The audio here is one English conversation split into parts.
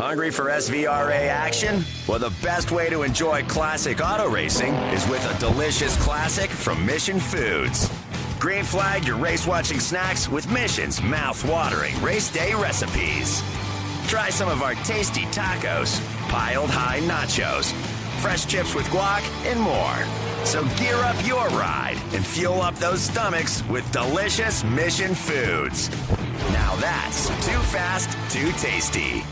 Hungry for SVRA action? Well, the best way to enjoy classic auto racing is with a delicious classic from Mission Foods. Green flag your race-watching snacks with Mission's mouth-watering race day recipes. Try some of our tasty tacos, piled high nachos, fresh chips with guac, and more. So gear up your ride and fuel up those stomachs with delicious Mission Foods. Now that's too fast, too tasty.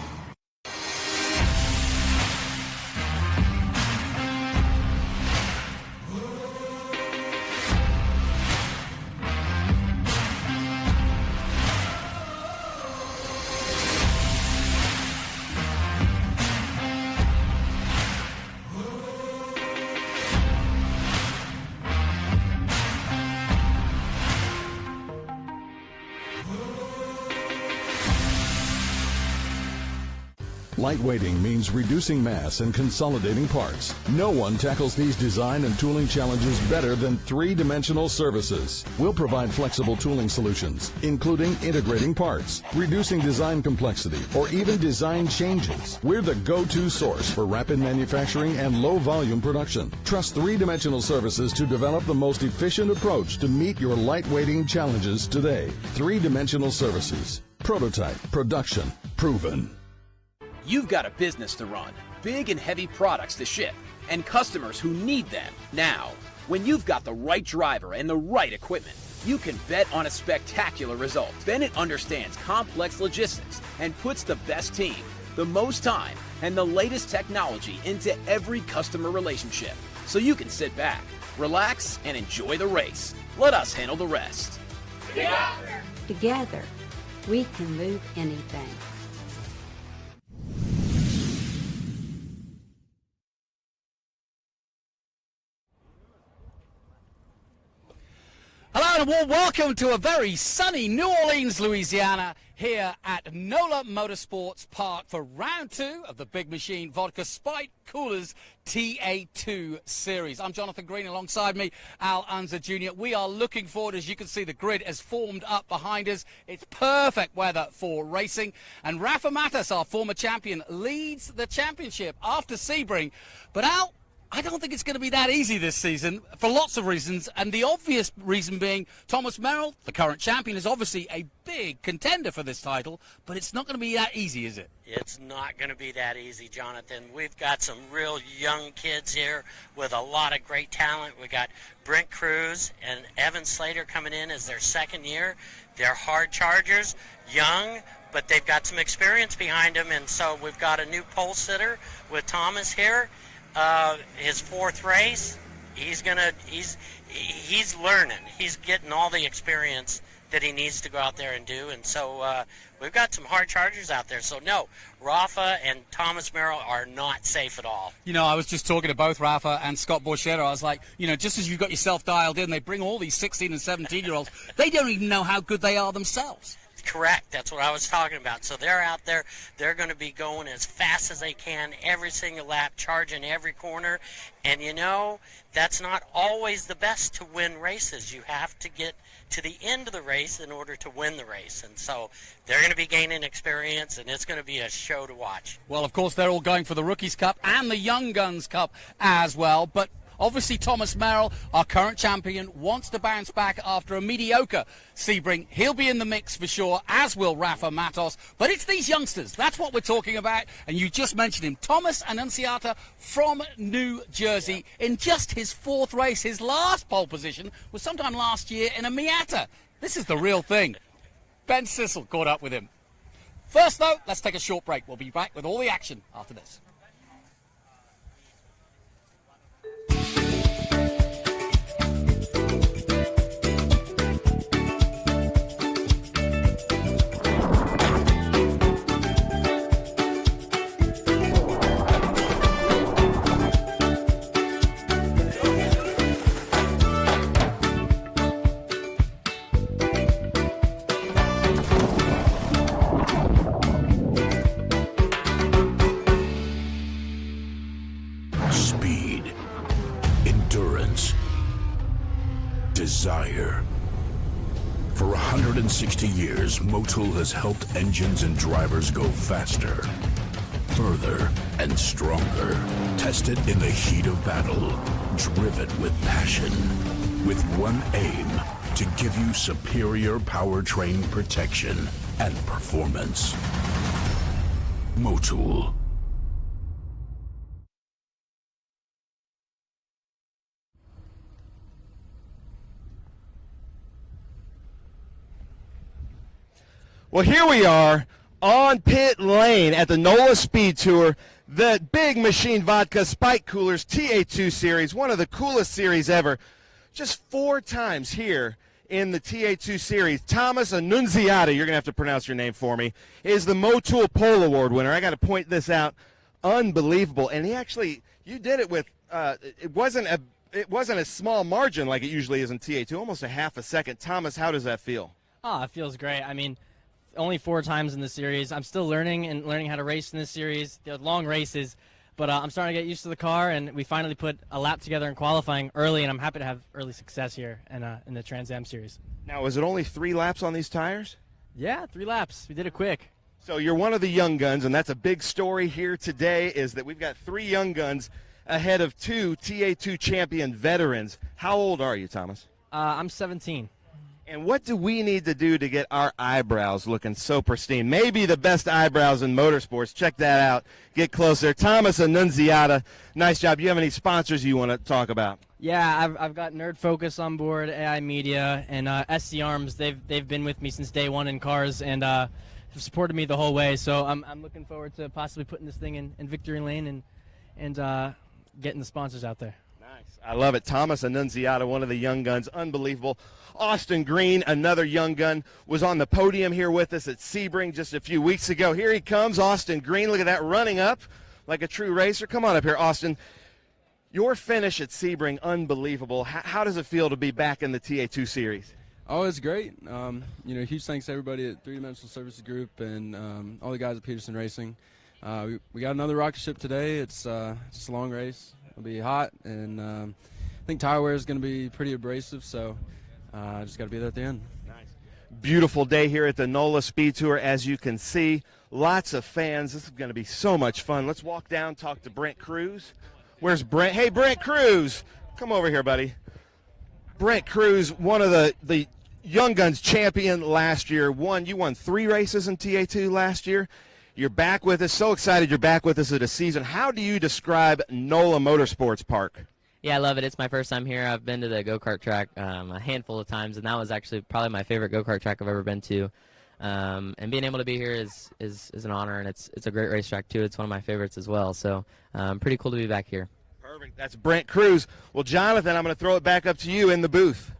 Lightweighting means reducing mass and consolidating parts. No one tackles these design and tooling challenges better than three-dimensional services. We'll provide flexible tooling solutions, including integrating parts, reducing design complexity, or even design changes. We're the go-to source for rapid manufacturing and low-volume production. Trust three-dimensional services to develop the most efficient approach to meet your lightweighting challenges today. Three-dimensional services. Prototype, production, proven. You've got a business to run, big and heavy products to ship, and customers who need them now. When you've got the right driver and the right equipment, you can bet on a spectacular result. Bennett understands complex logistics and puts the best team, the most time, and the latest technology into every customer relationship. So you can sit back, relax, and enjoy the race. Let us handle the rest. Together, we can move anything. Hello and a warm welcome to a very sunny New Orleans, Louisiana, here at NOLA Motorsports Park for round 2 of the Big Machine Vodka Spiked Coolers TA2 series. I'm Jonathan Green, alongside me, Al Unser Jr. We are looking forward. As you can see, the grid has formed up behind us. It's perfect weather for racing. And Rafa Matas, our former champion, leads the championship after Sebring. But Al, I don't think it's going to be that easy this season for lots of reasons, and the obvious reason being Thomas Merrill, the current champion, is obviously a big contender for this title, but it's not going to be that easy, is it? It's not going to be that easy, Jonathan. We've got some real young kids here with a lot of great talent. We got Brent Cruz and Evan Slater coming in as their second year. They're hard chargers, young, but they've got some experience behind them, and so we've got a new pole sitter with Thomas here. His fourth race, he's learning. He's getting all the experience that he needs to go out there and do. And so we've got some hard chargers out there. So, no, Rafa and Thomas Merrill are not safe at all. You know, I was just talking to both Rafa and Scott Borchetta. I was like, you know, just as you've got yourself dialed in, they bring all these 16 and 17-year-olds. They don't even know how good they are themselves. Correct. That's what I was talking about. So they're out there. They're going to be going as fast as they can every single lap, charging every corner. And, you know, that's not always the best to win races. You have to get to the end of the race in order to win the race. And so they're going to be gaining experience, and it's going to be a show to watch. Well, of course, they're all going for the Rookies Cup and the Young Guns Cup as well. But obviously, Thomas Merrill, our current champion, wants to bounce back after a mediocre Sebring. He'll be in the mix for sure, as will Rafa Matos. But it's these youngsters. That's what we're talking about. And you just mentioned him. Thomas Annunziata from New Jersey in just his fourth race. His last pole position was sometime last year in a Miata. This is the real thing. Ben Sissel caught up with him. First, though, let's take a short break. We'll be back with all the action after this. Desire. For 160 years, Motul has helped engines and drivers go faster, further and stronger. Tested in the heat of battle. Driven with passion. With one aim, to give you superior powertrain protection and performance. Motul. Well, here we are on pit lane at the NOLA SpeedTour, the Big Machine Vodka Spike Coolers TA2 series, one of the coolest series ever. Just 4 times here in the TA2 series. Thomas Annunziata, you're going to have to pronounce your name for me, is the Motul Pole Award winner. I got to point this out. Unbelievable. And he actually, you did it with, it wasn't a small margin like it usually is in TA2, almost a half a second. Thomas, how does that feel? Oh, it feels great. I mean, only 4 times in the series. I'm still learning how to race in this series. They're long races, but I'm starting to get used to the car, and we finally put a lap together in qualifying early, and I'm happy to have early success here in the Trans Am series. Now, was it only 3 laps on these tires? Yeah, 3 laps. We did it quick. So you're one of the young guns, and that's a big story here today, is that we've got 3 young guns ahead of 2 TA2 champion veterans. How old are you, Thomas? I'm 17. And what do we need to do to get our eyebrows looking so pristine? Maybe the best eyebrows in motorsports. Check that out. Get closer. Thomas Annunziata, nice job. You have any sponsors you want to talk about? Yeah, I've got Nerd Focus on board, AI Media, and SC Arms. They've been with me since day one in cars, and have supported me the whole way. So I'm looking forward to possibly putting this thing in victory lane and getting the sponsors out there. Nice. I love it. Thomas Annunziata, one of the young guns. Unbelievable. Austin Green, another young gun, was on the podium here with us at Sebring just a few weeks ago. Here he comes, Austin Green. Look at that, running up like a true racer. Come on up here, Austin. Your finish at Sebring, unbelievable. How does it feel to be back in the TA2 series? Oh, it's great. Huge thanks to everybody at 3-Dimensional Services Group and all the guys at Peterson Racing. We got another rocket ship today. It's just a long race. It'll be hot, and I think tire wear is going to be pretty abrasive, so just got to be there at the end. Nice. Beautiful day here at the NOLA SpeedTour, as you can see. Lots of fans. This is going to be so much fun. Let's walk down, talk to Brent Cruz. Where's Brent? Hey, Brent Cruz. Come over here, buddy. Brent Cruz, one of the Young Guns champion last year. You won 3 races in TA2 last year. You're back with us. So excited you're back with us at a season. How do you describe NOLA Motorsports Park? Yeah, I love it. It's my first time here. I've been to the go-kart track a handful of times, and that was actually probably my favorite go-kart track I've ever been to. And being able to be here is an honor, and it's a great racetrack too. It's one of my favorites as well. So pretty cool to be back here. Perfect. That's Brent Cruz. Well, Jonathan, I'm going to throw it back up to you in the booth.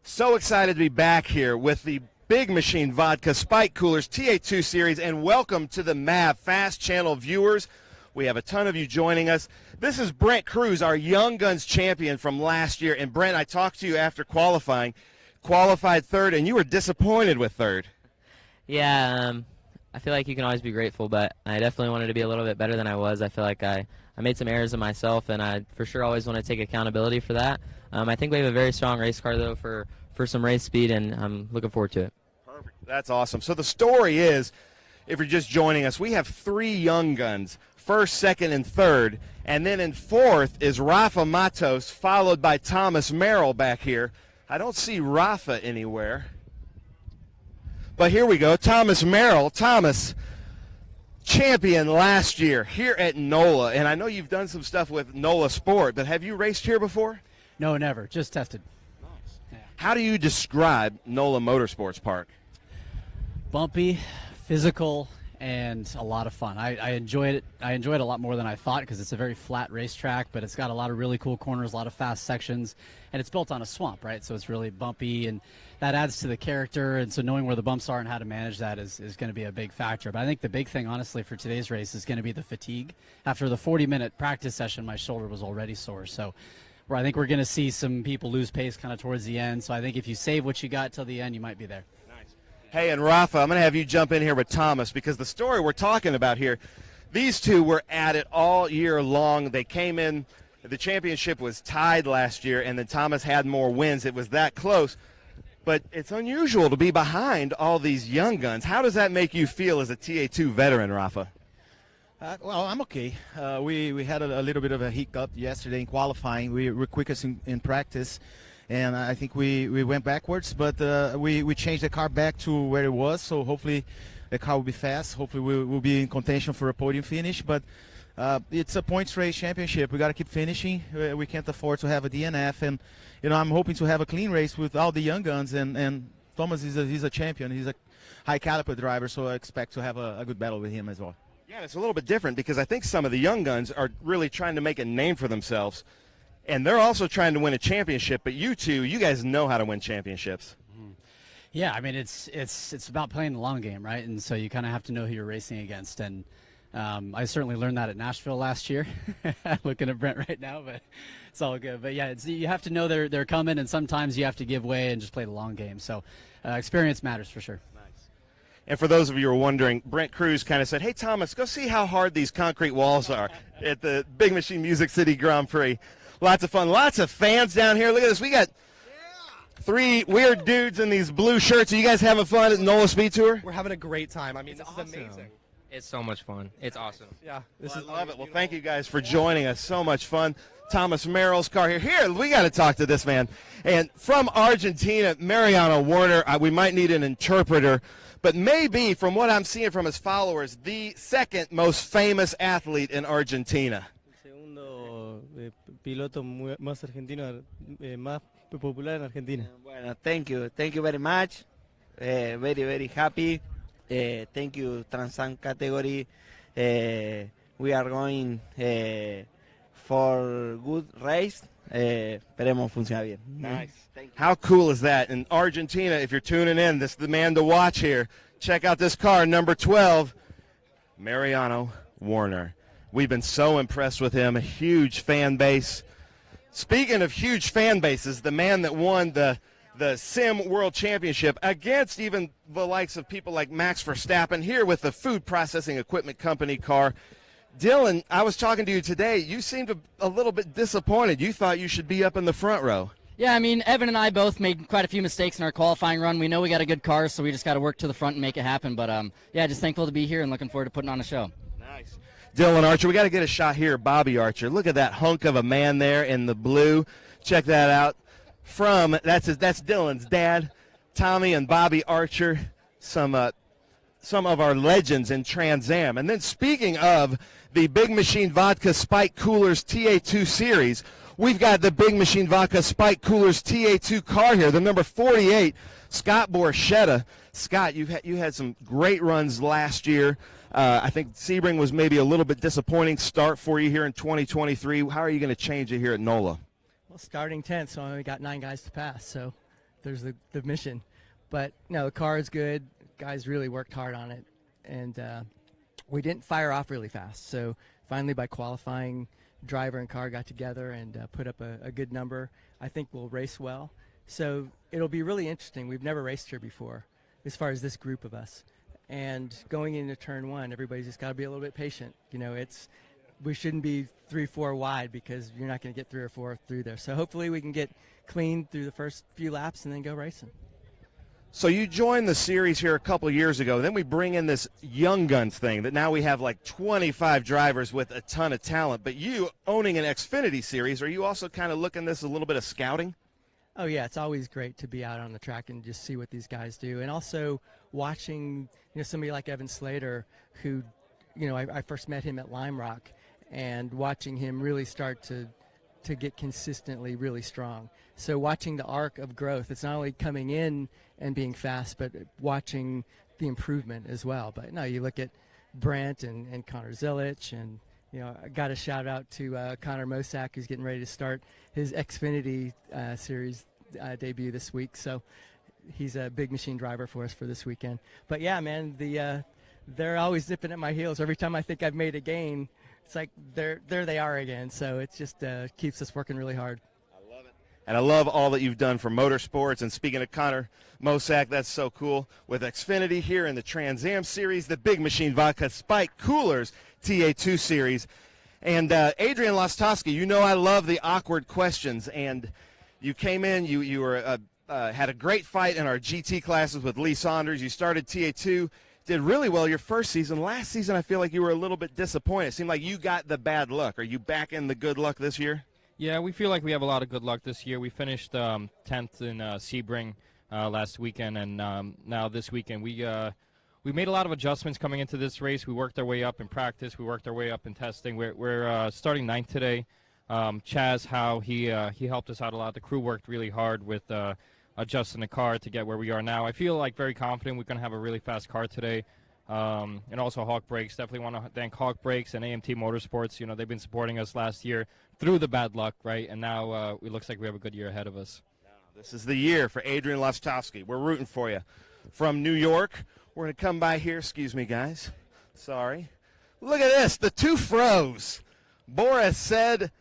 So excited to be back here with the Big Machine Vodka Spike Coolers TA2 series, and welcome to the MAV Fast Channel viewers. We have a ton of you joining us. This is Brent Cruz, our Young Guns champion from last year. And Brent, I talked to you after qualifying. Qualified 3rd, and you were disappointed with 3rd. Yeah, I feel like you can always be grateful, but I definitely wanted to be a little bit better than I was. I feel like I made some errors in myself, and I for sure always want to take accountability for that. I think we have a very strong race car, though, for some race speed, and I'm looking forward to it. Perfect. That's awesome. So the story is, if you're just joining us, we have 3 Young Guns, 1st, 2nd, and 3rd. And then in 4th is Rafa Matos, followed by Thomas Merrill back here. I don't see Rafa anywhere. But here we go, Thomas Merrill. Thomas, champion last year here at NOLA, and I know you've done some stuff with NOLA Sport, but have you raced here before? No, never. Just tested. Nice. How do you describe NOLA Motorsports Park? Bumpy, physical, and a lot of fun. I enjoyed it. I enjoyed it a lot more than I thought because it's a very flat racetrack, but it's got a lot of really cool corners, a lot of fast sections, and it's built on a swamp, right? So it's really bumpy, and that adds to the character, and so knowing where the bumps are and how to manage that is going to be a big factor. But I think the big thing, honestly, for today's race is going to be the fatigue. After the 40-minute practice session, my shoulder was already sore, so I think we're going to see some people lose pace kind of towards the end. So I think if you save what you got till the end, you might be there. Hey, and Rafa, I'm going to have you jump in here with Thomas because the story we're talking about here, these two were at it all year long. They came in, the championship was tied last year, and then Thomas had more wins. It was that close. But it's unusual to be behind all these young guns. How does that make you feel as a TA2 veteran, Rafa? Well, I'm okay. We had a little bit of a hiccup yesterday in qualifying. We were quickest in practice. And I think we went backwards, but we changed the car back to where it was, so hopefully the car will be fast. Hopefully we'll be in contention for a podium finish, but it's a points race championship. We got to keep finishing. We can't afford to have a DNF, and I'm hoping to have a clean race with all the young guns, and Thomas he's a champion. He's a high caliber driver, so I expect to have a good battle with him as well. Yeah, it's a little bit different because I think some of the young guns are really trying to make a name for themselves. And they're also trying to win a championship, but you two, you guys know how to win championships. Yeah, I mean, it's about playing the long game, right? And so you kind of have to know who you're racing against. And I certainly learned that at Nashville last year. Looking at Brent right now, but it's all good. But yeah, you have to know they're coming, and sometimes you have to give way and just play the long game. So experience matters for sure. Nice. And for those of you who are wondering, Brent Cruz kind of said, hey, Thomas, go see how hard these concrete walls are at the Big Machine Music City Grand Prix. Lots of fun. Lots of fans down here. Look at this. We got three weird dudes in these blue shirts. Are you guys having fun at NOLA Speed Tour? We're having a great time. I mean, this is amazing. It's so much fun. It's awesome. Yeah. I love it. Well, thank you guys for joining us. So much fun. Thomas Merrill's car here. Here, we got to talk to this man. And from Argentina, Mariano Warner. We might need an interpreter. But maybe, from what I'm seeing from his followers, the second most famous athlete in Argentina. Piloto más argentino, más popular en Argentina. Bueno, thank you very much. Very happy. Thank you, Trans-Am category. We are going for good race. Esperemos funciona bien. Nice. How cool is that? In Argentina, if you're tuning in, this is the man to watch here. Check out this car, number 12, Mariano Warner. We've been so impressed with him, a huge fan base. Speaking of huge fan bases, the man that won the Sim World Championship against even the likes of people like Max Verstappen here with the food processing equipment company car. Dylan, I was talking to you today. You seemed a little bit disappointed. You thought you should be up in the front row. Yeah, I mean, Evan and I both made quite a few mistakes in our qualifying run. We know we got a good car, so we just got to work to the front and make it happen. But, yeah, just thankful to be here and looking forward to putting on a show. Nice. Dylan Archer, we got to get a shot here. Bobby Archer, look at that hunk of a man there in the blue. Check that out. That's Dylan's dad, Tommy and Bobby Archer. Some of our legends in Trans Am. And then speaking of the Big Machine Vodka Spike Coolers TA2 series, we've got the Big Machine Vodka Spike Coolers TA2 car here, the number 48, Scott Borchetta. Scott, you had some great runs last year. I think Sebring was maybe a little bit disappointing start for you here in 2023. How are you going to change it here at NOLA? Well, starting 10th, so I only got 9 guys to pass, so there's the mission. But, no, the car is good. Guys really worked hard on it, and we didn't fire off really fast. So finally, by qualifying, driver and car got together and put up a good number. I think we'll race well. So it'll be really interesting. We've never raced here before as far as this group of us. And going into turn 1, everybody's just got to be a little bit patient. You know, we shouldn't be 3-4 wide because you're not going to get 3 or 4 through there. So hopefully we can get clean through the first few laps and then go racing. So you joined the series here a couple years ago. Then we bring in this Young Guns thing that now we have like 25 drivers with a ton of talent. But you owning an Xfinity series, are you also kind of looking at this a little bit of scouting? Oh, yeah, it's always great to be out on the track and just see what these guys do. And also watching, somebody like Evan Slater who I first met him at Lime Rock, and watching him really start to get consistently really strong. So watching the arc of growth, it's not only coming in and being fast, but watching the improvement as well. But no, you look at Brent and Connor Zilic, and I got a shout out to Connor Mosak, who's getting ready to start his Xfinity series debut this week. So he's a big machine driver for us for this weekend. But yeah, man, they're always nipping at my heels. Every time I think I've made a gain, it's like there they are again. So it just keeps us working really hard. And I love all that you've done for motorsports. And speaking of Connor Mosak, that's so cool. With Xfinity here in the Trans Am Series, the Big Machine Vodka Spike Coolers TA2 Series. And Adrian Lostowski, I love the awkward questions. And you came in, you were had a great fight in our GT classes with Lee Saunders. You started TA2, did really well your first season. Last season, I feel like you were a little bit disappointed. It seemed like you got the bad luck. Are you back in the good luck this year? Yeah, we feel like we have a lot of good luck this year. We finished 10th in Sebring last weekend, and now this weekend we made a lot of adjustments coming into this race. We worked our way up in practice. We worked our way up in testing. We're starting 9th today. Chaz Howe, he helped us out a lot. The crew worked really hard with adjusting the car to get where we are now. I feel like very confident we're going to have a really fast car today. And also Hawk Brakes. Definitely want to thank Hawk Brakes and AMT Motorsports. They've been supporting us last year through the bad luck, right? And now it looks like we have a good year ahead of us. This is the year for Adrian Lostowski. We're rooting for you. From New York, we're going to come by here. Excuse me, guys. Sorry. Look at this. The two froze. Boris said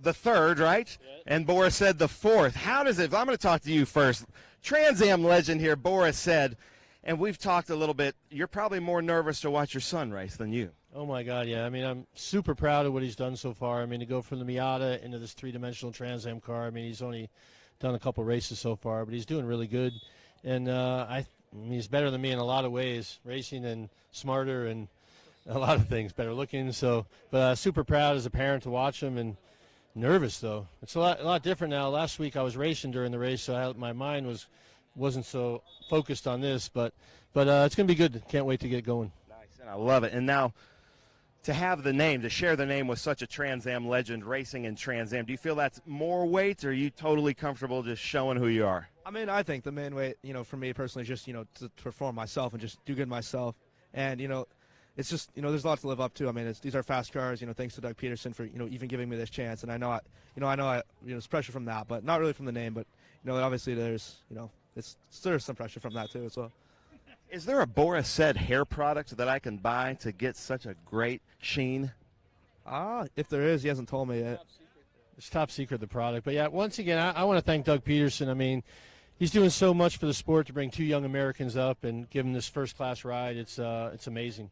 the third, right? Yeah. And Boris said the fourth. How does it – I'm going to talk to you first. Trans Am legend here, Boris said – and we've talked a little bit. You're probably more nervous to watch your son race than you. Oh, my God, yeah. I mean, I'm super proud of what he's done so far. I mean, to go from the Miata into this three-dimensional Trans Am car, I mean, he's only done a couple races so far, but he's doing really good. And I mean, he's better than me in a lot of ways, racing and smarter and a lot of things, better looking. So, but super proud as a parent to watch him, and nervous, though. It's a lot different now. Last week I was racing during the race, so my mind wasn't so focused on this, but it's going to be good. Can't wait to get going. Nice, and I love it. And now to have the name, to share the name with such a Trans Am legend racing in Trans Am, do you feel that's more weight, or are you totally comfortable just showing who you are? I mean, I think the main weight, for me personally, is just, to perform myself and just do good myself. And, it's just, there's a lot to live up to. I mean, these are fast cars, thanks to Doug Peterson for, even giving me this chance. And I know, there's pressure from that, but not really from the name. But, obviously there's some pressure from that too as well. Is there a Boris Said hair product that I can buy to get such a great sheen? If there is, he hasn't told me yet. It's top secret, the product. But yeah, once again, I want to thank Doug Peterson. I mean, he's doing so much for the sport to bring two young Americans up and give them this first-class ride. It's amazing.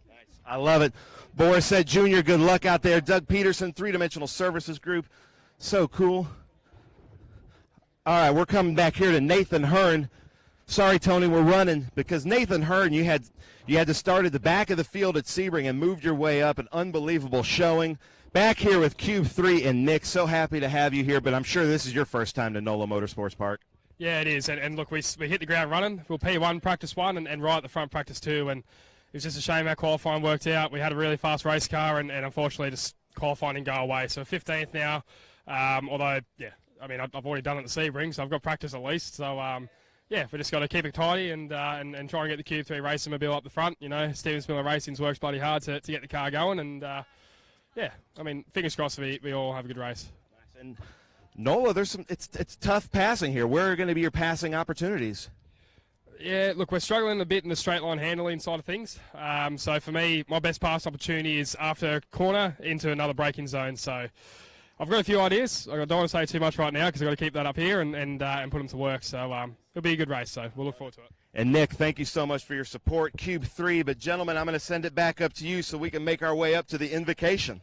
Nice. I love it. Boris Said Jr., good luck out there. Doug Peterson, Three-Dimensional Services Group. So cool. All right, we're coming back here to Nathan Hearn. Sorry, Tony, we're running because Nathan Hearn, you had to start at the back of the field at Sebring and moved your way up. An unbelievable showing. Back here with Cube 3 and Nick. So happy to have you here, but I'm sure this is your first time to NOLA Motorsports Park. Yeah, it is. And look, we hit the ground running. We'll P1, practice 1, and right at the front, practice 2. And it was just a shame how qualifying worked out. We had a really fast race car, and unfortunately just qualifying didn't go away. So 15th now, although, yeah, I mean, I've already done it at Sebring, so I've got practice at least. So, yeah, we just got to keep it tidy and try and get the Cube 3 racing mobile up the front. Steven Spiller Racing's works bloody hard to get the car going. And, yeah, I mean, fingers crossed we all have a good race. Nice. And NOLA, it's tough passing here. Where are going to be your passing opportunities? Yeah, look, we're struggling a bit in the straight line handling side of things. So for me, my best pass opportunity is after a corner into another braking zone. So I've got a few ideas. I don't want to say too much right now because I've got to keep that up here and put them to work. So it'll be a good race, so we'll look forward to it. And, Nick, thank you so much for your support. Cube 3, but, gentlemen, I'm going to send it back up to you so we can make our way up to the invocation.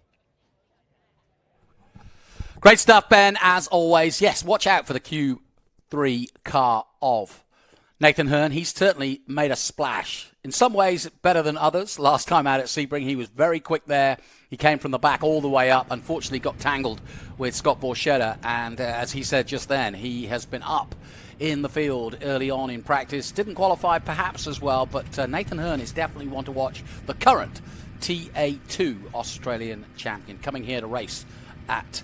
Great stuff, Ben, as always. Yes, watch out for the Q3 car of Nathan Hearn, he's certainly made a splash. In some ways, better than others. Last time out at Sebring, he was very quick there. He came from the back all the way up. Unfortunately, got tangled with Scott Borchetta. And as he said just then, he has been up in the field early on in practice. Didn't qualify perhaps as well, but Nathan Hearn is definitely one to watch. The current TA2 Australian champion coming here to race at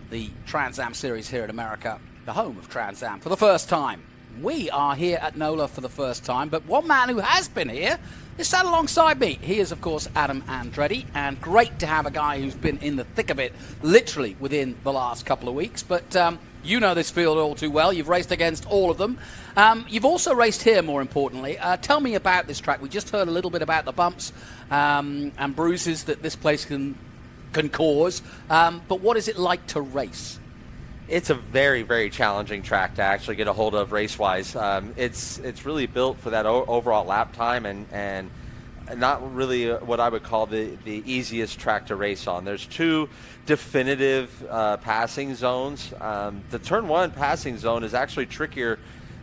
the Trans Am Series here in America, the home of Trans Am, for the first time. We are here at NOLA for the first time, but one man who has been here is sat alongside me. He is, of course, Adam Andretti, and great to have a guy who's been in the thick of it literally within the last couple of weeks. But you know this field all too well. You've raced against all of them. You've also raced here, more importantly. Tell me about this track. We just heard a little bit about the bumps and bruises that this place can cause. But what is it like to race? It's a very, very challenging track to actually get a hold of race-wise. It's really built for that overall lap time and not really what I would call the easiest track to race on. There's two definitive passing zones. The turn one passing zone is actually trickier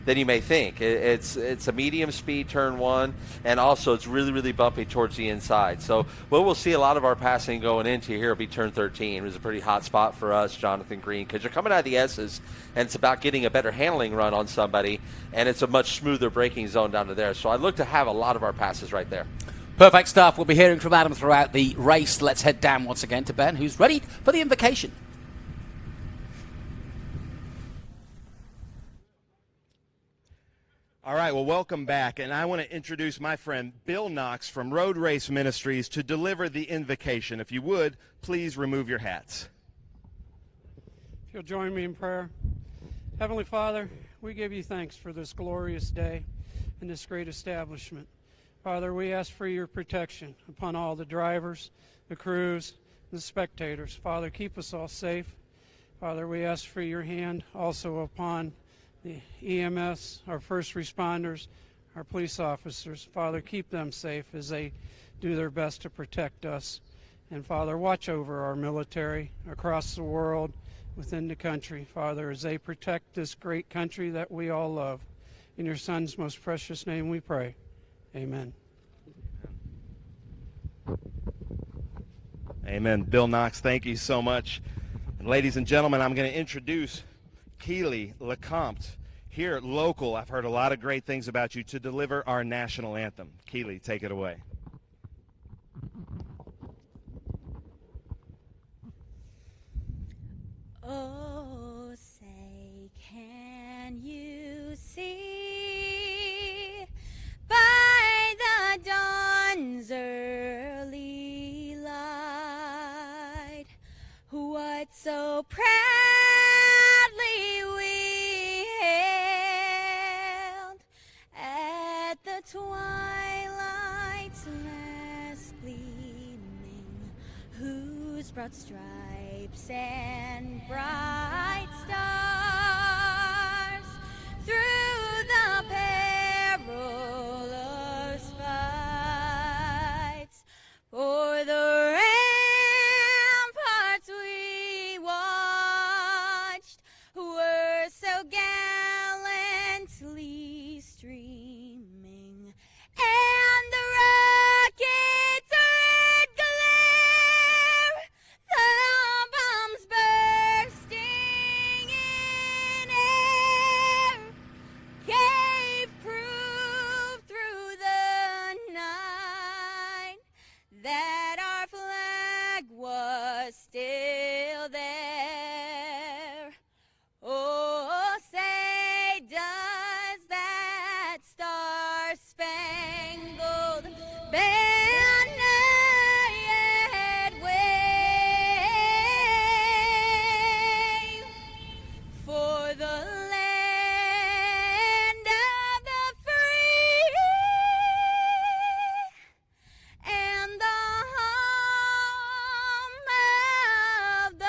than you may think. It's a medium speed turn one, and also it's really, really bumpy towards the inside. So what we'll see a lot of our passing going into here will be turn 13. It was a pretty hot spot for us, Jonathan Green, because you're coming out of the S's, and it's about getting a better handling run on somebody, and it's a much smoother braking zone down to there. So I'd look to have a lot of our passes right there. Perfect stuff. We'll be hearing from Adam throughout the race. Let's head down once again to Ben, who's ready for the invocation. All right, well, welcome back, and I want to introduce my friend Bill Knox from Road Race Ministries to deliver the invocation. If you would, please remove your hats. If you'll join me in prayer. Heavenly Father, we give you thanks for this glorious day and this great establishment. Father, we ask for your protection upon all the drivers, the crews, the spectators. Father, keep us all safe. Father, we ask for your hand also upon the EMS, our first responders, our police officers. Father, keep them safe as they do their best to protect us. And Father, watch over our military across the world, within the country, Father, as they protect this great country that we all love. In your Son's most precious name we pray. Amen. Amen. Bill Knox, thank you so much. And ladies and gentlemen, I'm going to introduce Keely LeCompte, here local. I've heard a lot of great things about you, to deliver our national anthem. Keely, take it away. Oh, say, can you see by the dawn's early light what so proudly we hailed at the twilight's last gleaming, whose broad stripes and bright stars through the perilous fights for the ramparts we watched were so gallantly streaming, and the rockets' red glare, the bombs bursting in air, gave proof through the night that our flag was still there. Oh, say, does that star-spangled banner yet wave for the land of the free and the home of the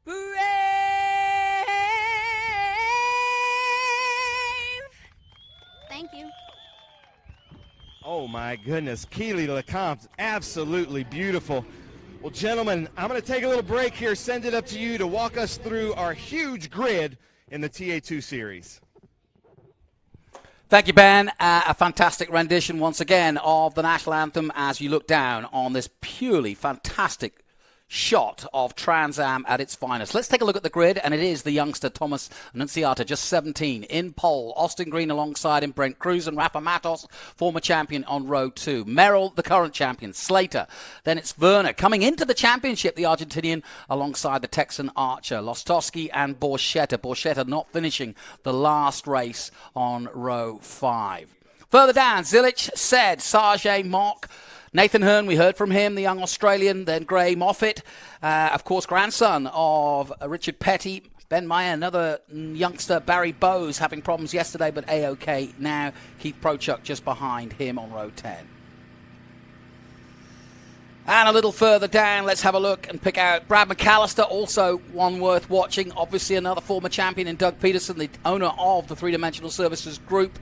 brave? Thank you. Oh, my goodness. Keely LeCompte, absolutely beautiful. Well, gentlemen, I'm going to take a little break here, send it up to you to walk us through our huge grid in the TA2 series. Thank you, Ben. A fantastic rendition once again of the national anthem as you look down on this purely fantastic shot of Trans Am at its finest. Let's take a look at the grid, and it is the youngster Thomas Annunziata, just 17, in pole. Austin Green alongside him, Brent Cruz and Rafa Matos, former champion on row 2. Merrill, the current champion. Slater. Then it's Werner. Coming into the championship, the Argentinian alongside the Texan Archer. Lostowski and Borchetta. Borchetta not finishing the last race on row 5. Further down, Zilic, Said, Sarge, Mock, Nathan Hearn, we heard from him, the young Australian, then Gray Moffat, of course, grandson of Richard Petty, Ben Meyer, another youngster, Barry Bowes, having problems yesterday, but A-OK now. Keith Prochuk just behind him on row 10. And a little further down, let's have a look and pick out Brad McAllister, also one worth watching. Obviously, another former champion in Doug Peterson, the owner of the Three Dimensional Services Group.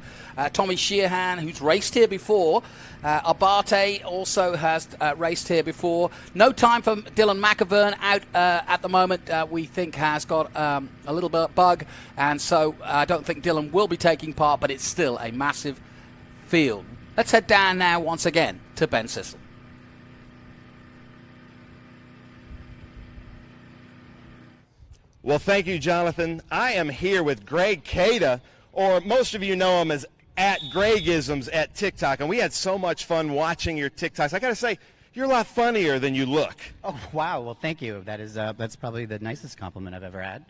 Tommy Sheehan, who's raced here before. Abate also has raced here before. No time for Dylan McAvern out at the moment. We think has got a little bit of bug, and so I don't think Dylan will be taking part, but it's still a massive field. Let's head down now once again to Ben Sissel. Well, thank you, Jonathan. I am here with Greg Cada, or most of you know him as @Gregisms at TikTok, and we had so much fun watching your TikToks. I got to say, you're a lot funnier than you look. Oh, wow. Well, thank you. That's probably the nicest compliment I've ever had.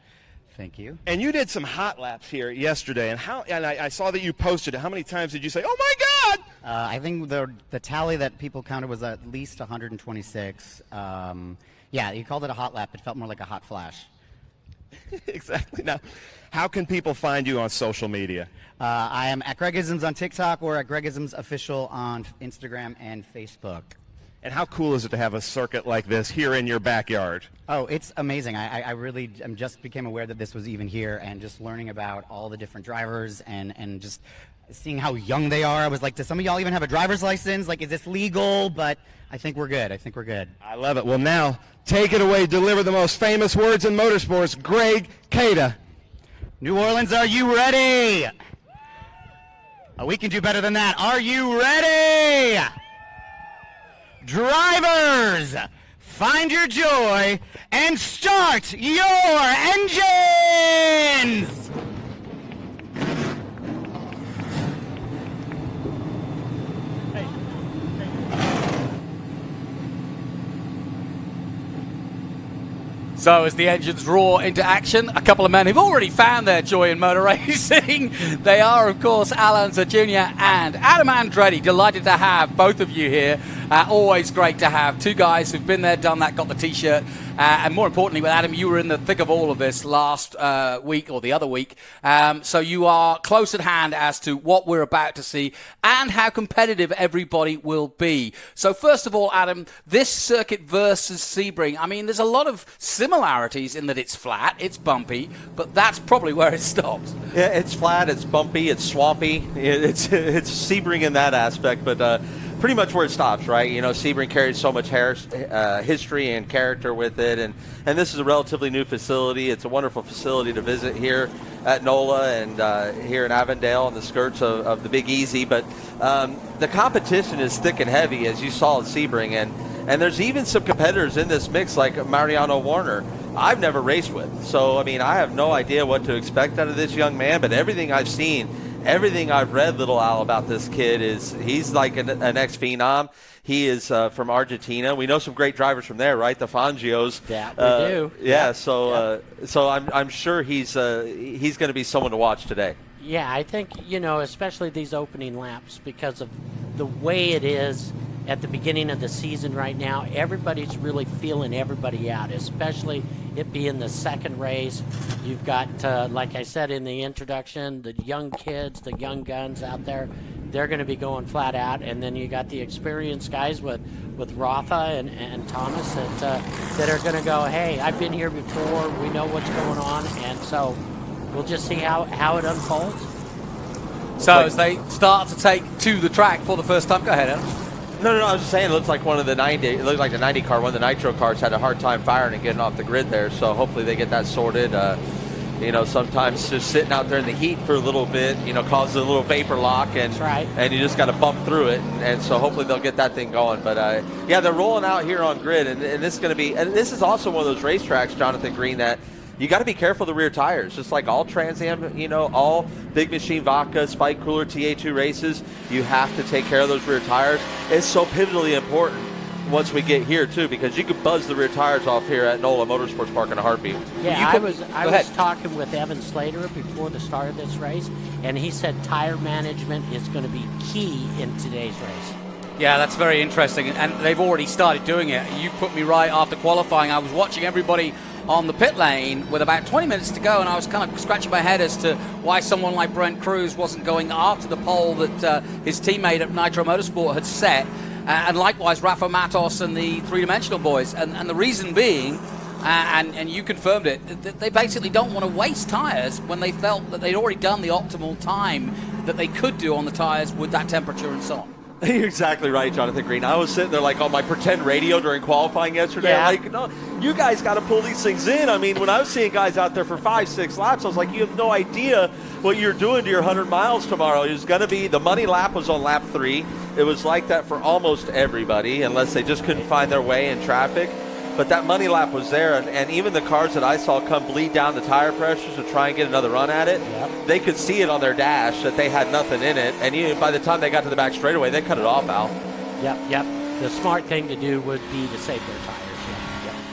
Thank you. And you did some hot laps here yesterday, and I saw that you posted it. How many times did you say, "Oh my God"? I think the tally that people counted was at least 126. Yeah, you called it a hot lap. It felt more like a hot flash. Exactly. Now, how can people find you on social media? I am at Gregisms on TikTok or at Gregisms Official on Instagram and Facebook. And how cool is it to have a circuit like this here in your backyard? Oh, it's amazing. I really just became aware that this was even here, and just learning about all the different drivers and just seeing how young they are. I was like, do some of y'all even have a driver's license? Like, is this legal? But I think we're good. I love it. Well, now, take it away. Deliver the most famous words in motorsports. Greg Cada. New Orleans, are you ready? Oh, we can do better than that. Are you ready? Drivers, find your joy and start your engines! So as the engines roar into action, a couple of men who've already found their joy in motor racing. They are, of course, Alan Jr. and Adam Andretti. Delighted to have both of you here. Always great to have two guys who've been there, done that, got the T-shirt. And more importantly, with Adam, you were in the thick of all of this last week or the other week. So you are close at hand as to what we're about to see and how competitive everybody will be. So first of all, Adam, this circuit versus Sebring, I mean, there's a lot of similarities in that it's flat, it's bumpy, but that's probably where it stops. Yeah, it's flat, it's bumpy, it's swampy. It's Sebring in that aspect, but pretty much where it stops, right? You know, Sebring carries so much history and character with it, and this is a relatively new facility. It's a wonderful facility to visit here at NOLA and here in Avondale on the skirts of the Big Easy. But the competition is thick and heavy, as you saw at Sebring, and there's even some competitors in this mix like Mariano Warner I've never raced with. So, I mean, I have no idea what to expect out of this young man, but everything I've seen, everything I've read, Little Al, about this kid is he's like an ex-phenom. He is from Argentina. We know some great drivers from there, right? The Fangios. Yeah, we do. Yeah, so I'm sure he's going to be someone to watch today. Yeah, I think, you know, especially these opening laps, because of the way it is at the beginning of the season right now, everybody's really feeling everybody out, especially it being the second race. You've got, like I said in the introduction, the young kids, the young guns out there. They're going to be going flat out, and then you got the experienced guys with Rafa and Thomas that are going to go, hey, I've been here before, we know what's going on, and so we'll just see how it unfolds. So as they start to take to the track for the first time, go ahead, Adam. No, I was just saying, it looks like one of the 90. It looked like the 90 car, one of the Nitro cars, had a hard time firing and getting off the grid there. So hopefully they get that sorted. You know, sometimes just sitting out there in the heat for a little bit, you know, causes a little vapor lock, and and you just got to bump through it, and so hopefully they'll get that thing going. But yeah, they're rolling out here on grid, and this is going to be, and this is also one of those racetracks, Jonathan Green, that you got to be careful of the rear tires, just like all Trans Am, you know, all Big Machine Vodka, Spike Cooler, TA2 races. You have to take care of those rear tires. It's so pivotally important once we get here too, because you could buzz the rear tires off here at NOLA Motorsports Park in a heartbeat. Yeah, I was talking with Evan Slater before the start of this race, and he said tire management is going to be key in today's race. Yeah, that's very interesting, and they've already started doing it. You put me right after qualifying. I was watching everybody on the pit lane with about 20 minutes to go, and I was kind of scratching my head as to why someone like Brent Cruz wasn't going after the pole that his teammate at Nitro Motorsport had set. And likewise, Rafa Matos and the three-dimensional boys. And the reason being, and you confirmed it, they basically don't want to waste tires when they felt that they'd already done the optimal time that they could do on the tires with that temperature and so on. You're exactly right, Jonathan Green. I was sitting there like on my pretend radio during qualifying yesterday. Yeah. Like, no, you guys got to pull these things in. I mean, when I was seeing guys out there for 5-6 laps, I was like, you have no idea what you're doing to your 100 miles tomorrow. It was going to be, the money lap was on lap 3. It was like that for almost everybody, unless they just couldn't find their way in traffic. But that money lap was there, and even the cars that I saw come bleed down the tire pressures to try and get another run at it, they could see it on their dash that they had nothing in it, and even by the time they got to the back straightaway, they cut it off, Al. Yep. The smart thing to do would be to save their tires.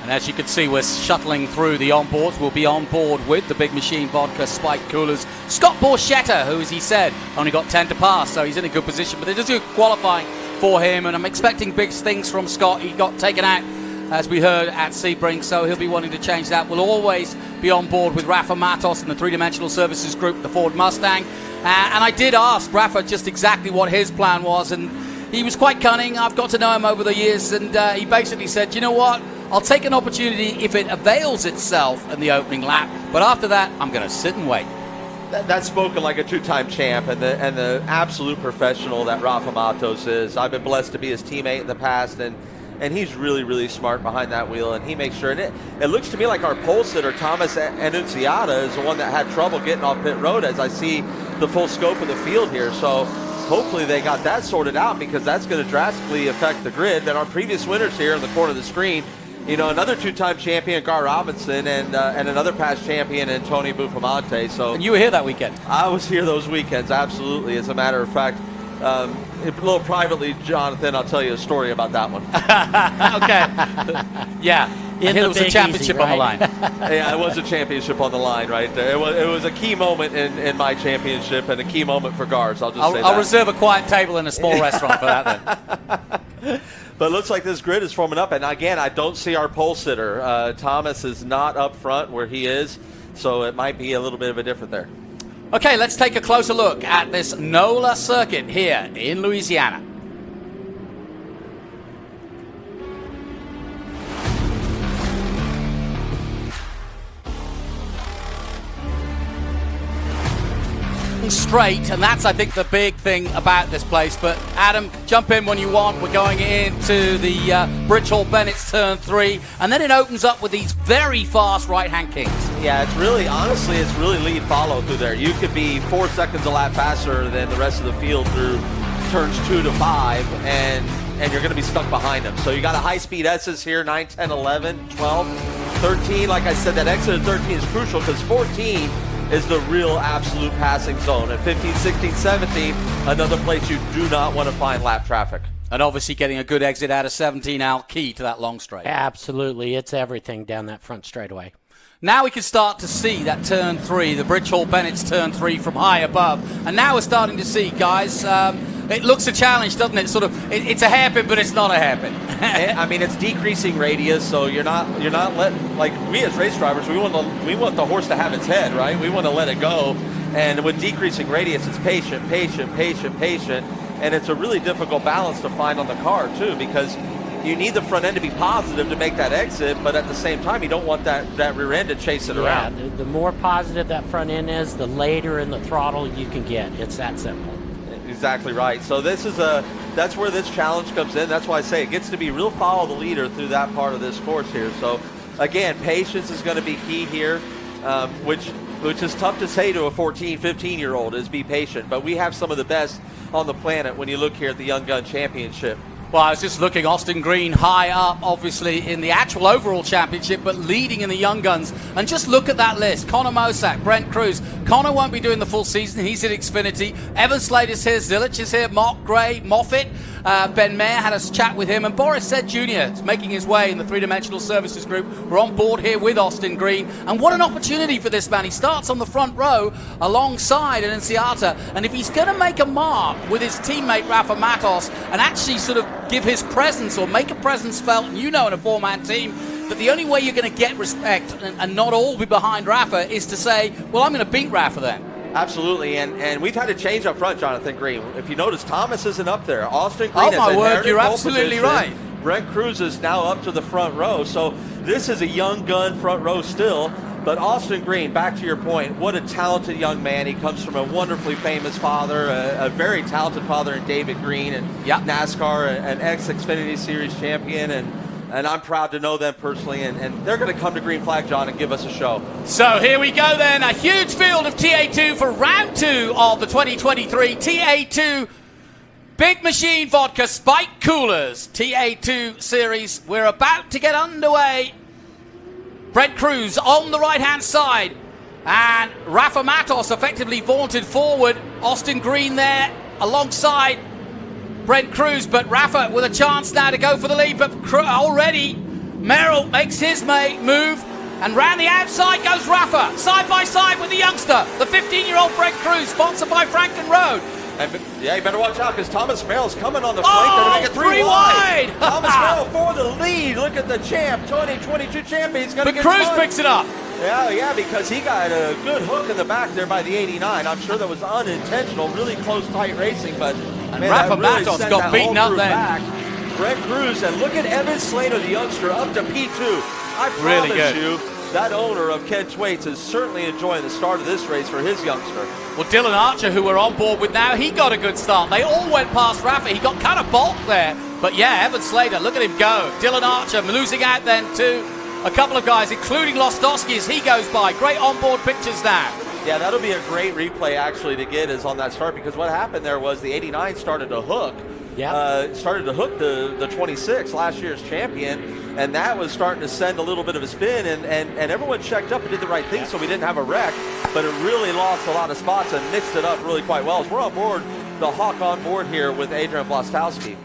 And as you can see, we're shuttling through the onboards. We'll be on board with the Big Machine Vodka Spike Coolers. Scott Borchetta, who, as he said, only got 10 to pass, so he's in a good position. But it is good qualifying for him, and I'm expecting big things from Scott. He got taken out, as we heard, at Sebring, so he'll be wanting to change that. We'll always be on board with Rafa Matos and the three-dimensional services group, the Ford Mustang. And I did ask Rafa just exactly what his plan was, and he was quite cunning. I've got to know him over the years, and he basically said, you know what? I'll take an opportunity if it avails itself in the opening lap, but after that, I'm going to sit and wait. That's spoken like a two-time champ and the absolute professional that Rafa Matos is. I've been blessed to be his teammate in the past, and he's really, really smart behind that wheel, and he makes sure. And it looks to me like our pole sitter, Thomas Annunziata, is the one that had trouble getting off pit road as I see the full scope of the field here. So hopefully they got that sorted out, because that's going to drastically affect the grid. Then our previous winners here in the corner of the screen, you know, another two-time champion, Gar Robinson, and another past champion in Tony Buffamante. So, and you were here that weekend? I was here those weekends, absolutely. As a matter of fact, a little privately, Jonathan, I'll tell you a story about that one. Okay. Yeah. It was a championship on the line. Yeah, it was a championship on the line right there. It was a key moment in my championship, and a key moment for Gars. I'll say that. I'll reserve a quiet table in a small restaurant for that then. But it looks like this grid is forming up, and again, I don't see our pole sitter. Thomas is not up front where he is, so it might be a little bit of a different there. Okay, let's take a closer look at this NOLA circuit here in Louisiana. Straight, and that's, I think, the big thing about this place. But Adam, jump in when you want. We're going into the Bridge Hall Bennett's turn 3, and then it opens up with these very fast right-hand kings. Yeah, it's really, honestly, it's really lead follow through there. You could be 4 seconds a lap faster than the rest of the field through turns 2 to 5, and you're going to be stuck behind them. So you got a high-speed S's here, 9, 10, 11, 12, 13. Like I said, that exit of 13 is crucial, because 14 is the real absolute passing zone. At 15, 16, 17, another place you do not want to find lap traffic. And obviously getting a good exit out of 17 out key to that long straight. Absolutely. It's everything down that front straightaway. Now we can start to see that turn 3, the Bridge Hall Bennett's turn 3 from high above. And now we're starting to see, guys, it looks a challenge, doesn't it? It's a hairpin, but it's not a hairpin. I mean, it's decreasing radius, so you're not letting, like, we as race drivers, we want the horse to have its head, right? We want to let it go, and with decreasing radius, it's patient, and it's a really difficult balance to find on the car too, because you need the front end to be positive to make that exit, but at the same time, you don't want that rear end to chase it around. The more positive that front end is, the later in the throttle you can get. It's that simple. Exactly right. So that's where this challenge comes in. That's why I say it gets to be real follow the leader through that part of this course here. So again, patience is going to be key here, which which is tough to say to a 14, 15-year-old, is be patient. But we have some of the best on the planet when you look here at the Young Gun Championship. Well, I was just looking, Austin Green high up, obviously, in the actual overall championship, but leading in the Young Guns. And just look at that list. Connor Mosack, Brent Cruz. Connor won't be doing the full season. He's at Xfinity. Evan Slater's here. Zilich is here. Mark Gray, Moffitt. Ben Mayer had a chat with him. And Boris Said Jr. is making his way in the three-dimensional services group. We're on board here with Austin Green. And what an opportunity for this man. He starts on the front row alongside Annunziata. And if he's going to make a mark with his teammate Rafa Matos and actually sort of give his presence or make a presence felt, and you know in a four-man team that the only way you're going to get respect and not all be behind Rafa is to say, well, I'm going to beat Rafa then. Absolutely, and we've had a change up front, Jonathan Green. If you notice, Thomas isn't up there. Austin Green oh, my word, you're pole absolutely position. right. Brent Cruz is now up to the front row, so this is a young gun front row still. But Austin Green, back to your point, what a talented young man. He comes from a wonderfully famous father, a very talented father in David Green, and NASCAR, an ex-Xfinity Series champion, and I'm proud to know them personally, and they're going to come to Green Flag, John, and give us a show. So here we go then, a huge field of TA2 for round 2 of the 2023 TA2 Big Machine Vodka Spike Coolers TA2 series. We're about to get underway. Brent Cruz on the right-hand side, and Rafa Matos effectively vaunted forward. Austin Green there alongside Brent Cruz, but Rafa with a chance now to go for the lead, but already Merrill makes his move, and round the outside goes Rafa, side by side with the youngster, the 15-year-old Brent Cruz, sponsored by Franken Road. And, yeah, you better watch out because Thomas Merrill's coming on the flank. They're going to make it three wide. Thomas Merrill for the lead. Look at the champ, 2022 champion. He's going to get Cruz picks it up. Yeah, because he got a good hook in the back there by the 89. I'm sure that was unintentional, really close, tight racing, but and Rafa Matos got beaten up then. Back. Brent Cruz, and look at Evan Slater, the youngster, up to P2. I promise you, that owner of Ken Thwaites is certainly enjoying the start of this race for his youngster. Well, Dylan Archer, who we're on board with now, he got a good start. They all went past Rafa. He got kind of balked there. But yeah, Evan Slater, look at him go. Dylan Archer losing out then to a couple of guys, including Lostowski as he goes by. Great onboard pictures now. Yeah, that'll be a great replay actually to get is on that start, because what happened there was the 89 started to hook. Started to hook the 26, last year's champion, and that was starting to send a little bit of a spin, and everyone checked up and did the right thing, so we didn't have a wreck, but it really lost a lot of spots and mixed it up really quite well. As we're on board, the Hawk on board here with Adrian Lostowski.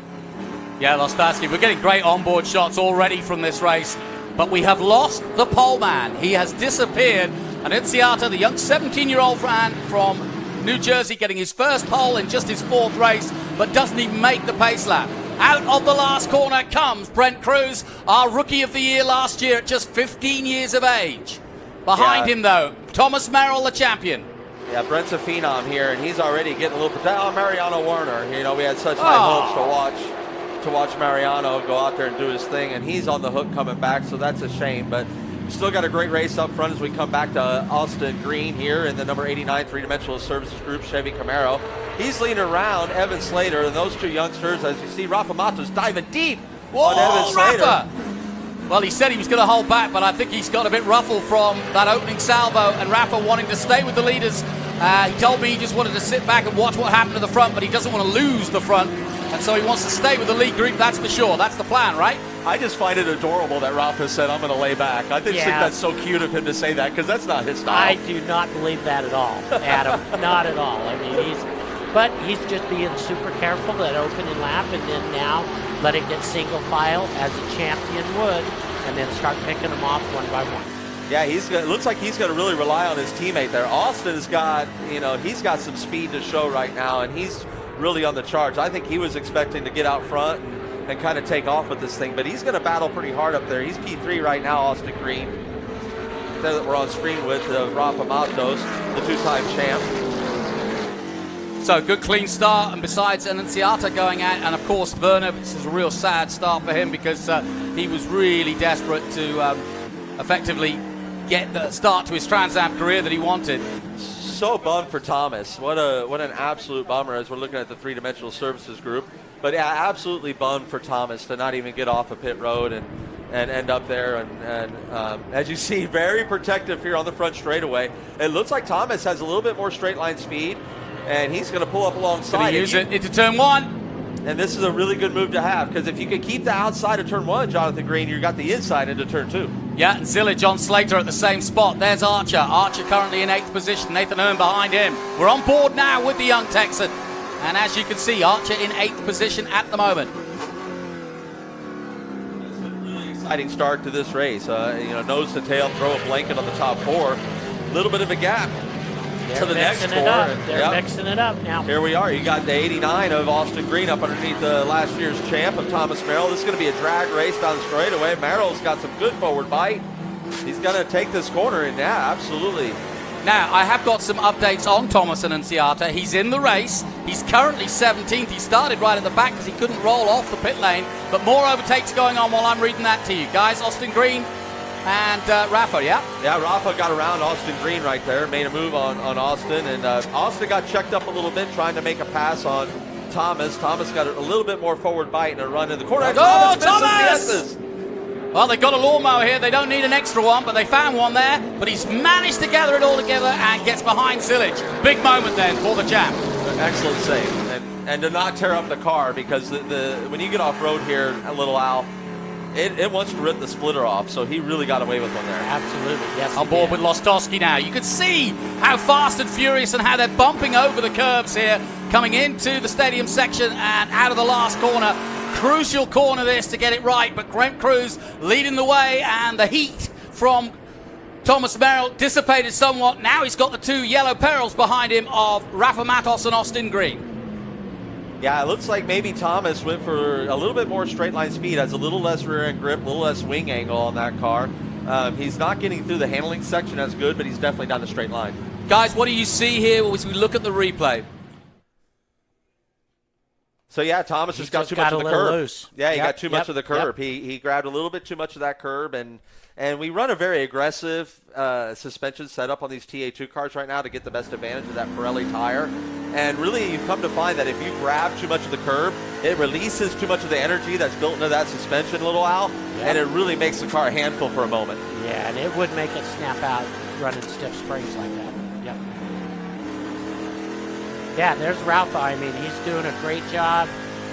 Yeah, Lostowski, we're getting great onboard shots already from this race, but we have lost the pole man. He has disappeared, and Annunziata, the young 17-year-old man from New Jersey, getting his first pole in just his 4th race, but doesn't even make the pace lap. Out of the last corner comes Brent Cruz, our Rookie of the Year last year at just 15 years of age. Behind him, though, Thomas Merrill, the champion. Yeah, Brent's a phenom here, and he's already getting a little protected. Oh, Mariano Warner. You know, we had such high hopes to watch Mariano go out there and do his thing, and he's on the hook coming back, so that's a shame. But still got a great race up front as we come back to Austin Green here in the number 89 three-dimensional services group Chevy Camaro. He's leading around Evan Slater, and those two youngsters, as you see, Rafa Matos diving deep on Evan Slater. Rafa. Well, he said he was going to hold back, but I think he's got a bit ruffled from that opening salvo, and Rafa wanting to stay with the leaders. He told me he just wanted to sit back and watch what happened to the front, but he doesn't want to lose the front, and so he wants to stay with the lead group, that's for sure. That's the plan, right? I just find it adorable that Rafa said, I'm going to lay back. I think that's so cute of him to say that, because that's not his style. I do not believe that at all, Adam. Not at all. I mean, he's just being super careful that opening lap, and then now let it get single file as a champion would, and then start picking them off one by one. Yeah, it looks like he's going to really rely on his teammate there. Austin has got, he's got some speed to show right now, and he's really on the charge. I think he was expecting to get out front and kind of take off with this thing, but he's going to battle pretty hard up there. He's P3 right now, Austin Green, that we're on screen with Rafa Matos, the two-time champ. So good clean start, and besides Annunziata going out, and of course Werner, this is a real sad start for him because he was really desperate to effectively get the start to his Trans Am career that he wanted. So bummed for Thomas. What an absolute bummer as we're looking at the three-dimensional services group. But yeah, absolutely bummed for Thomas to not even get off of pit road, and and end up there. And as you see, very protective here on the front straightaway. It looks like Thomas has a little bit more straight line speed, and he's going to pull up alongside. Going to use it into turn 1. And this is a really good move to have, because if you could keep the outside of turn 1, Jonathan Green, you got the inside into turn 2. Yeah, and Zillage on Slater at the same spot. There's Archer. Archer currently in 8th position. Nathan Hearn behind him. We're on board now with the young Texan. And as you can see, Archer in 8th position at the moment. Exciting start to this race. Nose to tail, throw a blanket on the top 4. A little bit of a gap to the next 4. They're mixing it up now. Here we are. You got the 89 of Austin Green up underneath the last year's champ of Thomas Merrill. This is going to be a drag race down the straightaway. Merrill's got some good forward bite. He's going to take this corner, and yeah, absolutely. Now, I have got some updates on Thomas Annunziata. He's in the race. He's currently 17th. He started right at the back because he couldn't roll off the pit lane. But more overtakes going on while I'm reading that to you. Guys, Austin Green and Rafa, yeah? Yeah, Rafa got around Austin Green right there, made a move on Austin, and Austin got checked up a little bit trying to make a pass on Thomas. Thomas got a little bit more forward bite and a run in the corner. Oh, Thomas! Well, they've got a lawnmower here. They don't need an extra one, but they found one there. But he's managed to gather it all together and gets behind Zillage. Big moment then for the champ. Excellent save. And to not tear up the car, because when you get off-road here, Little Al, it wants to rip the splitter off, so he really got away with one there. Absolutely, yes. On board with Lostowski now. You can see how fast and furious and how they're bumping over the curbs here, coming into the stadium section and out of the last corner. Crucial corner this to get it right, but Brent Cruz leading the way, and the heat from Thomas Merrill dissipated somewhat. Now he's got the 2 yellow perils behind him of Rafa Matos and Austin Green. Yeah, it looks like maybe Thomas went for a little bit more straight line speed, has a little less rear end grip, a little less wing angle on that car. He's not getting through the handling section as good, but he's definitely down the straight line. Guys, what do you see here as we look at the replay? So yeah, Thomas just got too much of the curb. Loose. Yeah, he got too much of the curb. Yep. He grabbed a little bit too much of that curb, and we run a very aggressive suspension setup on these TA2 cars right now to get the best advantage of that Pirelli tire. And really, you come to find that if you grab too much of the curb, it releases too much of the energy that's built into that suspension, Little Al, and it really makes the car a handful for a moment. Yeah, and it would make it snap out running stiff springs like that. Yep. Yeah, there's Rafa. I mean, he's doing a great job.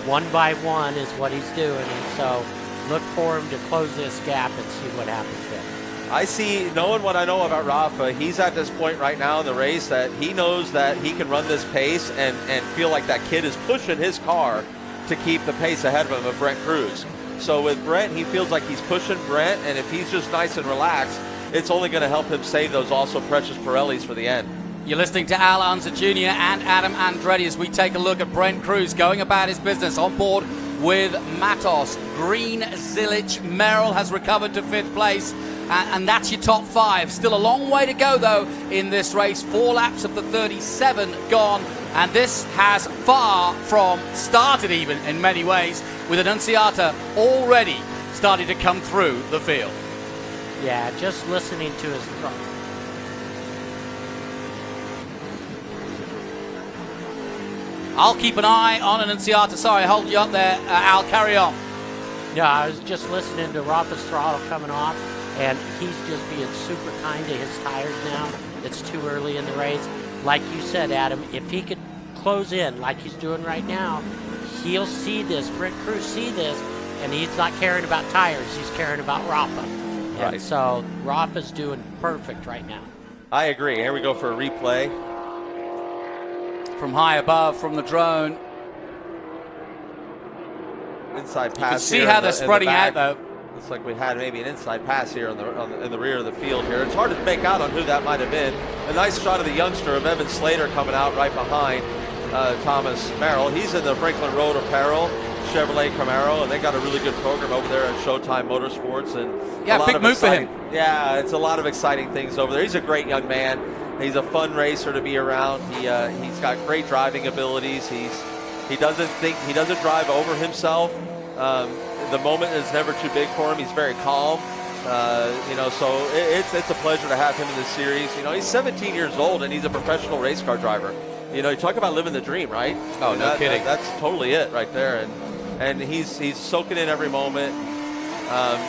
1 by 1 is what he's doing, and so look for him to close this gap and see what happens there. I see, knowing what I know about Rafa, he's at this point right now in the race that he knows that he can run this pace and feel like that kid is pushing his car to keep the pace ahead of him of Brent Cruz. So with Brent, he feels like he's pushing Brent, and if he's just nice and relaxed, it's only going to help him save those also precious Pirellis for the end. You're listening to Al Unser Jr. and Adam Andretti as we take a look at Brent Cruz going about his business on board with Matos. Green, Zillage, Merrill has recovered to 5th place. And that's your top 5. Still a long way to go, though, in this race. 4 laps of the 37 gone. And this has far from started, even, in many ways, with Annunziata already starting to come through the field. Yeah, just listening to his throttle. I'll keep an eye on Annunziata. Sorry, I hold you up there. Al, carry on. Yeah, I was just listening to Rafa's throttle coming off, and he's just being super kind to his tires now. It's too early in the race. Like you said, Adam, if he could close in like he's doing right now, he'll see this. Brent Cruz see this, and he's not caring about tires. He's caring about Rafa. Right. And so Rafa's doing perfect right now. I agree. Here we go for a replay. From high above, from the drone. Inside pass. You can see how they're spreading out, though. Looks like we had maybe an inside pass here in the rear of the field here. It's hard to make out on who that might have been. A nice shot of the youngster of Evan Slater coming out right behind Thomas Merrill. He's in the Franklin Road Apparel Chevrolet Camaro, and they got a really good program over there at Showtime Motorsports. And yeah, big move for him. Yeah, it's a lot of exciting things over there. He's a great young man. He's a fun racer to be around. He's got great driving abilities. He doesn't drive over himself. The moment is never too big for him. He's very calm. So it's a pleasure to have him in this series. He's 17 years old and he's a professional race car driver. You talk about living the dream, right? Oh, no kidding. That's totally it right there. And he's soaking in every moment.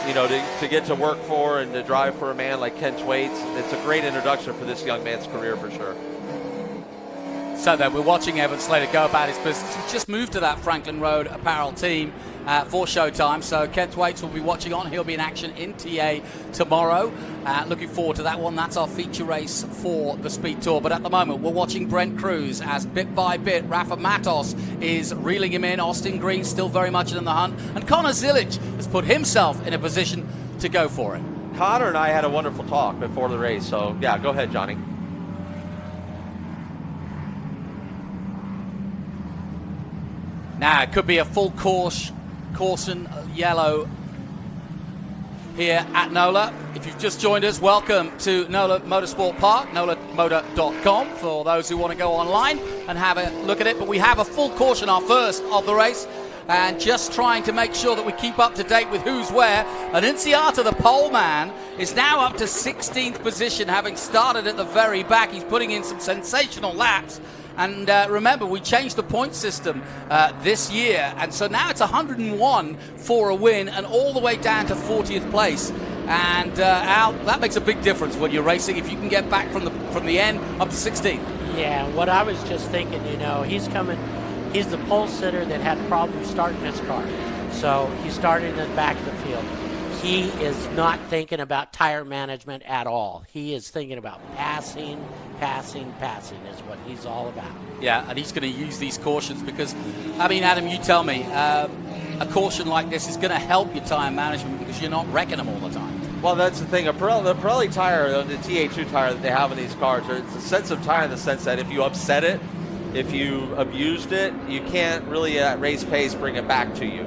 You know, to get to work for and to drive for a man like Kent Waits, it's a great introduction for this young man's career for sure. So then we're watching Evan Slater go about his business. He's just moved to that Franklin Road apparel team for showtime. So Kent Waits will be watching on. He'll be in action in TA tomorrow. Looking forward to that one. That's our feature race for the Speed Tour. But at the moment, we're watching Brent Cruz as bit by bit Rafa Matos is reeling him in. Austin Green still very much in the hunt. And Connor Zilic has put himself in a position to go for it. Connor and I had a wonderful talk before the race. So, yeah, go ahead, Johnny. Now, it could be a full caution yellow here at NOLA. If you've just joined us, welcome to NOLA Motorsport Park, nolamotor.com, for those who want to go online and have a look at it. But we have a full caution, our first of the race, and just trying to make sure that we keep up to date with who's where. And Inciata, the pole man, is now up to 16th position, having started at the very back. He's putting in some sensational laps. And remember, we changed the point system this year, and so now it's 101 for a win and all the way down to 40th place. And Al, that makes a big difference when you're racing if you can get back from the end up to 16th. Yeah, what I was just thinking, you know, he's the pole sitter that had problems starting his car. So he started in the back of the field. He is not thinking about tire management at all. He is thinking about passing is what he's all about. Yeah, and he's going to use these cautions because, I mean, Adam, you tell me, a caution like this is going to help your tire management because you're not wrecking them all the time. Well, that's the thing. The Pirelli tire, the TA2 tire that they have in these cars, it's a sensitive tire in the sense that if you upset it, if you abused it, you can't really at race pace bring it back to you.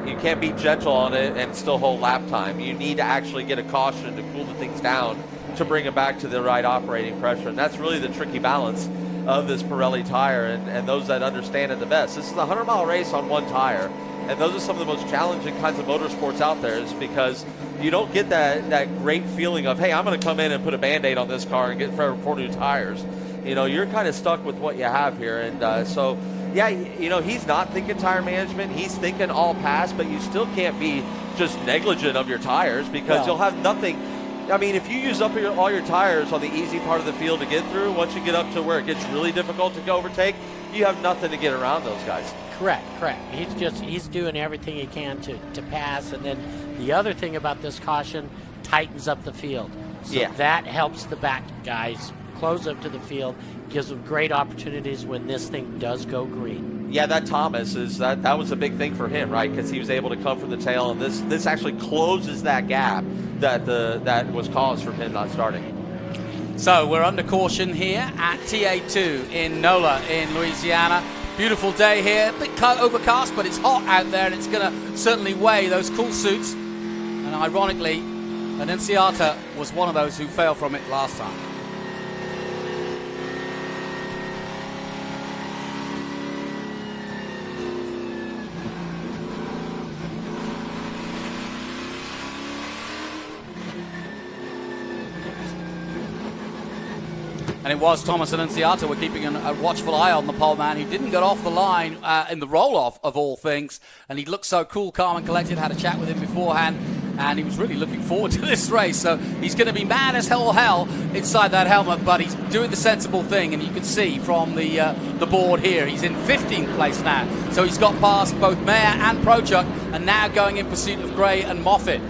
You can't be gentle on it and still hold lap time. You need to actually get a caution to cool the things down to bring it back to the right operating pressure. And that's really the tricky balance of this Pirelli tire and those that understand it the best. This is a 100-mile race on one tire. And those are some of the most challenging kinds of motorsports out there is because you don't get that great feeling of, hey, I'm going to come in and put a Band-Aid on this car and get 4 new tires. You know, you're kind of stuck with what you have here. And so, yeah, you know, he's not thinking tire management. He's thinking all pass, but you still can't be just negligent of your tires because you'll have nothing. I mean, if you use up all your tires on the easy part of the field to get through, once you get up to where it gets really difficult to overtake, you have nothing to get around those guys. Correct. He's doing everything he can to pass. And then the other thing about this caution tightens up the field. So that helps the back guys close up to the field, gives them great opportunities when this thing does go green. Yeah, that Thomas that was a big thing for him, right? Because he was able to come from the tail, and this actually closes that gap that was caused from him not starting. So we're under caution here at TA2 in NOLA in Louisiana. Beautiful day here, a bit overcast, but it's hot out there, and it's going to certainly weigh those cool suits. And ironically, Annunziata was one of those who failed from it last time. And it was Thomas Annunziata. We're keeping a watchful eye on the pole man who didn't get off the line in the roll-off of all things. And he looked so cool, calm and collected. Had a chat with him beforehand. And he was really looking forward to this race. So he's going to be mad as hell inside that helmet. But he's doing the sensible thing. And you can see from the board here, he's in 15th place now. So he's got past both Mayer and Prochuk. And now going in pursuit of Gray and Moffitt.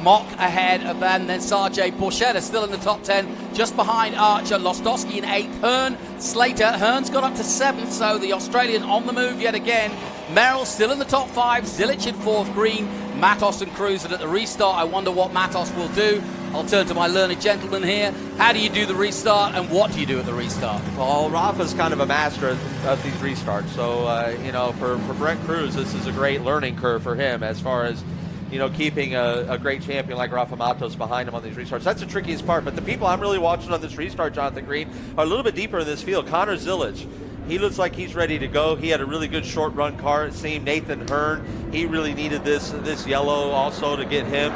Mock ahead of then Sergej Borchetta still in the top 10, just behind Archer. Lostowski in 8th, Hearn, Slater. Hearn's got up to 7th, so the Australian on the move yet again. Merrill still in the top 5, Zilic in 4th, Green, Matos and Cruz. And at the restart, I wonder what Matos will do. I'll turn to my learned gentleman here. How do you do the restart, and what do you do at the restart? Well, Rafa's kind of a master of these restarts. So, you know, for Brent Cruz, this is a great learning curve for him as far as, you know, keeping a great champion like Rafa Matos behind him on these restarts. That's the trickiest part. But the people I'm really watching on this restart, Jonathan Green, are a little bit deeper in this field. Connor Zilic, he looks like he's ready to go. He had a really good short run car, it seemed. Nathan Hearn, he really needed this yellow also to get him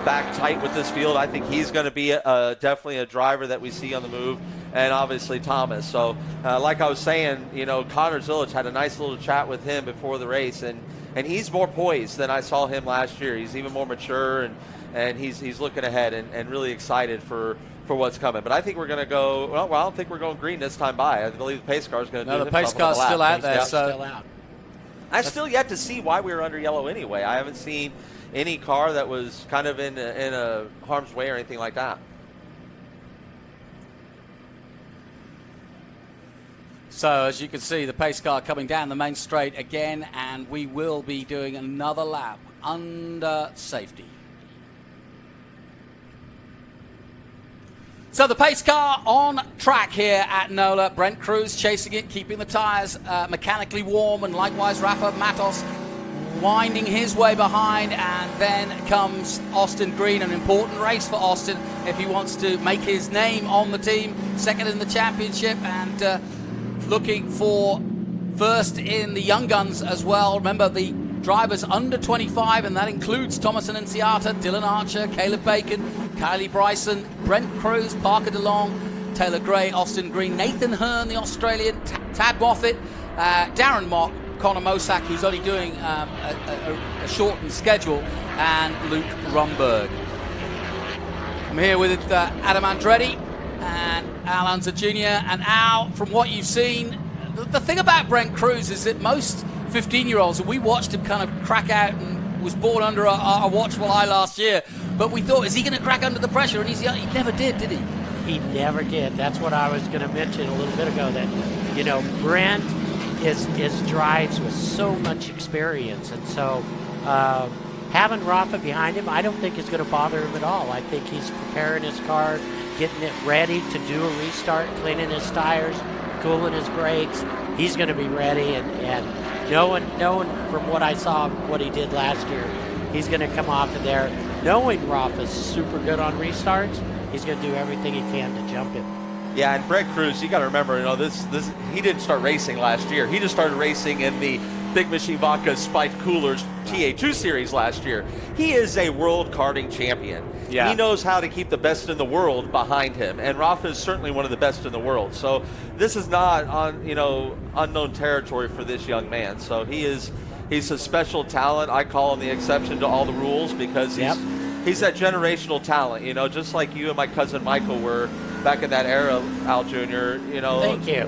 back tight with this field. I think he's going to be definitely a driver that we see on the move. And obviously Thomas. So like I was saying, you know, Connor Zilic had a nice little chat with him before the race, and and he's more poised than I saw him last year. He's even more mature, and he's looking ahead and really excited for what's coming. But I think we're going to go. Well, I don't think we're going green this time by. I believe the pace car is going to do the pace car's still out there. Still out. I've still yet to see why we were under yellow anyway. I haven't seen any car that was kind of in a harm's way or anything like that. So as you can see, the pace car coming down the main straight again, and we will be doing another lap under safety. So the pace car on track here at NOLA. Brent Cruz chasing it, keeping the tyres mechanically warm, and likewise Rafa Matos winding his way behind, and then comes Austin Green. An important race for Austin if he wants to make his name on the team. Second in the championship, and looking for first in the young guns as well. Remember, the drivers under 25, and that includes Thomas Annunziata, Dylan Archer, Caleb Bacon, Kylie Bryson, Brent Cruz, Parker DeLong, Taylor Gray, Austin Green, Nathan Hearn, the Australian, Tad Moffat, Darren Mock, Connor Mosack, who's only doing a shortened schedule, and Luke Rumberg. I'm here with Adam Andretti and Al Unser Jr. And Al, from what you've seen, the thing about Brent Cruz is that most 15-year-olds, and we watched him kind of crack out and was born under our watchful eye last year, but we thought, is he going to crack under the pressure? And he never did he? He never did. That's what I was going to mention a little bit ago, that, you know, Brent is drives with so much experience, and so having Rafa behind him, I don't think is going to bother him at all. I think he's preparing his car, getting it ready to do a restart, cleaning his tires, cooling his brakes. He's going to be ready, and knowing from what I saw what he did last year, he's going to come off of there. Knowing Rafa's super good on restarts, he's going to do everything he can to jump him. Yeah, and Brent Cruz, you got to remember, you know, this he didn't start racing last year. He just started racing in the Big Machine Vodka Spiked Coolers TA2 series last year. He is a world karting champion. Yeah. He knows how to keep the best in the world behind him, and Rafa is certainly one of the best in the world. So this is not unknown territory for this young man. So he's a special talent. I call him the exception to all the rules, because he's that generational talent. You know, just like you and my cousin Michael were back in that era, Al Jr. You know, thank you.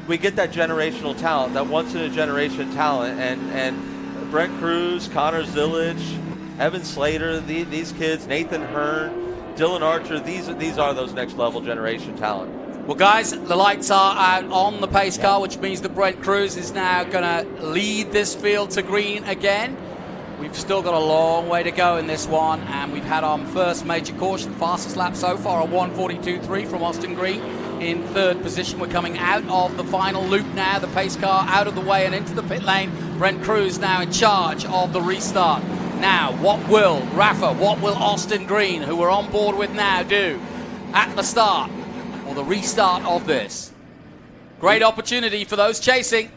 We get that generational talent, that once in a generation talent, and Brent Cruz, Connor Zillage, Evan Slater, these kids, Nathan Hearn, Dylan Archer, these are those next level generation talent. Well, guys, the lights are out on the pace car, which means that Brent Cruz is now going to lead this field to green again. We've still got a long way to go in this one, and we've had our first major caution. Fastest lap so far, a 1:42.3 from Austin Green in third position. We're coming out of the final loop now. The pace car out of the way and into the pit lane. Brent Cruz now in charge of the restart. Now, what will Rafa, what will Austin Green, who we're on board with now, do at the start or the restart of this? Great opportunity for those chasing.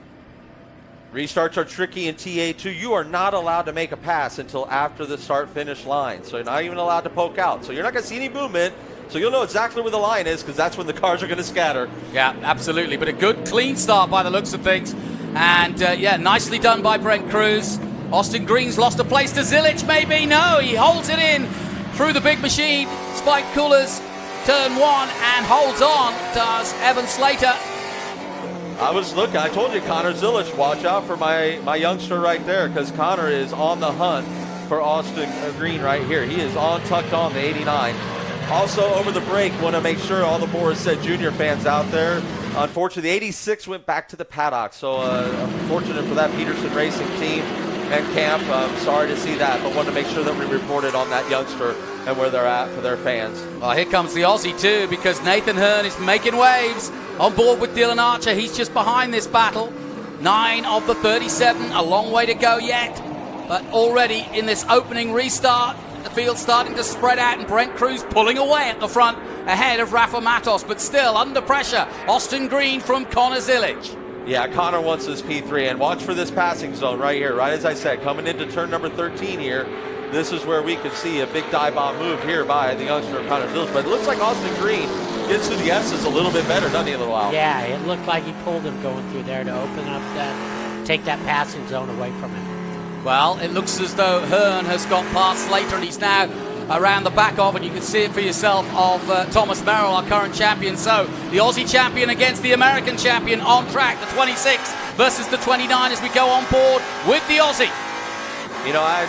Restarts are tricky in TA2. You are not allowed to make a pass until after the start-finish line. So you're not even allowed to poke out. So you're not going to see any movement. So you'll know exactly where the line is, because that's when the cars are going to scatter. Yeah, absolutely. But a good, clean start by the looks of things. And, yeah, nicely done by Brent Cruz. Austin Green's lost a place to Zilic, maybe. No, he holds it in through the Big Machine. Spike Coolers, turn one, and holds on, does Evan Slater. I told you, Connor Zillage, watch out for my youngster right there, because Connor is on the hunt for Austin Green right here. He is tucked on the 89. Also, over the break, want to make sure all the Boris Said Jr. fans out there, unfortunately, the 86 went back to the paddock. So, unfortunate for that Peterson Racing team and camp. Sorry to see that, but wanted to make sure that we reported on that youngster and where they're at for their fans. Well, here comes the Aussie too, because Nathan Hearn is making waves on board with Dylan Archer. He's just behind this battle. 9 of the 37, a long way to go yet, but already in this opening restart, the field's starting to spread out, and Brent Cruz pulling away at the front ahead of Rafa Matos, but still under pressure. Austin Green from Connor Zilic. Yeah, Connor wants his P3, and watch for this passing zone right here. Right as I said, coming into turn number 13 here, this is where we could see a big dive bomb move here by the youngster of Connor Zilic. But it looks like Austin Green gets through the S's a little bit better, doesn't he, a little while? Yeah, it looked like he pulled him going through there to open up take that passing zone away from him. Well, it looks as though Hearn has got past Slater, and he's now around the back of, and you can see it for yourself, of Thomas Merrill, our current champion. So the Aussie champion against the American champion on track, the 26 versus the 29 as we go on board with the Aussie. You know, I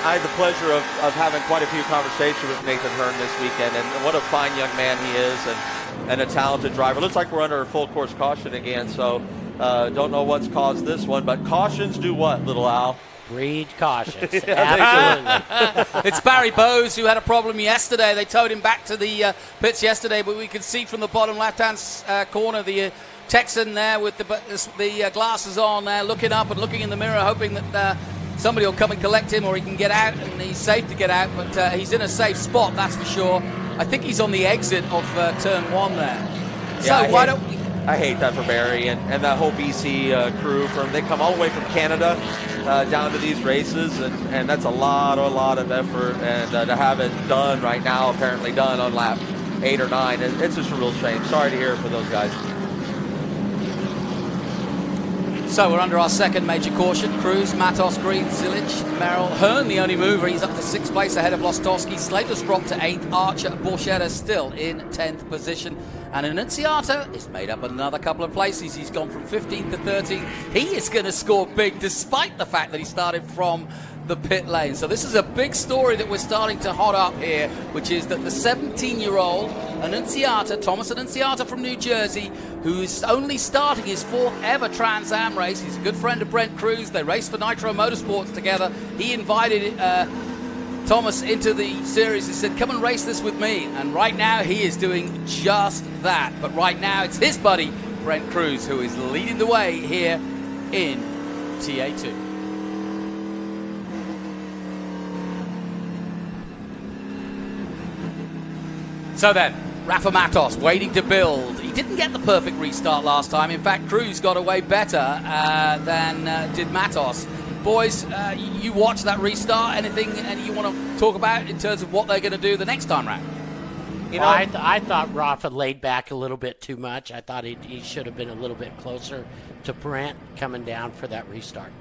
had the pleasure of having quite a few conversations with Nathan Hearn this weekend, and what a fine young man he is, and a talented driver. Looks like we're under a full course caution again, so don't know what's caused this one, but cautions do what, little Al? Breed cautions. Absolutely. It's Barry Bowes who had a problem yesterday. They towed him back to the pits yesterday, but we could see from the bottom left-hand corner the Texan there with the glasses on there, looking up and looking in the mirror, hoping that somebody will come and collect him, or he can get out, and he's safe to get out, but he's in a safe spot, that's for sure. I think he's on the exit of turn 1 there. Yeah, so why don't we... I hate that for Barry and that whole BC crew. They come all the way from Canada down to these races, and that's a lot of effort, and to have it done right now, apparently done on lap 8 or 9, it's just a real shame. Sorry to hear it for those guys. So we're under our second major caution. Cruz, Matos, Green, Zilic, Merrill, Hearn, the only mover. He's up to 6th place ahead of Lostowski. Slater's dropped to 8th. Archer, Borchetta still in 10th position. And Annunziata has made up another couple of places. He's gone from 15th to 13th. He is going to score big despite the fact that he started from the pit lane. So this is a big story that we're starting to hot up here, which is that the 17-year-old Annunziata, Thomas Annunziata from New Jersey, who's only starting his 4th ever Trans Am race. He's a good friend of Brent Cruz. They raced for Nitro Motorsports together. He invited Thomas into the series. He said, come and race this with me. And right now he is doing just that. But right now it's his buddy, Brent Cruz, who is leading the way here in TA2. So then, Rafa Matos waiting to build. He didn't get the perfect restart last time. In fact, Cruz got away better than did Matos. Boys, you watched that restart. Anything you want to talk about in terms of what they're going to do the next time round? You know, I thought Rafa laid back a little bit too much. I thought he should have been a little bit closer to Brent coming down for that restart.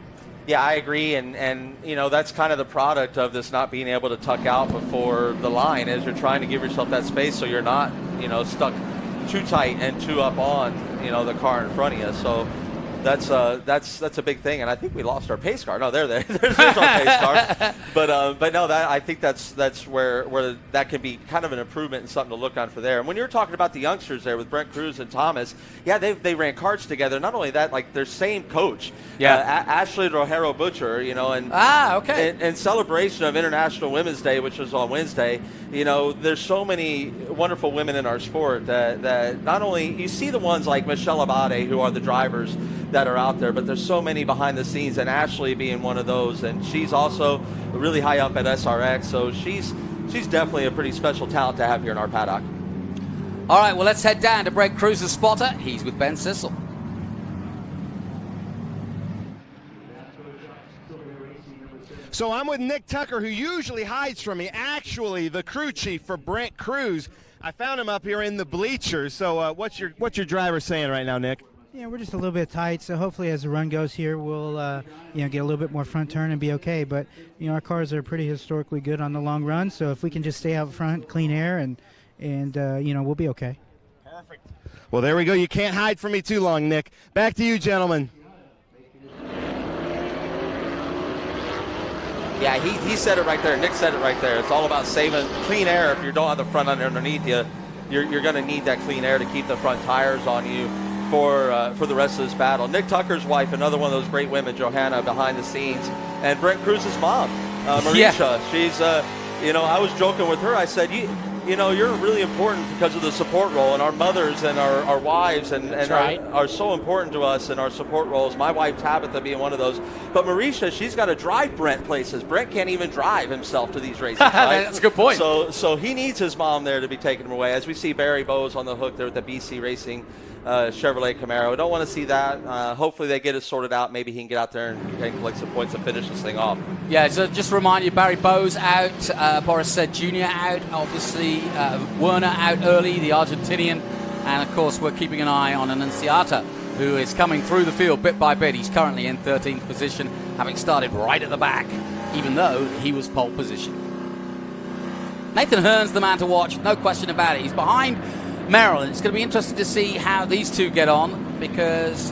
Yeah, I agree, and you know, that's kind of the product of this not being able to tuck out before the line, is you're trying to give yourself that space so you're not, you know, stuck too tight and too up on, you know, the car in front of you. So that's a big thing, and I think we lost our pace car. No, there's our pace car. But no, I think that's where that can be kind of an improvement and something to look on for there. And when you're talking about the youngsters there with Brent Cruz and Thomas, yeah, they ran karts together. Not only that, like their same coach, Ashley Rojero Butcher, you know, and in celebration of International Women's Day, which was on Wednesday, you know, there's so many wonderful women in our sport that not only you see the ones like Michelle Abate, who are the drivers that are out there, but there's so many behind the scenes, and Ashley being one of those, and she's also really high up at SRX, so she's definitely a pretty special talent to have here in our paddock. All right, well, let's head down to Brent Cruz's spotter. He's with Ben Sissel. So I'm with Nick Tucker, who usually hides from me, actually the crew chief for Brent Cruz. I found him up here in the bleachers. So what's your driver saying right now, Nick? Yeah, we're just a little bit tight, so hopefully as the run goes here, we'll get a little bit more front turn and be okay. But our cars are pretty historically good on the long run, so if we can just stay out front, clean air, and we'll be okay. Perfect. Well, there we go. You can't hide from me too long, Nick. Back to you, gentlemen. Yeah, he said it right there. Nick said it right there. It's all about saving clean air. If you don't have the front end underneath you, you're going to need that clean air to keep the front tires on you for the rest of this battle. Nick Tucker's wife, another one of those great women, Johanna, behind the scenes, and Brent Cruz's mom, Marisha. She's, I was joking with her. I said, you're really important because of the support role, and our mothers and our wives and are so important to us in our support roles. My wife Tabitha being one of those. But Marisha, she's got to drive Brent places. Brent can't even drive himself to these races. Right? That's a good point. So he needs his mom there to be taking him away. As we see Barry Bowes on the hook there with the BC Racing Chevrolet Camaro. Don't want to see that. Hopefully they get it sorted out. Maybe he can get out there and collect some points and finish this thing off. Yeah, so just to remind you, Barry Bowes out, Boris said Jr. out, obviously Werner out early, the Argentinian, and of course we're keeping an eye on Annunziata, who is coming through the field bit by bit. He's currently in 13th position. having started right at the back, even though he was pole position. Nathan Hearn's the man to watch, no question about it. He's behind Merrill, and it's going to be interesting to see how these two get on, because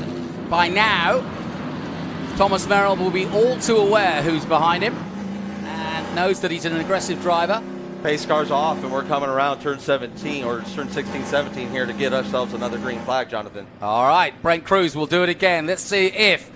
by now, Thomas Merrill will be all too aware who's behind him and knows that he's an aggressive driver. Pace car's off, and we're coming around turn 17, or turn 16, 17 here to get ourselves another green flag, Jonathan. All right, Brent Cruz will do it again. Let's see if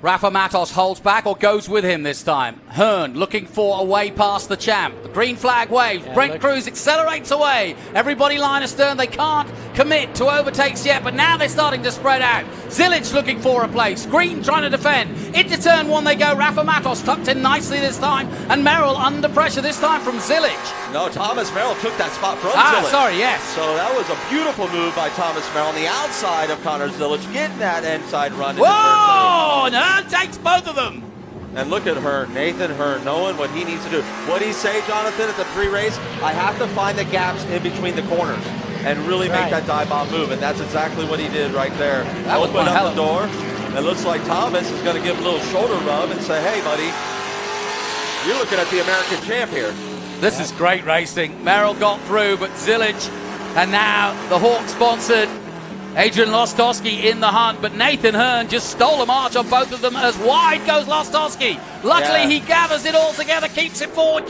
Rafa Matos holds back or goes with him this time. Hearn looking for a way past the champ. The green flag waves. Brent Cruz accelerates away. Everybody line astern. They can't commit to overtakes yet, but now they're starting to spread out. Zilic looking for a place. Green trying to defend. Into turn one they go. Rafa Matos tucked in nicely this time, and Merrill under pressure this time from Zilic. No, Thomas Merrill took that spot from Zilic. Sorry, yes. So that was a beautiful move by Thomas Merrill on the outside of Connor Zilic, getting that inside run. Whoa! And Hearn takes both of them. And look at Hearn, Nathan Hearn, knowing what he needs to do. What did he say, Jonathan, at the pre-race? I have to find the gaps in between the corners and really make that dive bomb move, and that's exactly what he did right there. That was Open up the door. It looks like Thomas is going to give him a little shoulder rub and say, hey, buddy, you're looking at the American champ here. This is great racing. Merrill got through, but Zilic, and now the Hawk-sponsored Adrian Lostowski in the hunt, but Nathan Hearn just stole a march on both of them as wide goes Lostowski. Luckily, he gathers it all together, keeps it forward,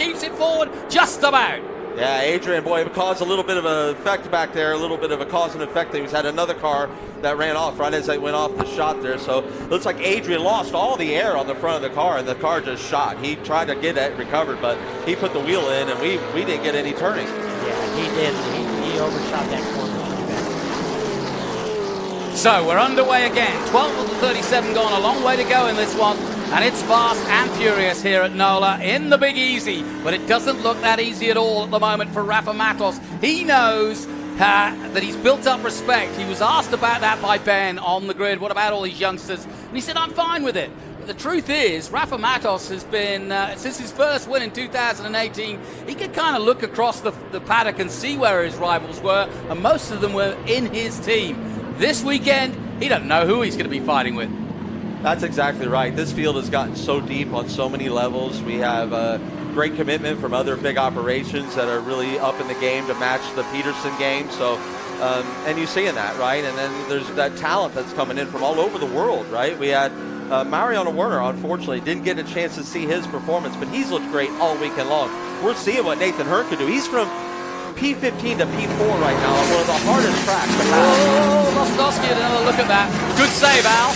just about. Yeah, Adrian, boy, it caused a little bit of an effect back there, a little bit of a cause and effect. He had another car that ran off right as they went off the shot there. So looks like Adrian lost all the air on the front of the car, and the car just shot. He tried to get it recovered, but he put the wheel in, and we didn't get any turning. Yeah, he did. He overshot that corner. So we're underway again. 12 of the 37 gone. A long way to go in this one. And it's fast and furious here at NOLA in the Big Easy. But it doesn't look that easy at all at the moment for Rafa Matos. He knows that he's built up respect. He was asked about that by Ben on the grid. What about all these youngsters? And he said, I'm fine with it. But the truth is, Rafa Matos has been, since his first win in 2018, he could kind of look across the paddock and see where his rivals were. And most of them were in his team. This weekend, he doesn't know who he's going to be fighting with. That's exactly right. This field has gotten so deep on so many levels. We have great commitment from other big operations that are really up in the game to match the Peterson game. So, and you're seeing that, right? And then there's that talent that's coming in from all over the world, right? We had Mariano Werner, unfortunately, didn't get a chance to see his performance, but he's looked great all weekend long. We're seeing what Nathan Hearn could do. He's from P15 to P4 right now on one of the hardest tracks to pass. Oh, Lostowski had another look at that. Good save, Al.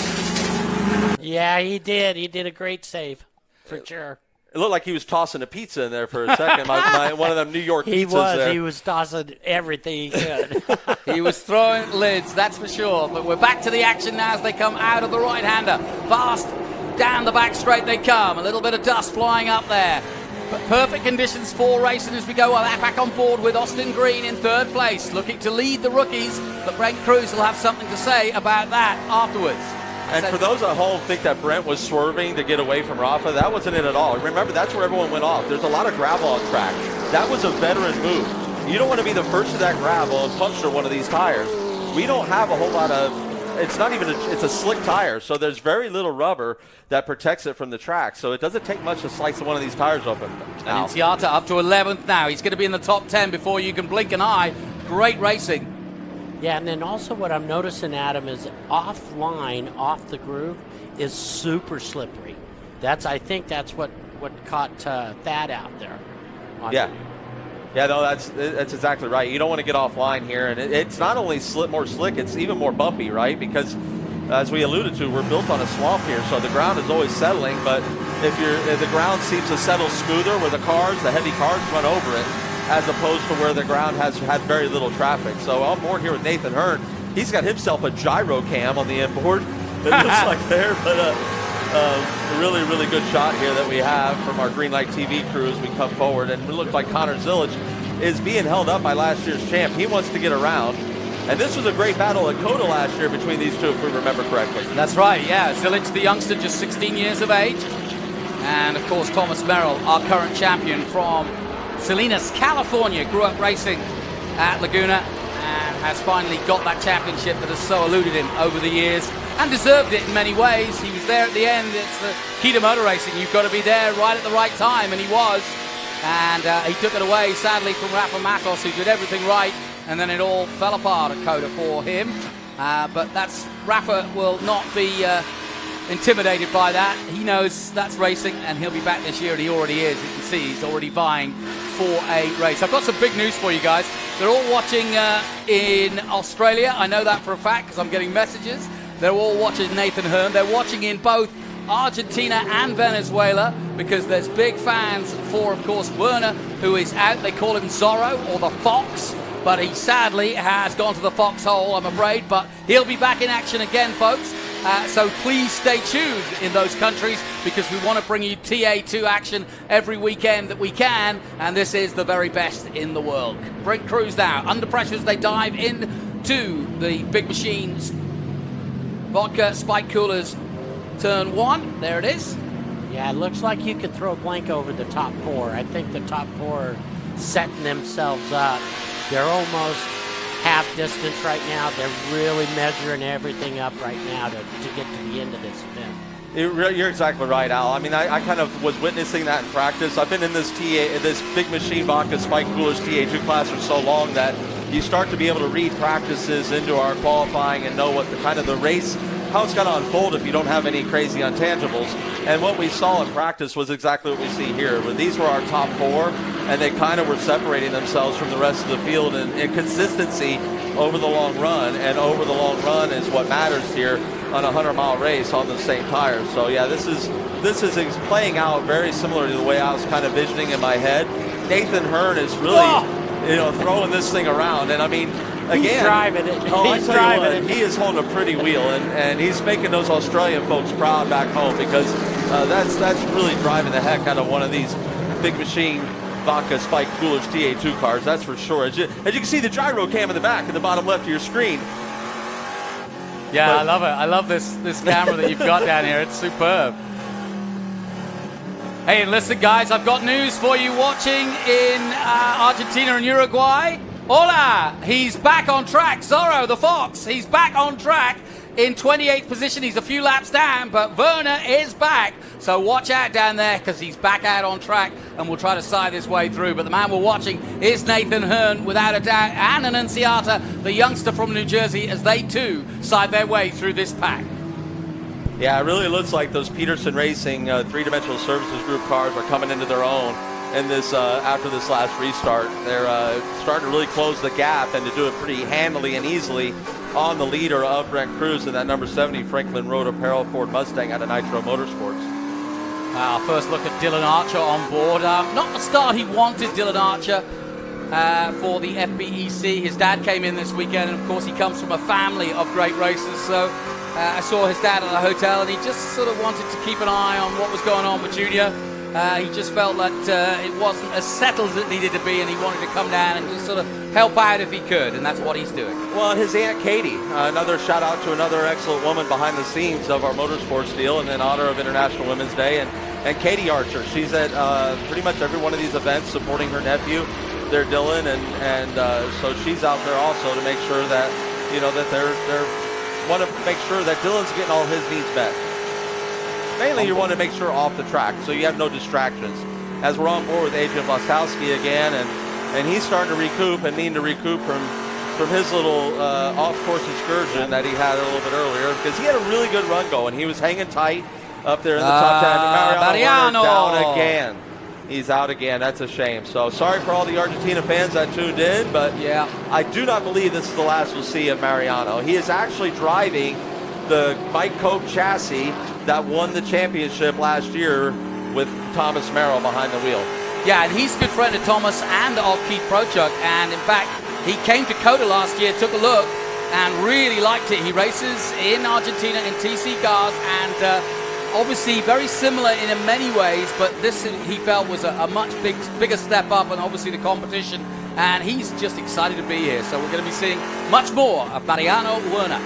Yeah, he did. He did a great save, for sure. It looked like he was tossing a pizza in there for a second. One of them New York pizzas there. He was tossing everything he could. He was throwing lids, that's for sure. But we're back to the action now as they come out of the right-hander. Fast down the back straight they come. A little bit of dust flying up there. But perfect conditions for racing as we go back on board with Austin Green in third place, looking to lead the rookies. But Brent Cruz will have something to say about that afterwards. And for those at home think that Brent was swerving to get away from Rafa, that wasn't it at all. Remember, that's where everyone went off. There's a lot of gravel on track. That was a veteran move. You don't want to be the first to that gravel and puncture one of these tires. We don't have a whole lot of, it's not even, it's a slick tire, so there's very little rubber that protects it from the track. So it doesn't take much to slice one of these tires open. And Inciata up to 11th now. He's going to be in the top 10 before you can blink an eye. Great racing. Yeah, and then also what I'm noticing, Adam, is offline, off the groove, is super slippery. I think that's what caught Thad out there. Yeah. Yeah, no, that's exactly right. You don't want to get offline here, and it's not only more slick, it's even more bumpy, right? Because as we alluded to, we're built on a swamp here, so the ground is always settling. But if the ground seems to settle smoother, where the heavy cars run over it, as opposed to where the ground has had very little traffic. So on board here with Nathan Hearn, he's got himself a gyro cam on the inboard. It looks like there, but really, really good shot here that we have from our Green Light TV crew as we come forward. And it looks like Connor Zilic is being held up by last year's champ. He wants to get around. And this was a great battle at COTA last year between these two, if we remember correctly. That's right, yeah. Zilic, the youngster, just 16 years of age. And, of course, Thomas Merrill, our current champion from Salinas, California, grew up racing at Laguna and has finally got that championship that has so eluded him over the years. and deserved it in many ways. He was there at the end. It's the key to motor racing. You've got to be there right at the right time, and he was. And he took it away, sadly, from Rafa Matos, who did everything right, and then it all fell apart at Coda for him. But Rafa will not be intimidated by that. He knows that's racing, and he'll be back this year, and he already is. You can see he's already vying for a race. I've got some big news for you guys. They're all watching in Australia. I know that for a fact because I'm getting messages. They're all watching Nathan Hearn. They're watching in both Argentina and Venezuela because there's big fans for, of course, Werner, who is out. They call him Zorro or the Fox, but he sadly has gone to the foxhole, I'm afraid. But he'll be back in action again, folks. So please stay tuned in those countries because we want to bring you TA2 action every weekend that we can, and this is the very best in the world. Brake crews now under pressure as they dive into the Big Machines Vodka Spike Coolers turn 1. There it is. Yeah, it looks like you could throw a blank over the top 4. I think the top 4 are setting themselves up. They're almost half distance right now. They're really measuring everything up right now to get to the end of this event. You're exactly right, Al. I mean, I kind of was witnessing that in practice. I've been in this Big Machine Vodka Spike Coolers TA2 class for so long that you start to be able to read practices into our qualifying and know what the kind of the race, how it's going to unfold if you don't have any crazy untangibles. And what we saw in practice was exactly what we see here. Where these were our top 4, and they kind of were separating themselves from the rest of the field in consistency over the long run. And over the long run is what matters here on a 100-mile race on the same tires. So yeah, this is playing out very similar to the way I was kind of visioning in my head. Nathan Hearn is really throwing this thing around, and I mean, again, he's driving it. I tell you what, he is holding a pretty wheel, and he's making those Australian folks proud back home because that's really driving the heck out of one of these Big Machine Vodka Spike Coolers TA2 cars. That's for sure. As you can see, the gyro cam in the back, in the bottom left of your screen. Yeah, I love it. I love this camera that you've got down here. It's superb. Hey, listen, guys, I've got news for you watching in Argentina and Uruguay. Hola! He's back on track. Zorro, the Fox, he's back on track in 28th position. He's a few laps down, but Werner is back. So watch out down there because he's back out on track and we'll try to side his way through. But the man we're watching is Nathan Hearn, without a doubt, and Annunziata, the youngster from New Jersey, as they too side their way through this pack. Yeah, it really looks like those Peterson Racing three-dimensional services group cars are coming into their own in this after this last restart. They're starting to really close the gap and to do it pretty handily and easily on the leader of Brent Cruz in that number 70 Franklin Road Apparel Ford Mustang out of Nitro Motorsports. Wow, first look at Dylan Archer on board. Not the start he wanted, Dylan Archer, for the FBEC. His dad came in this weekend, and of course he comes from a family of great racers. So I saw his dad at the hotel, and he just sort of wanted to keep an eye on what was going on with Junior. He just felt that it wasn't as settled as it needed to be, and he wanted to come down and just sort of help out if he could, and that's what he's doing. Well, and his Aunt Katie, another shout out to another excellent woman behind the scenes of our motorsports deal, and in honor of International Women's Day, and Katie Archer. She's at pretty much every one of these events supporting her nephew, their Dylan, and so she's out there also to make sure that that they're want to make sure that Dylan's getting all his needs met. Mainly you want to make sure off the track so you have no distractions. As we're on board with Adrian Blastowski again, and he's starting to recoup and needing to recoup from his little off-course excursion that he had a little bit earlier, because he had a really good run going. He was hanging tight up there in the top 10. Mariano down again. He's out again. That's a shame. So sorry for all the Argentina fans that tuned in, but yeah, I do not believe this is the last we'll see of Mariano. He is actually driving the Mike Cope chassis that won the championship last year with Thomas Merrill behind the wheel. Yeah, and he's a good friend of Thomas and of Keith Prochuk, and in fact, he came to COTA last year, took a look, and really liked it. He races in Argentina in TC cars, and obviously very similar in many ways, but this he felt was a much bigger step up, and obviously the competition, and he's just excited to be here. So we're going to be seeing much more of Mariano Werner.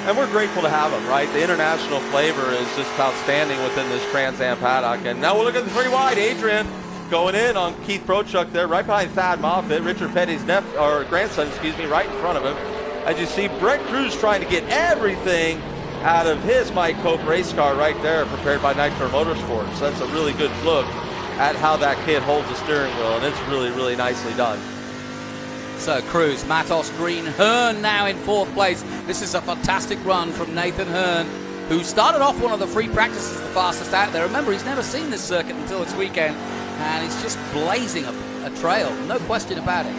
And we're grateful to have him, right? The international flavor is just outstanding within this Trans Am paddock. And now we'll look at the 3 wide. Adrian going in on Keith Prochuk there, right behind Thad Moffitt, Richard Petty's grandson, right in front of him. As you see, Brent Cruz trying to get everything out of his Mike Cope race car right there, prepared by NOLA Motorsports. That's a really good look at how that kid holds the steering wheel, and it's really, really nicely done. So Cruz, Matos, Green, Hearn now in 4th place. This is a fantastic run from Nathan Hearn, who started off one of the free practices the fastest out there. Remember, he's never seen this circuit until this weekend, and he's just blazing a trail, no question about it.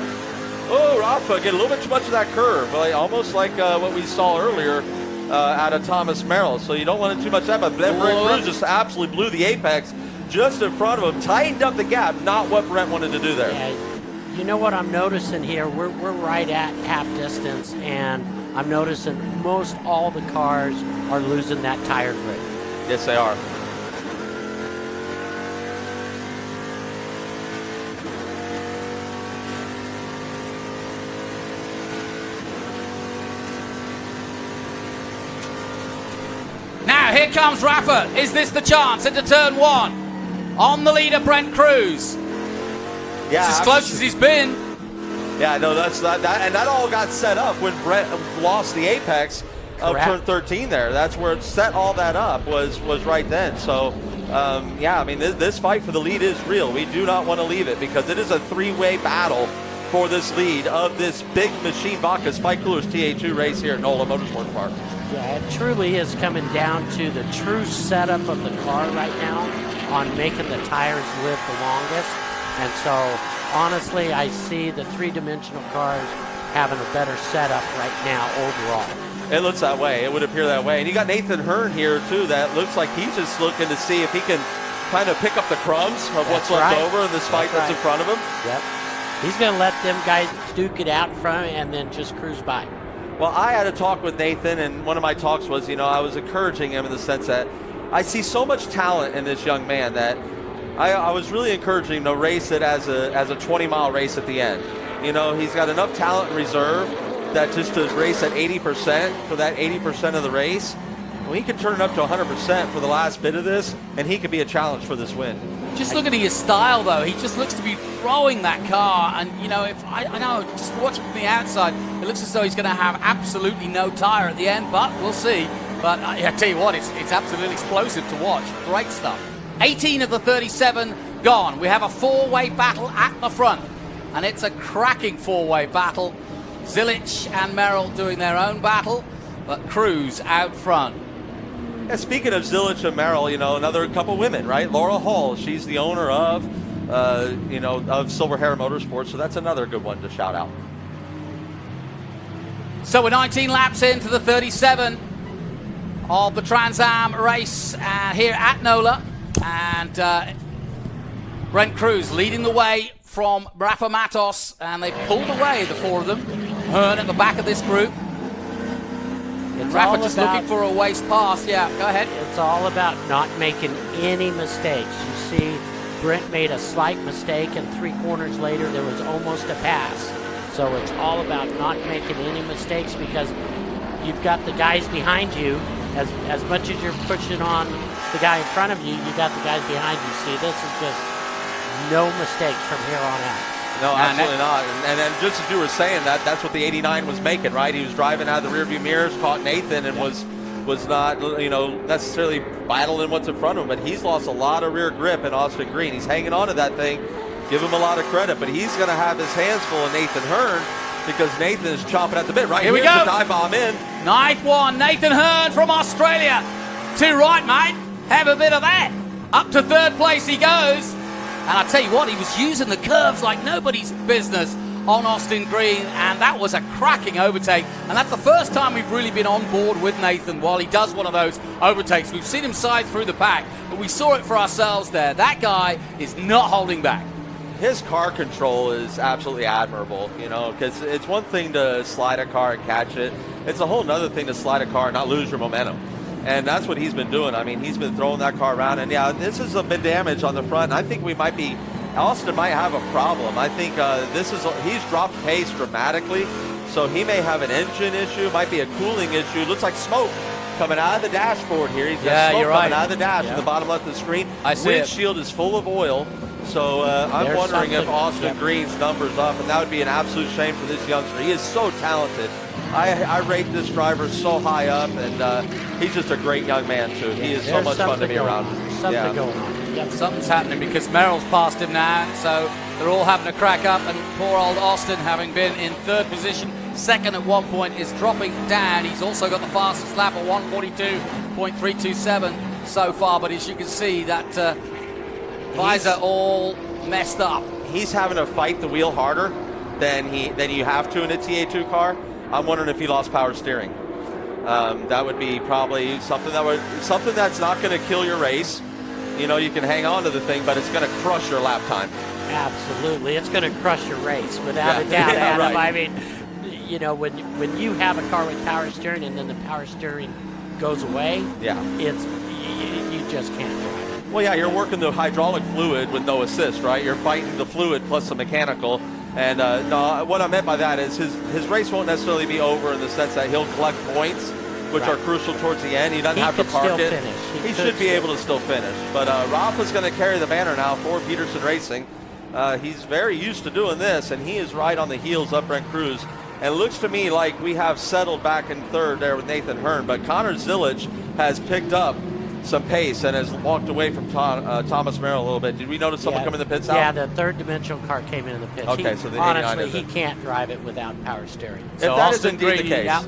Oh, Rafa, get a little bit too much of that curve, almost like what we saw earlier out of Thomas Merrill. So you don't want too much of that, but Brent Cruz just absolutely blew the apex just in front of him, tightened up the gap, not what Brent wanted to do there. Yeah, you know what I'm noticing here? We're right at half distance, and I'm noticing most all the cars are losing that tire grip. Yes, they are. Now here comes Rafa. Is this the chance into turn 1? On the leader, Brent Cruz. Yeah, it's as close as he's been. Yeah, no, that's that, and that all got set up when Brent lost the apex of turn 13 there. That's where it set all that up, was right then. So, yeah, I mean, this fight for the lead is real. We do not want to leave it because it is a 3-way battle for this lead of this big machine Vodka Spike Coolers TA2 race here at NOLA Motorsports Park. Yeah, it truly is coming down to the true setup of the car right now on making the tires live the longest. And so, honestly, I see the 3-dimensional cars having a better setup right now overall. It looks that way. It would appear that way. And you got Nathan Hearn here, too, that looks like he's just looking to see if he can kind of pick up the crumbs of what's left over in this fight that's in front of him. Yep. He's going to let them guys duke it out in front and then just cruise by. Well, I had a talk with Nathan, and one of my talks was, I was encouraging him in the sense that I see so much talent in this young man that I was really encouraging him to race it as a 20-mile race at the end. He's got enough talent in reserve that just to race at 80% for that 80% of the race, well, he could turn it up to 100% for the last bit of this, and he could be a challenge for this win. Just look at his style, though. He just looks to be throwing that car, and if I know, just watching from the outside, it looks as though he's going to have absolutely no tire at the end, but we'll see. But I tell you what, it's absolutely explosive to watch. Great stuff. 18 of the 37 gone. We have a 4-way battle at the front, and it's a cracking 4-way battle. Zilic and Merrill doing their own battle, but Cruz out front. Yeah, speaking of Zilic and Merrill, another couple women, right? Laura Hall, she's the owner of, of Silver Hair Motorsports, so that's another good one to shout out. So we're 19 laps into the 37 of the Trans Am race here at NOLA, and Brent Cruz leading the way from Rafa Matos, and they've pulled away, the 4 of them. Hearn at the back of this group. It's Rafa just looking for a waste pass. Yeah, go ahead. It's all about not making any mistakes. You see, Brent made a slight mistake, and 3 corners later, there was almost a pass. So it's all about not making any mistakes because you've got the guys behind you. As much as you're pushing on the guy in front of you, you got the guys behind you. See, this is just no mistakes from here on out. No, absolutely not. And then just as you were saying that's what the 89 was making, right? He was driving out of the rearview mirrors, caught Nathan, and was not, necessarily battling what's in front of him. But he's lost a lot of rear grip in Austin Green. He's hanging on to that thing. Give him a lot of credit, but he's going to have his hands full of Nathan Hearn because Nathan is chomping at the bit. Right here we go. The dive bomb in. Ninth one, Nathan Hearn from Australia. Too right, mate. Have a bit of that. Up to 3rd place he goes. And I tell you what, he was using the curves like nobody's business on Austin Green, and that was a cracking overtake. And that's the first time we've really been on board with Nathan while he does one of those overtakes. We've seen him side through the pack, but we saw it for ourselves there. That guy is not holding back. His car control is absolutely admirable, because it's one thing to slide a car and catch it. It's a whole nother thing to slide a car and not lose your momentum. And that's what he's been doing. I mean, he's been throwing that car around. And, yeah, this has been damage on the front. I think Austin might have a problem. I think he's dropped pace dramatically. So he may have an engine issue, might be a cooling issue. It looks like smoke coming out of the dashboard here. He's got smoke coming out of the dash in the bottom left of the screen. I see Windshield is full of oil. So I'm There's wondering if something. Austin Yep. Green's numbers up, and that would be an absolute shame for this youngster. He is so talented. I rate this driver so high up, and he's just a great young man, too. He is so There's much fun to something be going around. on. Something going on. Yep. Something's happening because Merrill's passed him now, so they're all having a crack up, and poor old Austin, having been in third position, second at one point, is dropping down. He's also got the fastest lap at 1:42.327 so far, but as you can see, that visor all messed up. He's having to fight the wheel harder than you have to in a TA2 car. I'm wondering if he lost power steering. That would be probably something that's not going to kill your race. You know, you can hang on to the thing, but it's going to crush your lap time. Absolutely. It's going to crush your race, without a Yeah. doubt, Yeah, Adam. right. I mean, you know, when you have a car with power steering and then the power steering goes away, Yeah. you just can't drive it. Well, yeah, you're working the hydraulic fluid with no assist, right? You're fighting the fluid plus the mechanical. And no, what I meant by that is his race won't necessarily be over in the sense that he'll collect points, which are crucial towards the end. He doesn't have to could park still it. finish. He should be able to still finish. But Rafa's going to carry the banner now for Peterson Racing. He's very used to doing this, and he is right on the heels of Brent Cruz. And it looks to me like we have settled back in third there with Nathan Hearn, but Connor Zillage has picked up some pace and has walked away from Thomas Merrill a little bit. Did we notice someone come in the pits Yeah, out? the third dimensional car came in the pits. Okay, so the 89 honestly, is he it. can't drive it without power steering. If that is indeed the case. Yeah.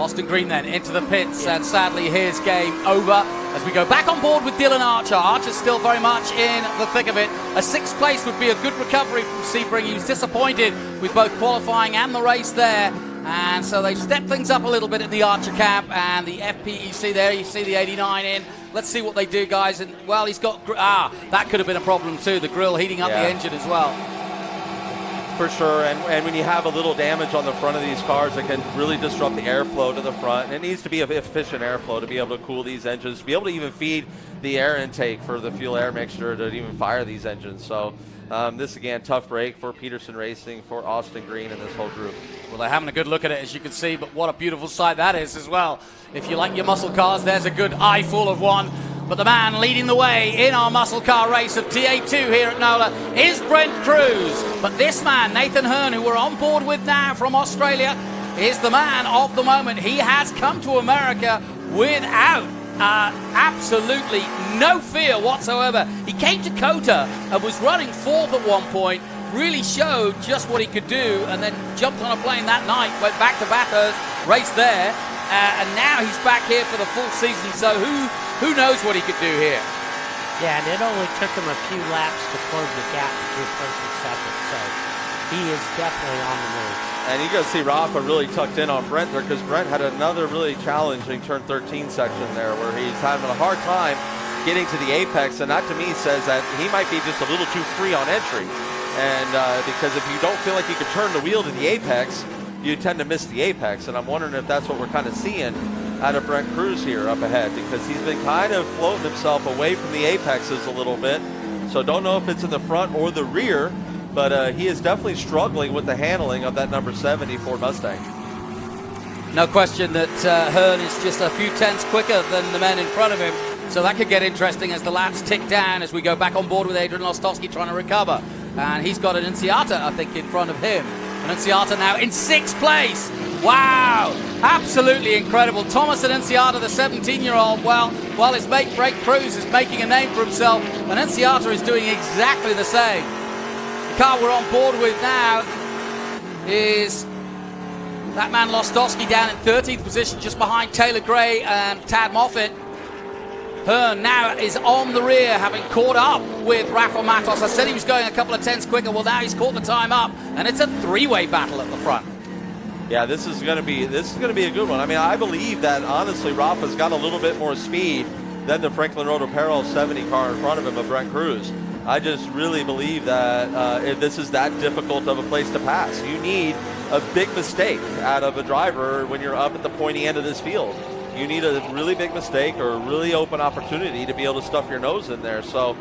Austin Green then into the pits, and sadly his game over as we go back on board with Dylan Archer. Archer's still very much in the thick of it. A sixth place would be a good recovery from Sebring. He was disappointed with both qualifying and the race there. And so they've stepped things up a little bit in the Archer camp, and the FPEC there, you see the 89 in. Let's see what they do, guys. And, well, he's got... that could have been a problem, too. The grill heating up the engine as well. For sure, and when you have a little damage on the front of these cars, it can really disrupt the airflow to the front. And it needs to be an efficient airflow to be able to cool these engines, to be able to even feed the air intake for the fuel air mixture to even fire these engines. So this, again, tough break for Peterson Racing, for Austin Green and this whole group. Well, they're having a good look at it, as you can see, but what a beautiful sight that is as well. If you like your muscle cars, there's a good eyeful of one. But the man leading the way in our muscle car race of TA2 here at NOLA is Brent Cruz. But this man, Nathan Hearn, who we're on board with now from Australia, is the man of the moment. He has come to America without absolutely no fear whatsoever. He came to COTA and was running fourth at one point, really showed just what he could do, and then jumped on a plane that night, went back to Bathurst, raced there, and now he's back here for the full season. So who knows what he could do here? Yeah, and it only took him a few laps to close the gap between first and second, so he is definitely on the move. And you got to see Rafa really tucked in on Brent there, because Brent had another really challenging turn 13 section there where he's having a hard time getting to the apex, and that to me says that he might be just a little too free on entry. And because if you don't feel like you could turn the wheel to the apex, you tend to miss the apex. And I'm wondering if that's what we're kind of seeing out of Brent Cruz here up ahead, because he's been kind of floating himself away from the apexes a little bit. So don't know if it's in the front or the rear, but he is definitely struggling with the handling of that number 70 Ford Mustang. No question that Hearn is just a few tenths quicker than the men in front of him. So that could get interesting as the laps tick down as we go back on board with Adrian Lostowski trying to recover. And he's got an Enciata, I think, in front of him. And Enciata now in sixth place. Wow! Absolutely incredible. Thomas and Enciata, the 17-year-old, well, while his mate Brent Cruz is making a name for himself, and Enciata is doing exactly the same. The car we're on board with now is that man Lostowski down in 13th position, just behind Taylor Gray and Tad Moffitt. Hearn now is on the rear, having caught up with Rafa Matos. I said he was going a couple of tenths quicker. Well, now he's caught the time up, and it's a three-way battle at the front. Yeah, this is going to be a good one. I mean, I believe that honestly, Rafa's got a little bit more speed than the Franklin Road Apparel 70 car in front of him, of Brent Cruz. I just really believe that if this is that difficult of a place to pass. You need a big mistake out of a driver when you're up at the pointy end of this field. You need a really big mistake or a really open opportunity to be able to stuff your nose in there. So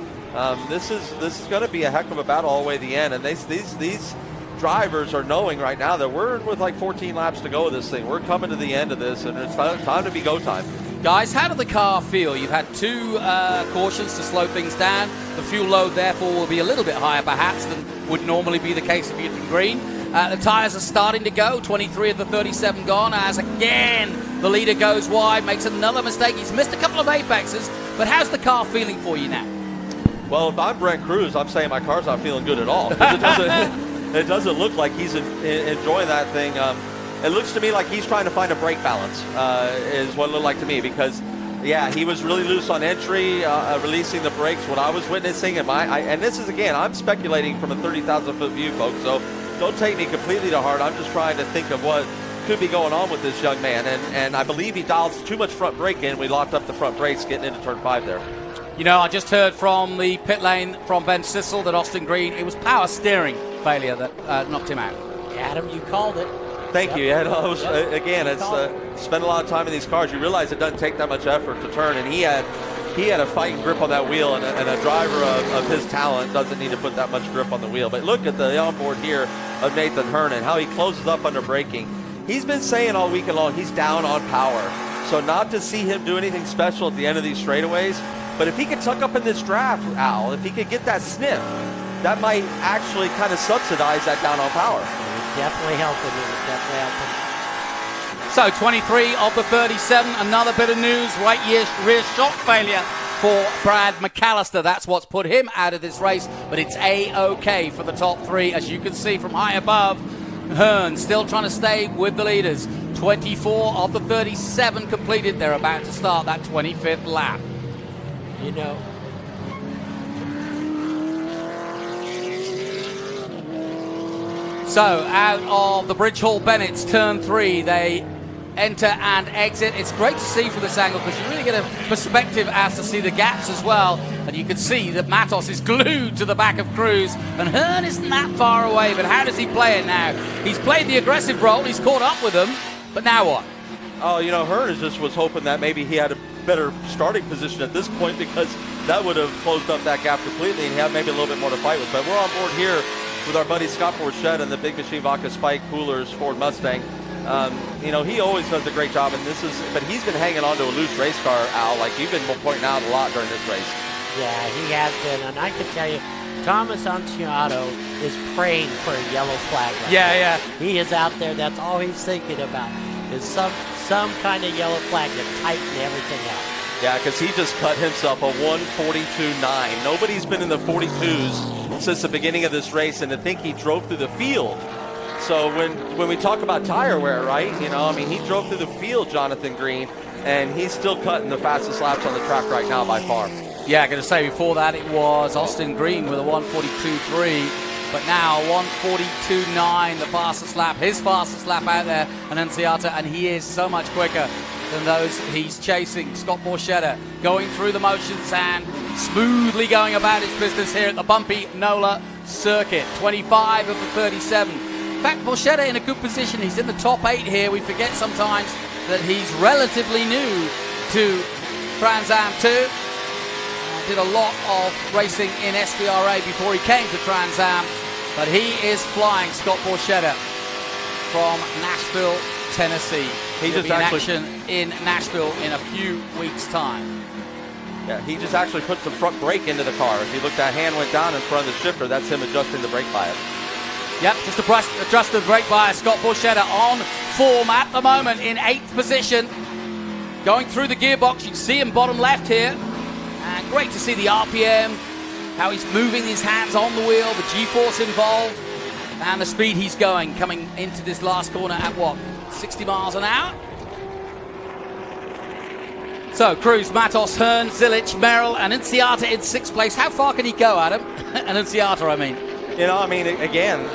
this is going to be a heck of a battle all the way to the end. And these drivers are knowing right now that we're with like 14 laps to go with this thing. We're coming to the end of this, and it's time to be go time. Guys, how did the car feel? You've had two cautions to slow things down. The fuel load, therefore, will be a little bit higher, perhaps, than would normally be the case if you'd been green. The tyres are starting to go. 23 of the 37 gone, as again the leader goes wide, makes another mistake. He's missed a couple of apexes, but how's the car feeling for you now? Well, if I'm Brent Cruz, I'm saying my car's not feeling good at all. It doesn't look like he's enjoying that thing. It looks to me like he's trying to find a brake balance, is what it looked like to me, because, yeah, he was really loose on entry, releasing the brakes. What I was witnessing, and this is, again, I'm speculating from a 30,000-foot view, folks, so don't take me completely to heart. I'm just trying to think of what could be going on with this young man, and I believe he dialed too much front brake in. We locked up the front brakes getting into turn 5 there. You know, I just heard from the pit lane from Ben Sissel that Austin Green, it was power steering failure that knocked him out. Adam, you called it. Thank you. Yeah, no, again, it's spend a lot of time in these cars. You realize it doesn't take that much effort to turn, and he had a fighting grip on that wheel, and a driver of his talent doesn't need to put that much grip on the wheel. But look at the onboard here of Nathan Hernan, how he closes up under braking. He's been saying all weekend long he's down on power. So not to see him do anything special at the end of these straightaways, but if he could tuck up in this draft, Al, if he could get that sniff, that might actually kind of subsidize that down on power. Definitely helping him. Definitely helping. So 23 of the 37, another bit of news, right rear shock failure for Brad McAllister. That's what's put him out of this race, but it's A-OK for the top three, as you can see from high above. Hearn still trying to stay with the leaders. 24 of the 37 completed. They're about to start that 25th lap. You know, so out of the Bridge Hall Bennett's turn 3, they enter and exit. It's great to see from this angle because you really get a perspective as to see the gaps as well. And you can see that Matos is glued to the back of Cruz, and Hearn isn't that far away. But how does he play it now? He's played the aggressive role. He's caught up with them. But now what? Oh, you know, Hearn just was hoping that maybe he had a better starting position at this point, because that would have closed up that gap completely and he had maybe a little bit more to fight with. But we're on board here with our buddy Scott Borchetta and the Big Machine Vodka Spike Coolers Ford Mustang. You know, he always does a great job, and but he's been hanging on to a loose race car, Al, like you've been pointing out a lot during this race. Yeah, he has been, and I can tell you, Thomas Anciato is praying for a yellow flag. Yeah. He is out there. That's all he's thinking about, is some kind of yellow flag to tighten everything up. Yeah, because he just cut himself a 1:42.9. Nobody's been in the 42s since the beginning of this race, and to think he drove through the field. So when we talk about tire wear, right, you know, I mean, he drove through the field, Jonathan Green, and he's still cutting the fastest laps on the track right now by far. Yeah, I'm going to say before that it was Austin Green with a 1:42.3, but now 1:42.9, the fastest lap, his fastest lap out there, and Anciata, and he is so much quicker than those he's chasing. Scott Borchetta going through the motions and smoothly going about his business here at the bumpy NOLA circuit. 25 of the 37. In fact, Borchetta in a good position. He's in the top 8 here. We forget sometimes that he's relatively new to Trans Am 2. Did a lot of racing in SPRA before he came to Trans Am, but he is flying, Scott Borchetta, from Nashville, Tennessee. He'll be in action in Nashville in a few weeks' time. Yeah, he just actually put some front brake into the car. If you look, that hand went down in front of the shifter. That's him adjusting the brake bias. Yep, just adjust the brake bias. Scott Borchetta on form at the moment in 8th position. Going through the gearbox, you can see him bottom left here. And great to see the RPM, how he's moving his hands on the wheel, the G-force involved, and the speed he's going, coming into this last corner at what, 60 miles an hour? So, Cruz, Matos, Hearn, Zilic, Merrill, and Anciata in 6th place. How far can he go, Adam? And Anciata, I mean. You know, I mean, again,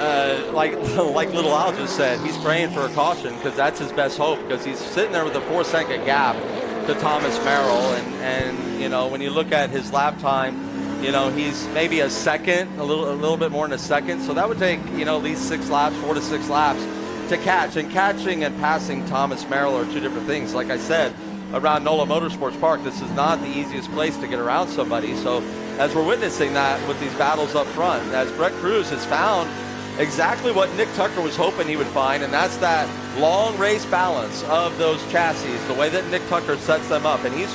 like Little Al just said, he's praying for a caution because that's his best hope, because he's sitting there with a 4-second gap to Thomas Merrill, and you know, when you look at his lap time, you know, he's maybe a second, a little bit more than a second, so that would take, you know, at least 6 laps, 4 to 6 laps to catch. And catching and passing Thomas Merrill are two different things. Like I said, around NOLA Motorsports Park, this is not the easiest place to get around somebody. So as we're witnessing that with these battles up front, as Brett Cruz has found exactly what Nick Tucker was hoping he would find, and that's that long race balance of those chassis, the way that Nick Tucker sets them up. And he's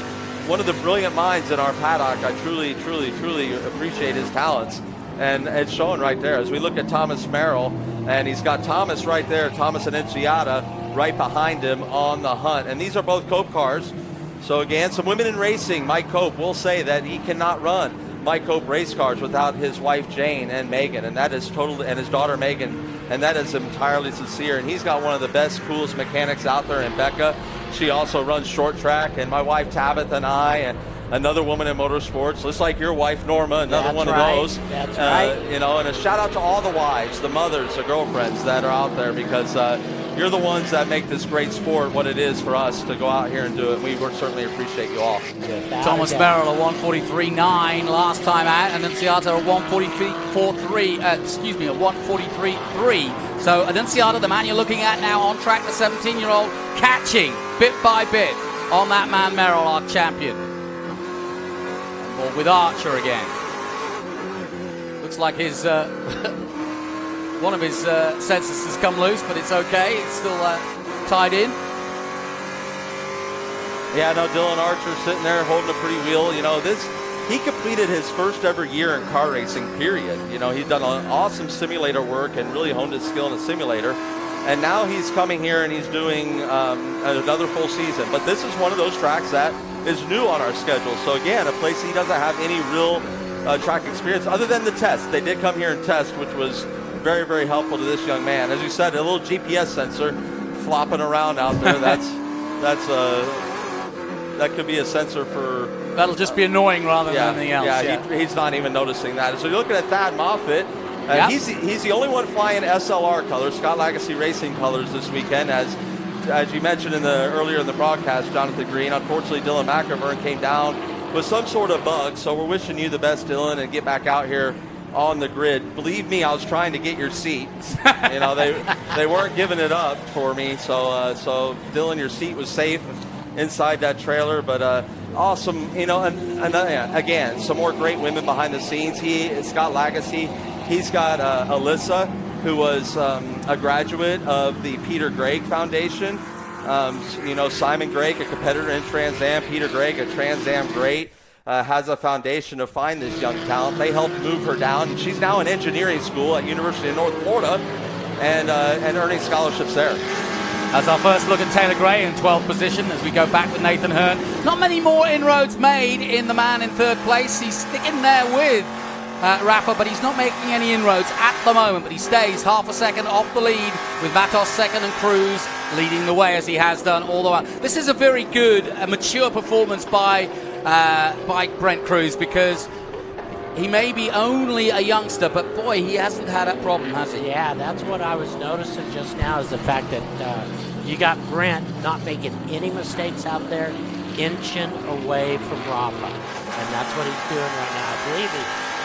one of the brilliant minds in our paddock. I truly appreciate his talents, and it's showing right there as we look at Thomas Merrill, and he's got Thomas right there, Thomas Annunziata right behind him on the hunt. And these are both Cope cars. So again, some women in racing. Mike Cope will say that he cannot run Mike Cope race cars without his wife Jane and Megan, and that is totally, and his daughter Megan, and that is entirely sincere. And he's got one of the best, coolest mechanics out there in Becca. She also runs short track, and my wife Tabitha and I, and another woman in motorsports, just like your wife Norma, another one of those. That's right. You know, and a shout out to all the wives, the mothers, the girlfriends that are out there, because you're the ones that make this great sport what it is for us to go out here and do it. We certainly appreciate you all. Thomas Merrill a 143.9 last time out, and Annunziata a 143.3. So Annunziata, the man you're looking at now on track, the 17-year-old, catching bit by bit on that man Merrill, our champion. Or with Archer again. Looks like his one of his sensors has come loose, but it's okay. It's still tied in. Yeah, no, Dylan Archer sitting there holding a pretty wheel. You know, he completed his first ever year in car racing, period. You know, he's done awesome simulator work and really honed his skill in the simulator. And now he's coming here and he's doing another full season. But this is one of those tracks that is new on our schedule. So again, a place he doesn't have any real track experience other than the test. They did come here and test, which was very, very helpful to this young man. As you said, a little GPS sensor flopping around out there. That could be a sensor for. That'll just be annoying rather than anything else. Yeah, he's not even noticing that. So you're looking at Thad Moffitt. He's the only one flying SLR colors, Scott Legacy Racing colors this weekend. As you mentioned earlier in the broadcast, Jonathan Green. Unfortunately, Dylan McIvern came down with some sort of bug. So we're wishing you the best, Dylan, and get back out here on the grid. Believe me, I was trying to get your seat. You know, they weren't giving it up for me. So Dylan, your seat was safe inside that trailer. But awesome, you know, and again, some more great women behind the scenes. Scott Legacy. He's got Alyssa, who was a graduate of the Peter Gregg Foundation. You know, Simon Gregg, a competitor in Trans Am. Peter Gregg, a Trans Am great. Has a foundation to find this young talent. They helped move her down, and she's now in engineering school at University of North Florida and earning scholarships there. As our first look at Taylor Gray in 12th position as we go back with Nathan Hearn. Not many more inroads made in the man in third place. He's sticking there with Rafa, but he's not making any inroads at the moment, but he stays half a second off the lead with Matos second and Cruz leading the way as he has done all the way. This is a very good, mature performance by Brent Cruz, because he may be only a youngster, but boy, he hasn't had that problem, has he? Yeah, that's what I was noticing just now, is the fact that you got Brent not making any mistakes out there, inching away from Rafa, and that's what he's doing right now. I believe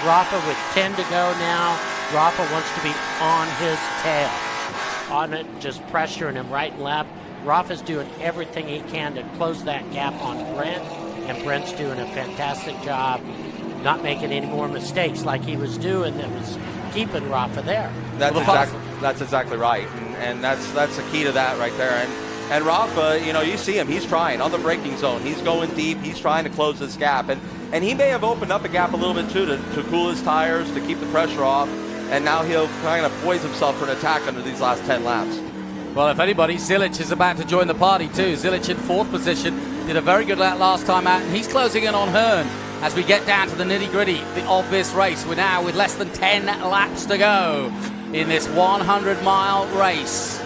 Rafa with 10 to go now. Rafa wants to be on his tail, on it, just pressuring him right and left. Rafa's doing everything he can to close that gap on Brent, and Brent's doing a fantastic job not making any more mistakes like he was doing that was keeping Rafa there. That's exactly right, and that's the key to that right there. And Rafa, you know, you see him, he's trying on the braking zone. He's going deep. He's trying to close this gap, and he may have opened up a gap a little bit too to cool his tires, to keep the pressure off, and now he'll kind of poise himself for an attack under these last 10 laps. Well, if anybody, Zilic is about to join the party too. Zilic in 4th position, did a very good lap last time out, and he's closing in on Hearn as we get down to the nitty-gritty of this race. We're now with less than 10 laps to go in this 100-mile race.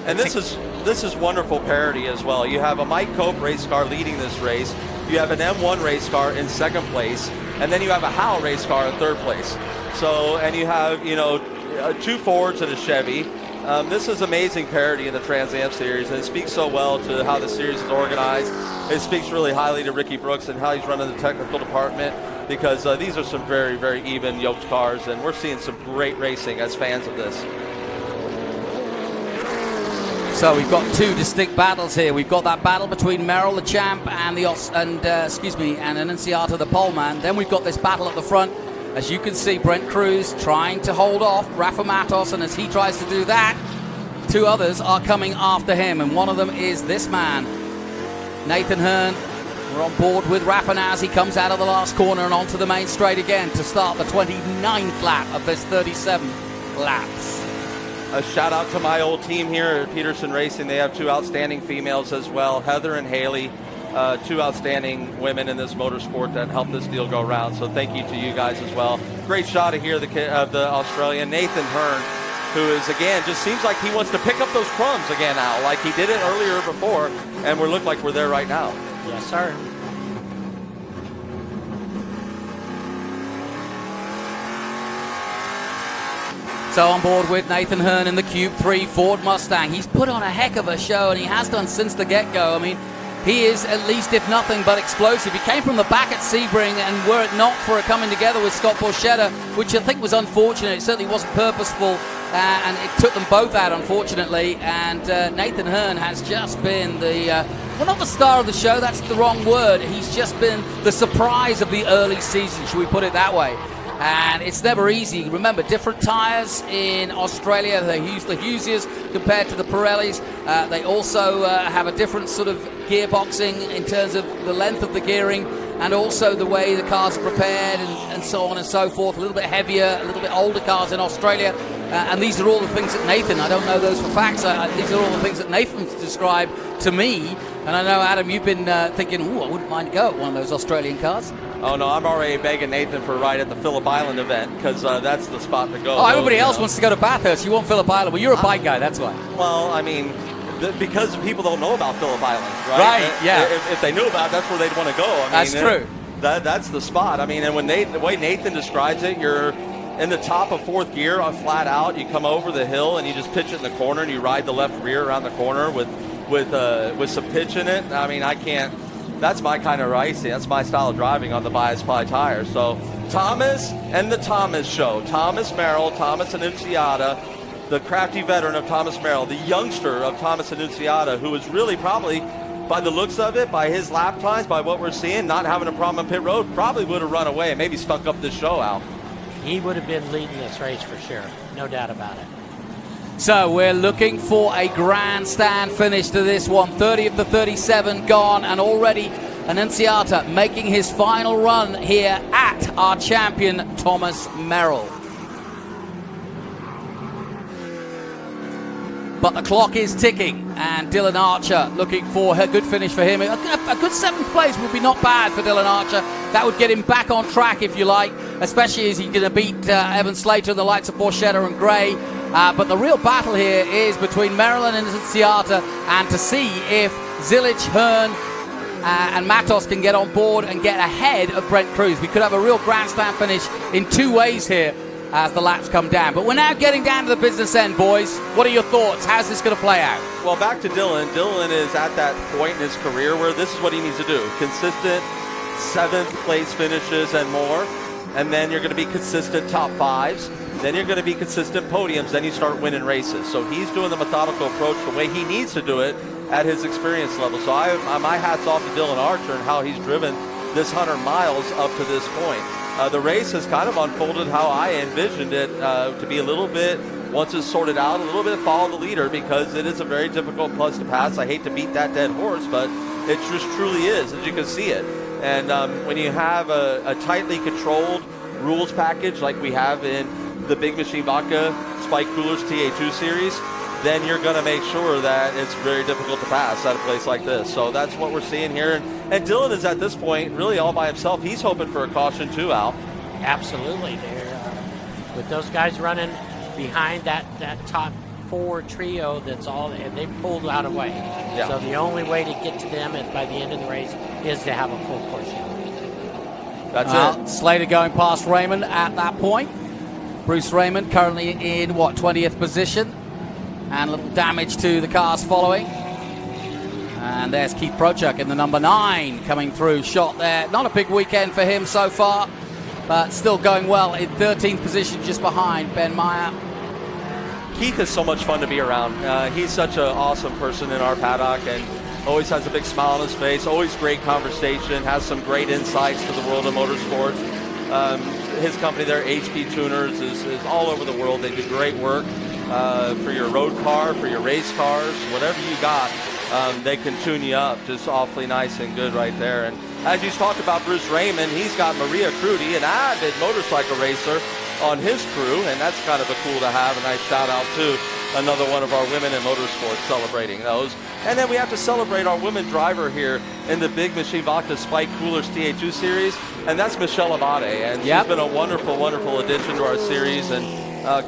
And this is wonderful parity as well. You have a Mike Cope race car leading this race. You have an M1 race car in 2nd place, and then you have a Howe race car in 3rd place. So, and you have, you know, 2 Fords and a Chevy. This is amazing parity in the Trans Am Series, and it speaks so well to how the series is organized. It speaks really highly to Ricky Brooks and how he's running the technical department, because these are some very, very even yoked cars, and we're seeing some great racing as fans of this. So we've got 2 distinct battles here. We've got that battle between Merrill, the champ, and Annunziata, the pole man. Then we've got this battle at the front As you can see, Brent Cruz trying to hold off Rafa Matos, and as he tries to do that, two others are coming after him, and one of them is this man, Nathan Hearn. We're on board with Rafa now as he comes out of the last corner and onto the main straight again to start the 29th lap of this 37 laps. A shout out to my old team here at Peterson Racing. They have two outstanding females as well, Heather and Haley, two outstanding women in this motorsport that helped this deal go around. So thank you to you guys as well. Great shot of here of the Australian, Nathan Hearn, who is, again, just seems like he wants to pick up those crumbs again now, like he did it earlier before, and we look like we're there right now. Yes, sir. So on board with Nathan Hearn in the Cube 3 Ford Mustang. He's put on a heck of a show, and he has done since the get-go. I mean, he is at least, if nothing but explosive. He came from the back at Sebring, and were it not for a coming together with Scott Borchetta, which I think was unfortunate, it certainly wasn't purposeful, and it took them both out, unfortunately. And Nathan Hearn has just been the, well, not the star of the show, that's the wrong word. He's just been the surprise of the early season, should we put it that way. And it's never easy. Remember, different tyres in Australia. They use the Husias compared to the Pirellis. They also have a different sort of gearboxing in terms of the length of the gearing and also the way the cars are prepared and so on and so forth. A little bit heavier, a little bit older cars in Australia. And these are all the things that Nathan, I don't know those for facts, these are all the things that Nathan's described to me. And I know, Adam, you've been thinking, ooh, I wouldn't mind to go at one of those Australian cars. Oh, no, I'm already begging Nathan for a ride at the Phillip Island event because that's the spot to go. Oh, everybody else wants to go to Bathurst. You want Phillip Island. Well, you're a bike guy, that's why. Well, I mean, because people don't know about Phillip Island, right? Right, yeah. If they knew about it, that's where they'd want to go. I mean, that's true. That's the spot. I mean, and when the way Nathan describes it, you're in the top of fourth gear on flat out. You come over the hill and you just pitch it in the corner and you ride the left rear around the corner with some pitch in it. I mean, I can't. That's my kind of racing. That's my style of driving on the Bias Ply tires. So Thomas and the Thomas Show. Thomas Merrill, Thomas Annunziata, the crafty veteran of Thomas Merrill, the youngster of Thomas Annunziata, who is really probably, by the looks of it, by his lap times, by what we're seeing, not having a problem on pit road, probably would have run away and maybe stuck up this show out. He would have been leading this race for sure. No doubt about it. So we're looking for a grandstand finish to this one. 30 of the 37 gone, and already Annunziata making his final run here at our champion, Thomas Merrill. But the clock is ticking, and Dylan Archer looking for a good finish for him. A good 7th place would be not bad for Dylan Archer. That would get him back on track, if you like, especially as he's going to beat Evan Slater, the likes of Borchetta and Gray. But the real battle here is between Merrill and Annunziata, and to see if Zilich, Hearn, and Matos can get on board and get ahead of Brent Cruz. We could have a real grandstand finish in two ways here as the laps come down. But we're now getting down to the business end, boys. What are your thoughts? How's this going to play out? Well, back to Dylan. Dylan is at that point in his career where this is what he needs to do. Consistent 7th place finishes and more. And then you're going to be consistent top 5s. Then you're going to be consistent podiums. Then you start winning races. So he's doing the methodical approach the way he needs to do it at his experience level. So my hat's off to Dylan Archer and how he's driven this 100 miles up to this point. The race has kind of unfolded how I envisioned it to be a little bit, once it's sorted out, a little bit follow the leader, because it is a very difficult plus to pass. I hate to beat that dead horse, but it just truly is, as you can see it. And when you have a tightly controlled rules package like we have in the Big Machine Vodka Spike Coolers TA2 series, then you're going to make sure that it's very difficult to pass at a place like this. So that's what we're seeing here. And Dylan is at this point really all by himself. He's hoping for a caution too, Al. Absolutely. With those guys running behind that top 4 trio, that's all, and they've pulled out away. Yeah. So the only way to get to them by the end of the race is to have a full course yield. That's it. Slater going past Raymond at that point. Bruce Raymond currently in, 20th position. And a little damage to the cars following. And there's Keith Prochuk in the number 9 coming through. Shot there. Not a big weekend for him so far, but still going well in 13th position just behind Ben Meyer. Keith is so much fun to be around. He's such an awesome person in our paddock and always has a big smile on his face, always great conversation, has some great insights to the world of motorsports. his company there, HP Tuners, is all over the world. They do great work for your road car, for your race cars, whatever you got. They can tune you up just awfully nice and good right there. And as you talked about Bruce Raymond, he's got Maria Crudy, an avid motorcycle racer, on his crew, and that's kind of a cool to have. A nice shout out to another one of our women in motorsports celebrating those. And then we have to celebrate our women driver here in the Big Machine Vodka Spike Coolers TA2 series, and that's Michelle Abate. And she's been a wonderful, wonderful addition to our series. And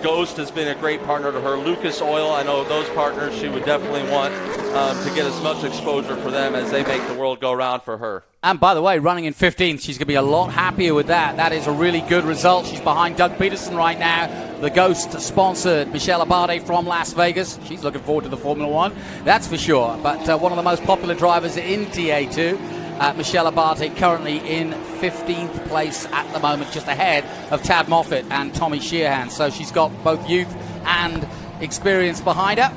Ghost has been a great partner to her. Lucas Oil, I know those partners she would definitely want to get as much exposure for them as they make the world go round for her. And by the way, running in 15th, she's going to be a lot happier with that. That is a really good result. She's behind Doug Peterson right now, the Ghost-sponsored Michelle Abate from Las Vegas. She's looking forward to the Formula One, that's for sure. But one of the most popular drivers in TA2, Michelle Abate, currently in 15th place at the moment, just ahead of Tad Moffitt and Tommy Sheehan. So she's got both youth and experience behind her.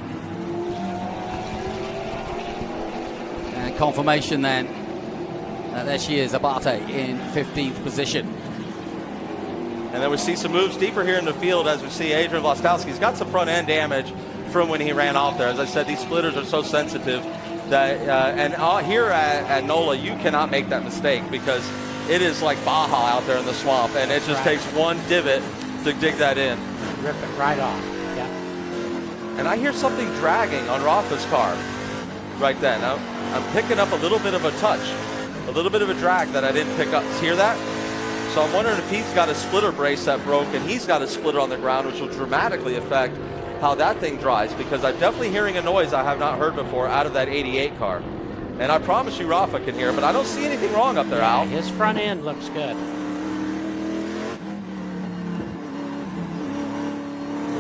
And confirmation then. There she is, Abate in 15th position. And then we see some moves deeper here in the field as we see Adrian Vlastowski's got some front end damage from when he ran off there. As I said, these splitters are so sensitive that, here at NOLA, you cannot make that mistake because it is like Baja out there in the swamp, and it just takes one divot to dig that in. Rip it right off, yeah. And I hear something dragging on Rafa's car right then. I'm picking up a little bit of a touch. A little bit of a drag that I didn't pick up. Hear that? So I'm wondering if he's got a splitter brace that broke and he's got a splitter on the ground, which will dramatically affect how that thing drives, because I'm definitely hearing a noise I have not heard before out of that 88 car. And I promise you Rafa can hear, but I don't see anything wrong up there, Al. His front end looks good.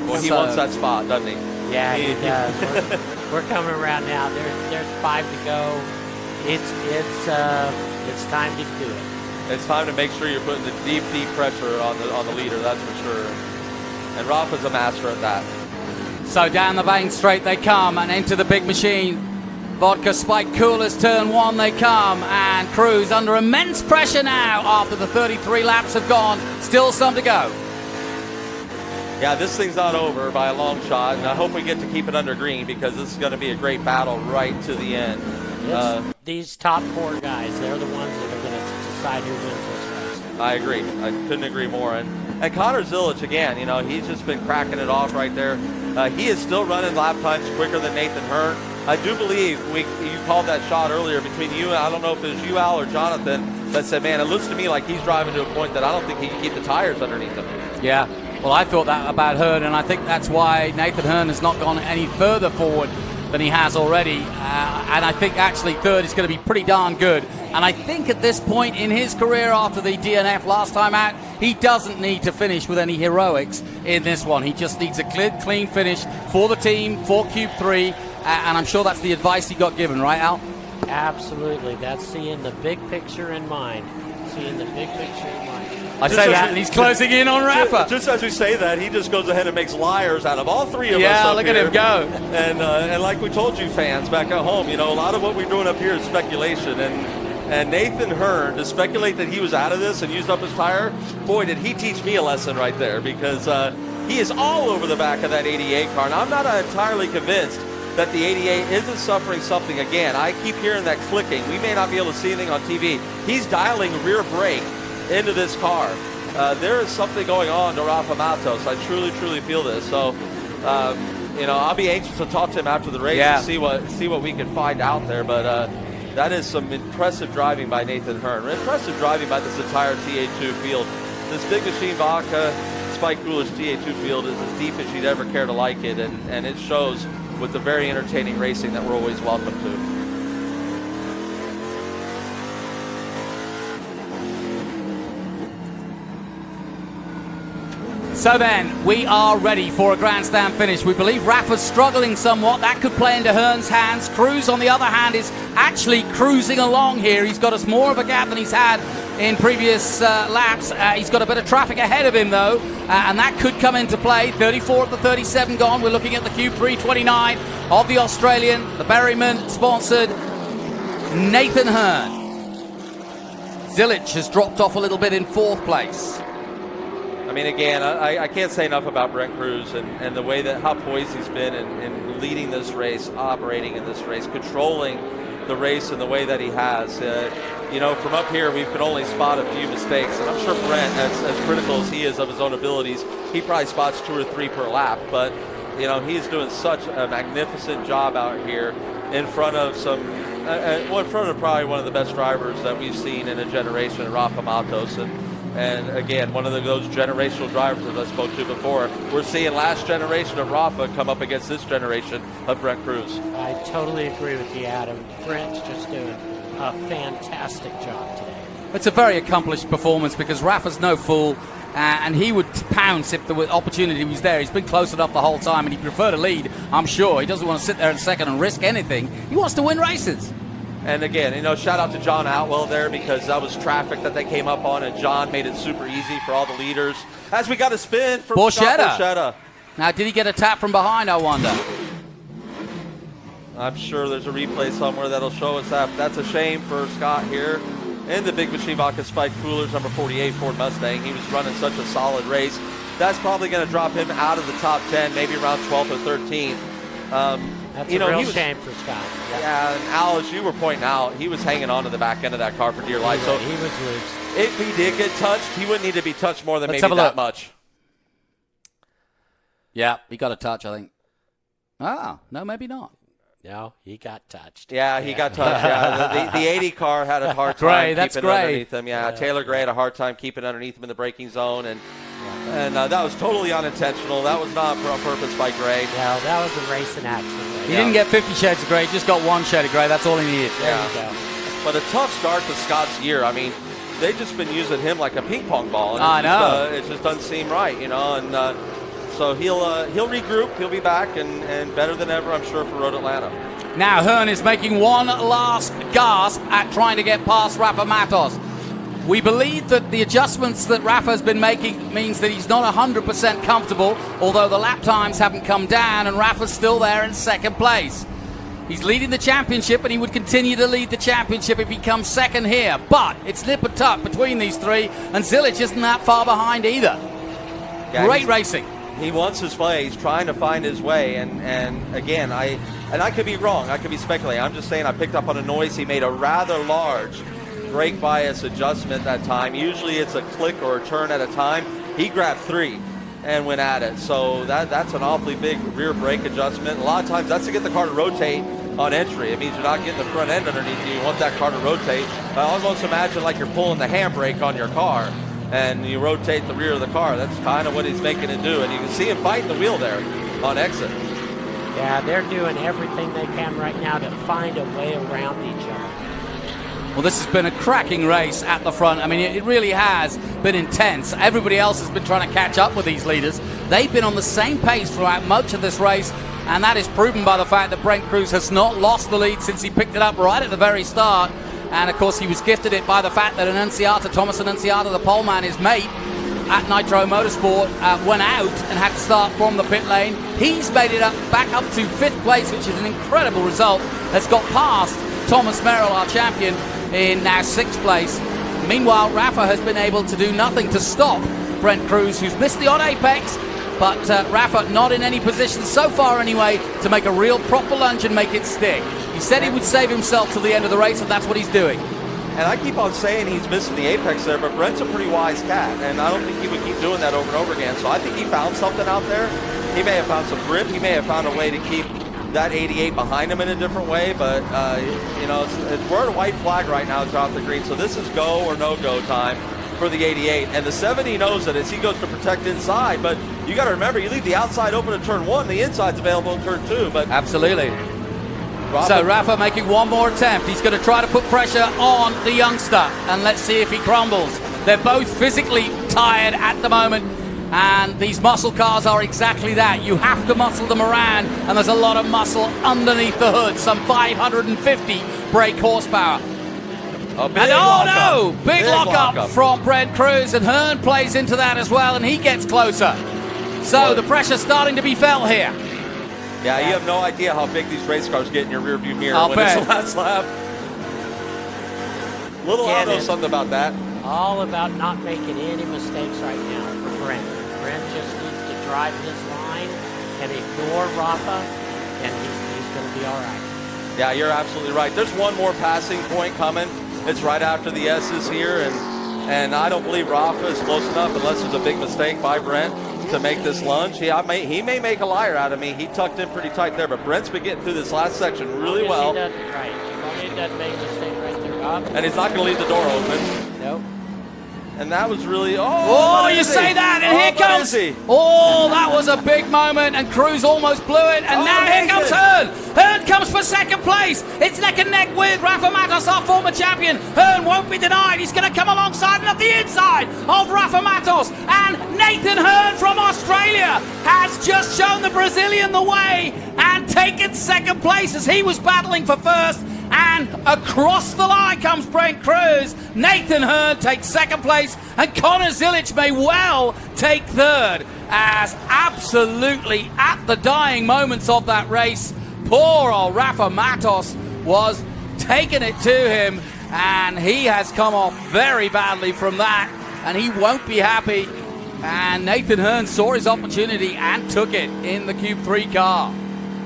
Well, he wants that spot, doesn't he? Yeah, he does. We're coming around now. There's 5 to go. It's time to do it. It's time to make sure you're putting the deep pressure on the leader, that's for sure. And Rafa's a master at that. So down the main straight they come and into the Big Machine Vodka Spike Coolers turn 1 they come, and Cruz under immense pressure now after the 33 laps have gone. Still some to go. Yeah, this thing's not over by a long shot, and I hope we get to keep it under green because this is going to be a great battle right to the end. These top 4 guys, they're the ones that are going to decide who wins this race. I agree. I couldn't agree more. And Connor Zilic, again, he's just been cracking it off right there. He is still running lap times quicker than Nathan Hearn. I do believe you called that shot earlier between you and I don't know if it was you, Al, or Jonathan, that said, man, it looks to me like he's driving to a point that I don't think he can keep the tires underneath him. Yeah, well, I thought that about Hearn, and I think that's why Nathan Hearn has not gone any further forward than he has already. And I think actually third is going to be pretty darn good. And I think at this point in his career after the DNF last time out, he doesn't need to finish with any heroics in this one. He just needs a clean finish for the team, for Cube 3. And I'm sure that's the advice he got given, right, Al? Absolutely. That's seeing the big picture in mind. Seeing the big picture in mind. I say that, and he's closing in on Rafa. Just as we say that, he just goes ahead and makes liars out of all 3 of us. Yeah, look at him go. And like we told you, fans back at home, a lot of what we're doing up here is speculation. And Nathan Hearn, to speculate that he was out of this and used up his tire, boy, did he teach me a lesson right there, because he is all over the back of that 88 car. And I'm not entirely convinced that the 88 isn't suffering something again. I keep hearing that clicking. We may not be able to see anything on TV. He's dialing rear brake into this car. There is something going on to Rafa Matos. I truly feel this. So, I'll be anxious to talk to him after the race and see what we can find out there. But that is some impressive driving by Nathan Hearn. Impressive driving by this entire TA2 field. This Big Machine Vodka Spike Coolers TA2 field is as deep as you'd ever care to like it, and it shows with the very entertaining racing that we're always welcome to. So then, we are ready for a grandstand finish. We believe Rafa's struggling somewhat. That could play into Hearn's hands. Cruz, on the other hand, is actually cruising along here. He's got us more of a gap than he's had in previous laps. He's got a bit of traffic ahead of him, though, and that could come into play. 34 of the 37 gone. We're looking at the Q3 29 of the Australian, the Berryman-sponsored Nathan Hearn. Zilic has dropped off a little bit in 4th place. I mean, again, I can't say enough about Brent Cruz and the way that how poised he's been in leading this race, operating in this race, controlling the race in the way that he has. From up here, we can only spot a few mistakes, and I'm sure Brent, as critical as he is of his own abilities, he probably spots 2 or 3 per lap. But he's doing such a magnificent job out here in front of in front of probably one of the best drivers that we've seen in a generation, Rafa Matos. And again, one of those generational drivers that I spoke to before. We're seeing last generation of Rafa come up against this generation of Brent Cruz. I totally agree with you, Adam. Brent's just doing a fantastic job today. It's a very accomplished performance because Rafa's no fool, and he would pounce if the opportunity was there. He's been close enough the whole time, and he'd prefer to lead, I'm sure. He doesn't want to sit there in second and risk anything. He wants to win races. And again, shout out to John Outwell there, because that was traffic that they came up on, and John made it super easy for all the leaders. As we got a spin from Borchetta. Now, did he get a tap from behind, I wonder? I'm sure there's a replay somewhere that'll show us that. That's a shame for Scott here in the Big Machine Vodka Spike Coolers, number 48 Ford Mustang. He was running such a solid race. That's probably going to drop him out of the top 10, maybe around 12th or 13th. That's a real shame for Scott. Yeah, and Al, as you were pointing out, he was hanging on to the back end of that car for dear life. So he was loose. If he did get touched, he wouldn't need to be touched more than Let's maybe have a that look. much. Yeah, he got a touch, I think. No, maybe not. No, he got touched. Yeah, he got touched. Yeah, the 80 car had a hard time keeping underneath him. Yeah, Taylor Gray had a hard time keeping underneath him in the braking zone, and that was totally unintentional. That was not on purpose by Gray. No, that was a race in action. Right? He didn't get 50 shades of gray, he just got 1 shade of gray. That's all he needed. There you go. But a tough start to Scott's year. I mean, they've just been using him like a ping pong ball. And I know. It just doesn't seem right, and so he'll regroup. He'll be back and better than ever, I'm sure, for Road Atlanta. Now Hearn is making one last gasp at trying to get past Rafa Matos. We believe that the adjustments that Rafa's been making means that he's not 100% comfortable, although the lap times haven't come down, and Rafa's still there in second place. He's leading the championship, and he would continue to lead the championship if he comes second here. But it's nip and tuck between these three, and Zilic isn't that far behind either. Yeah, Great racing. He wants his way. He's trying to find his way. And again, I could be wrong. I could be speculating. I'm just saying I picked up on a noise. He made a rather large brake bias adjustment that time. Usually it's a click or a turn at a time. He grabbed 3 and went at it. So that's an awfully big rear brake adjustment. A lot of times that's to get the car to rotate on entry. It means you're not getting the front end underneath you. You want that car to rotate. I almost imagine like you're pulling the handbrake on your car, and you rotate the rear of the car. That's kind of what he's making it do. And you can see him fighting the wheel there on exit. Yeah, they're doing everything they can right now to find a way around each other. Well, this has been a cracking race at the front. I mean, it really has been intense. Everybody else has been trying to catch up with these leaders. They've been on the same pace throughout much of this race, and that is proven by the fact that Brent Cruz has not lost the lead since he picked it up right at the very start. And, of course, he was gifted it by the fact that Thomas Annunziata, the poleman, his mate at Nitro Motorsport, went out and had to start from the pit lane. He's made it back up to 5th place, which is an incredible result. Has got past Thomas Merrill, our champion, in now 6th place. Meanwhile, Rafa has been able to do nothing to stop Brent Cruz, who's missed the odd apex, but Rafa not in any position so far anyway to make a real proper lunge and make it stick. He said he would save himself till the end of the race, and that's what he's doing. And I keep on saying he's missing the apex there, but Brent's a pretty wise cat, and I don't think he would keep doing that over and over again. So I think he found something out there. He may have found some grip. He may have found a way to keep that 88 behind him in a different way, but we're at a white flag right now throughout the green, so this is go or no-go time for the 88. And the 70 knows it as he goes to protect inside, but you got to remember, you leave the outside open in turn 1, the inside's available in turn 2. But absolutely. So Rafa making one more attempt. He's going to try to put pressure on the youngster, and let's see if he crumbles. They're both physically tired at the moment, and these muscle cars are exactly that. You have to muscle them around, and there's a lot of muscle underneath the hood, some 550 brake horsepower. Big lockup from Brent Cruz, and Hearn plays into that as well, and he gets closer. So the pressure's starting to be felt here. Yeah, you have no idea how big these race cars get in your rearview mirror when bet. it's the last lap. Little I know something about that. All about not making any mistakes right now for Brent. Brent just needs to drive his line and ignore Rafa, and he's going to be all right. Yeah, you're absolutely right. There's one more passing point coming. It's right after the S's here, and I don't believe Rafa is close enough unless there's a big mistake by Brent to make this lunge. He may make a liar out of me. He tucked in pretty tight there, but Brent's been getting through this last section really well. He doesn't, right. He doesn't make a mistake right there, Bob. And he's not going to leave the door open. Nope. And that was really, Oh, you say that, and here comes. Oh, that was a big moment, and Cruz almost blew it, and now here comes Hearn. Hearn comes for second place. It's neck and neck with Rafa Matos, our former champion. Hearn won't be denied. He's going to come alongside and up the inside of Rafa Matos. And Nathan Hearn from Australia has just shown the Brazilian the way and taken second place as he was battling for first. And across the line comes Brent Cruz. Nathan Hearn takes second place, and Connor Zilic may well take third, as absolutely at the dying moments of that race, poor old Rafa Matos was taking it to him, and he has come off very badly from that, and he won't be happy. And Nathan Hearn saw his opportunity and took it in the Cube 3 car.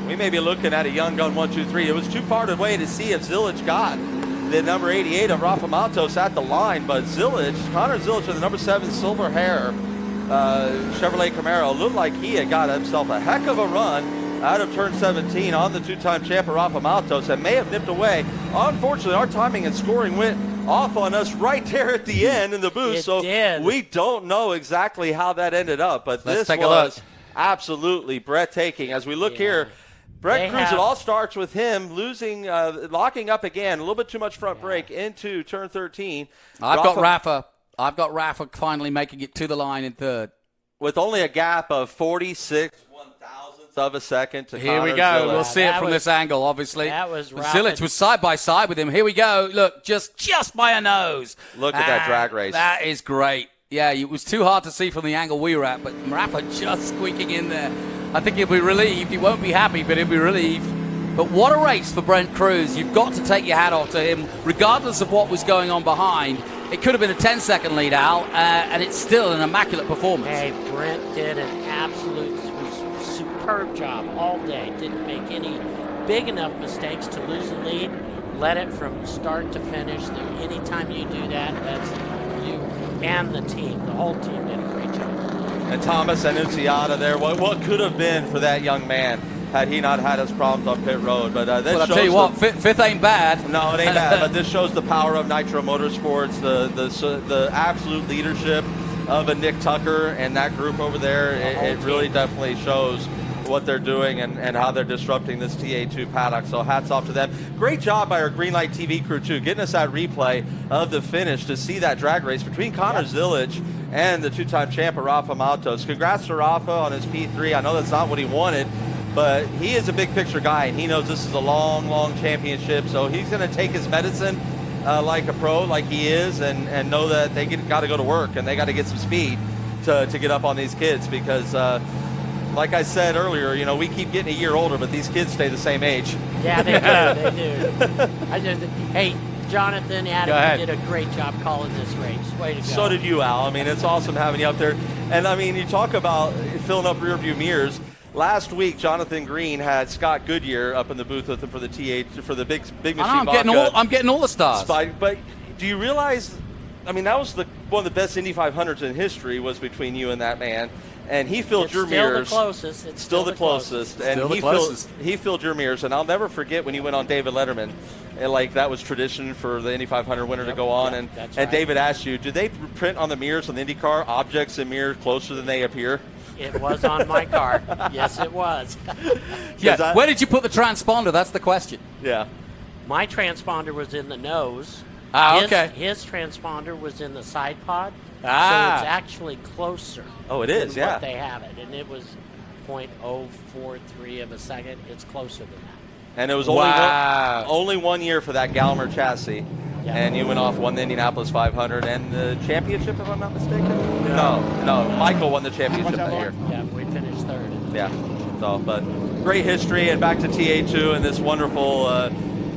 We may be looking at a young gun 1-2-3. It was too far away to see if Zilic got the number 88 of Rafa Matos at the line, but Connor Zilic with the number 7 silver hair Chevrolet Camaro looked like he had got himself a heck of a run out of turn 17 on the two-time champ Rafa Matos and may have nipped away. Unfortunately, our timing and scoring went off on us right there at the end in the booth, we don't know exactly how that ended up, but Let's this take a was look. absolutely breathtaking. As we look here, Brent Cruz, it all starts with him losing, locking up again, a little bit too much front brake into turn 13. I've got Rafa finally making it to the line in third. With only a gap of 46 1,000ths of a second to Here we Connor go. Zilic. We'll see it from this angle, obviously. That was Zilic was side by side with him. Here we go. Look, just by a nose. Look at that drag race. That is great. Yeah, it was too hard to see from the angle we were at, but Rafa just squeaking in there. I think he'll be relieved. He won't be happy, but he'll be relieved. But what a race for Brent Cruz. You've got to take your hat off to him, regardless of what was going on behind. It could have been a 10-second lead, Al, and it's still an immaculate performance. Hey, Brent did an absolute superb job all day. Didn't make any big enough mistakes to lose the lead. Led it from start to finish. Anytime you do that, that's you and the team. The whole team did a great job. And Thomas Annunziata there, what could have been for that young man had he not had his problems on pit road. But this I'll shows tell you what, fifth ain't bad. No, it ain't bad, but this shows the power of Nitro Motorsports, the absolute leadership of a Nick Tucker and that group over there. It really definitely shows what they're doing and how they're disrupting this TA2 paddock. So hats off to them. Great job by our Greenlight TV crew, too, getting us that replay of the finish to see that drag race between Connor Zilic and the two-time champ Rafa Matos. Congrats to Rafa on his P3. I know that's not what he wanted, but he is a big-picture guy, and he knows this is a long, long championship, so he's going to take his medicine like a pro, like he is, and know that they got to go to work, and they got to get some speed to get up on these kids because like I said earlier, you know, we keep getting a year older, but these kids stay the same age. Yeah, they do. Hey, Jonathan, Adam, you did a great job calling this race. Way to go. So did you, Al. I mean, it's awesome having you up there. And, I mean, you talk about filling up rearview mirrors. Last week, Jonathan Green had Scott Goodyear up in the booth with him for the for the big machine. I'm getting all the stars. But do you realize? I mean, that was one of the best Indy 500s in history was between you and that man. And he filled your mirrors. It's still the closest. And he filled your mirrors. And I'll never forget when he went on David Letterman. And like that was tradition for the Indy 500 winner to go on. And David asked you, do they print on the mirrors on the Indy car objects and mirrors closer than they appear? It was on my car. Yes, it was. Yeah. Where did you put the transponder? That's the question. Yeah. My transponder was in the nose. Okay. His transponder was in the side pod. So it's actually closer. Oh, it is, than what they have it. And it was 0.043 of a second. It's closer than that. And it was only one year for that Galmer chassis. Yeah. And you went off, won the Indianapolis 500 and the championship, if I'm not mistaken? No. Michael won the championship that year. Yeah, we finished third. Yeah. So, but great history, and back to TA2 and this wonderful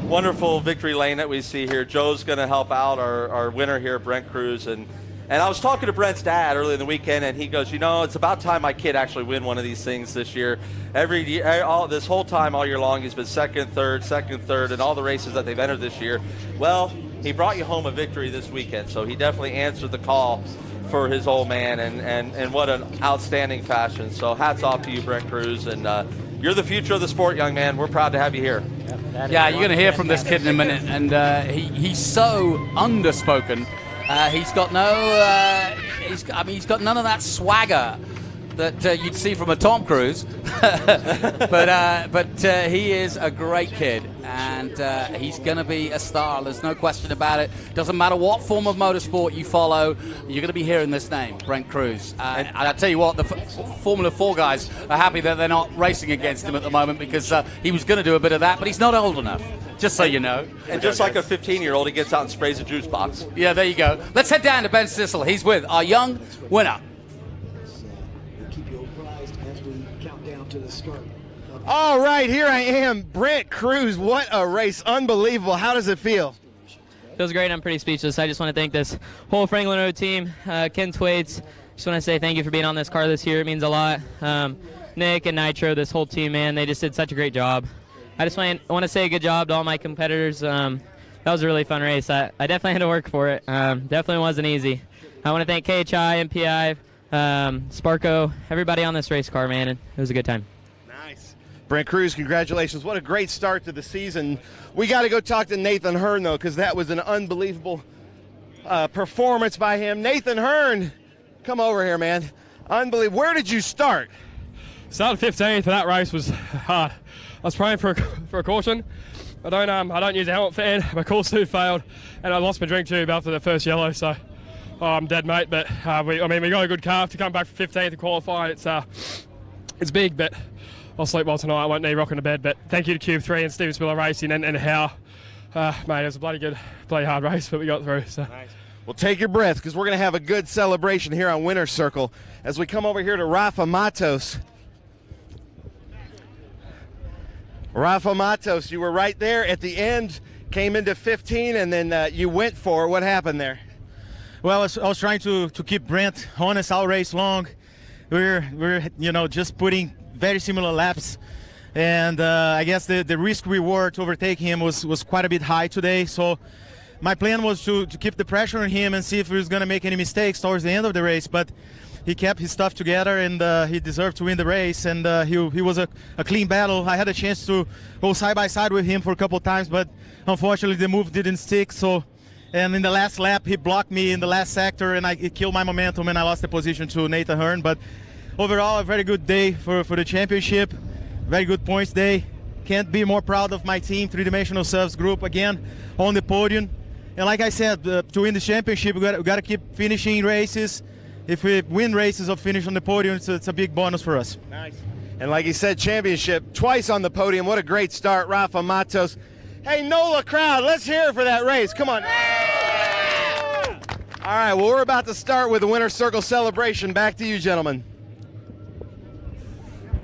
wonderful victory lane that we see here. Joe's going to help out our winner here, Brent Cruz. And I was talking to Brent's dad early in the weekend, and he goes, it's about time my kid actually win one of these things this year. Every year, this whole time, all year long, he's been second, third, and all the races that they've entered this year. Well, he brought you home a victory this weekend, so he definitely answered the call for his old man, and what an outstanding fashion. So hats off to you, Brent Cruz, and you're the future of the sport, young man. We're proud to have you here. Yeah, you're going to hear from this kid in a minute, and he's so underspoken. He's got he's got none of that swagger that you'd see from a Tom Cruise, but he is a great kid, and he's going to be a star. There's no question about it. Doesn't matter what form of motorsport you follow, you're going to be hearing this name, Brent Cruz. And I tell you what, the Formula 4 guys are happy that they're not racing against him at the moment, because he was going to do a bit of that, but he's not old enough. Just so you know. And just like a 15-year-old, he gets out and sprays a juice box. Yeah, there you go. Let's head down to Ben Sissel. He's with our young winner. All right, here I am, Brent Cruz. What a race. Unbelievable. How does it feel? Feels great. I'm pretty speechless. I just want to thank this whole Franklin Road team, Ken Thwaites. Just want to say thank you for being on this car this year. It means a lot. Nick and Nitro, this whole team, man, they just did such a great job. I just want to say good job to all my competitors. That was a really fun race. I definitely had to work for it. Definitely wasn't easy. I want to thank KHI, MPI, Sparko, everybody on this race car, man. It was a good time. Nice. Brent Cruz, congratulations. What a great start to the season. We got to go talk to Nathan Hearn, though, because that was an unbelievable performance by him. Nathan Hearn, come over here, man. Unbelievable. Where did you start? Started 15th, and that race was hard. I was praying for a caution. I don't use a helmet fan. My cool suit failed, and I lost my drink tube after the first yellow. So I'm dead, mate. But we got a good car to come back for 15th and qualify. It's big, but I'll sleep well tonight. I won't need rocking to bed. But thank you to Cube 3 and Steven Spiller Racing and Howe. Mate, it was a bloody hard race, but we got through. So. Nice. Well, take your breath, because we're going to have a good celebration here on Winner's Circle as we come over here to Rafa Matos. Rafa Matos, you were right there at the end, came into 15, and then you went for it. What happened there? Well, I was trying to keep Brent honest all race long. We're just putting very similar laps, and I guess the risk reward to overtake him was quite a bit high today. So my plan was to keep the pressure on him and see if he was going to make any mistakes towards the end of the race, but he kept his stuff together, and he deserved to win the race, and he was a clean battle. I had a chance to go side by side with him for a couple times, but unfortunately the move didn't stick. And in the last lap he blocked me in the last sector, and it killed my momentum, and I lost the position to Nathan Hearn. But overall, a very good day for the championship, very good points day. Can't be more proud of my team, Three-Dimensional Subs group, again on the podium. And like I said, to win the championship, we got to keep finishing races. If we win races or finish on the podium, it's a big bonus for us. Nice. And like you said, championship, twice on the podium. What a great start, Rafa Matos. Hey, NOLA crowd, let's hear it for that race. Come on. All right, well, we're about to start with the Winner's Circle celebration. Back to you, gentlemen.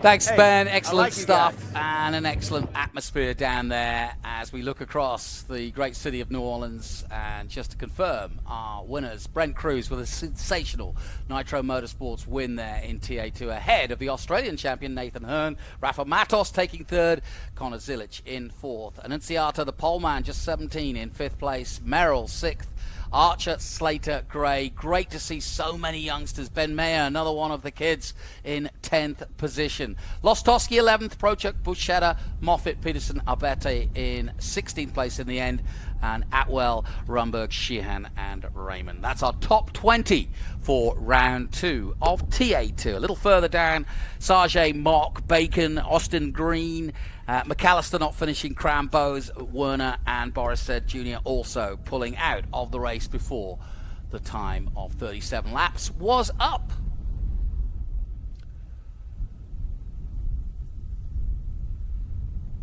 Thanks, Ben. Excellent stuff, and an excellent atmosphere down there as we look across the great city of New Orleans. And just to confirm, our winners, Brent Cruz with a sensational Nitro Motorsports win there in TA2, ahead of the Australian champion Nathan Hearn. Rafa Matos taking third, Connor Zilic in fourth. Annunziata, the poleman, just 17 in fifth place. Merrill, sixth. Archer, Slater, Gray. Great to see so many youngsters. Ben Mayer, another one of the kids, in 10th position. Lostowski, 11th. Prochuk, Buschetta, Moffitt, Peterson, Abete in 16th place in the end. And Atwell, Rumberg, Sheehan, and Raymond. That's our top 20 for round 2 of TA2. A little further down, Sarge, Mock, Bacon, Austin Green, McAllister not finishing, Crambose, Werner, and Boris said Jr. also pulling out of the race before the time of 37 laps was up.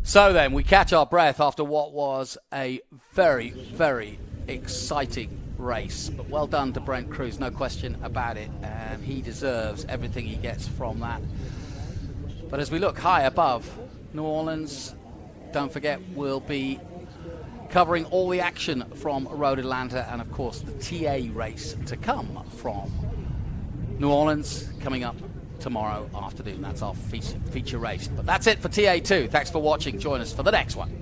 So then, we catch our breath after what was a very, very exciting race. But well done to Brent Cruz, no question about it. And he deserves everything he gets from that. But as we look high above New Orleans, don't forget, we'll be covering all the action from Road Atlanta and, of course, the TA race to come from New Orleans coming up tomorrow afternoon. That's our feature race. But that's it for TA2. Thanks for watching. Join us for the next one.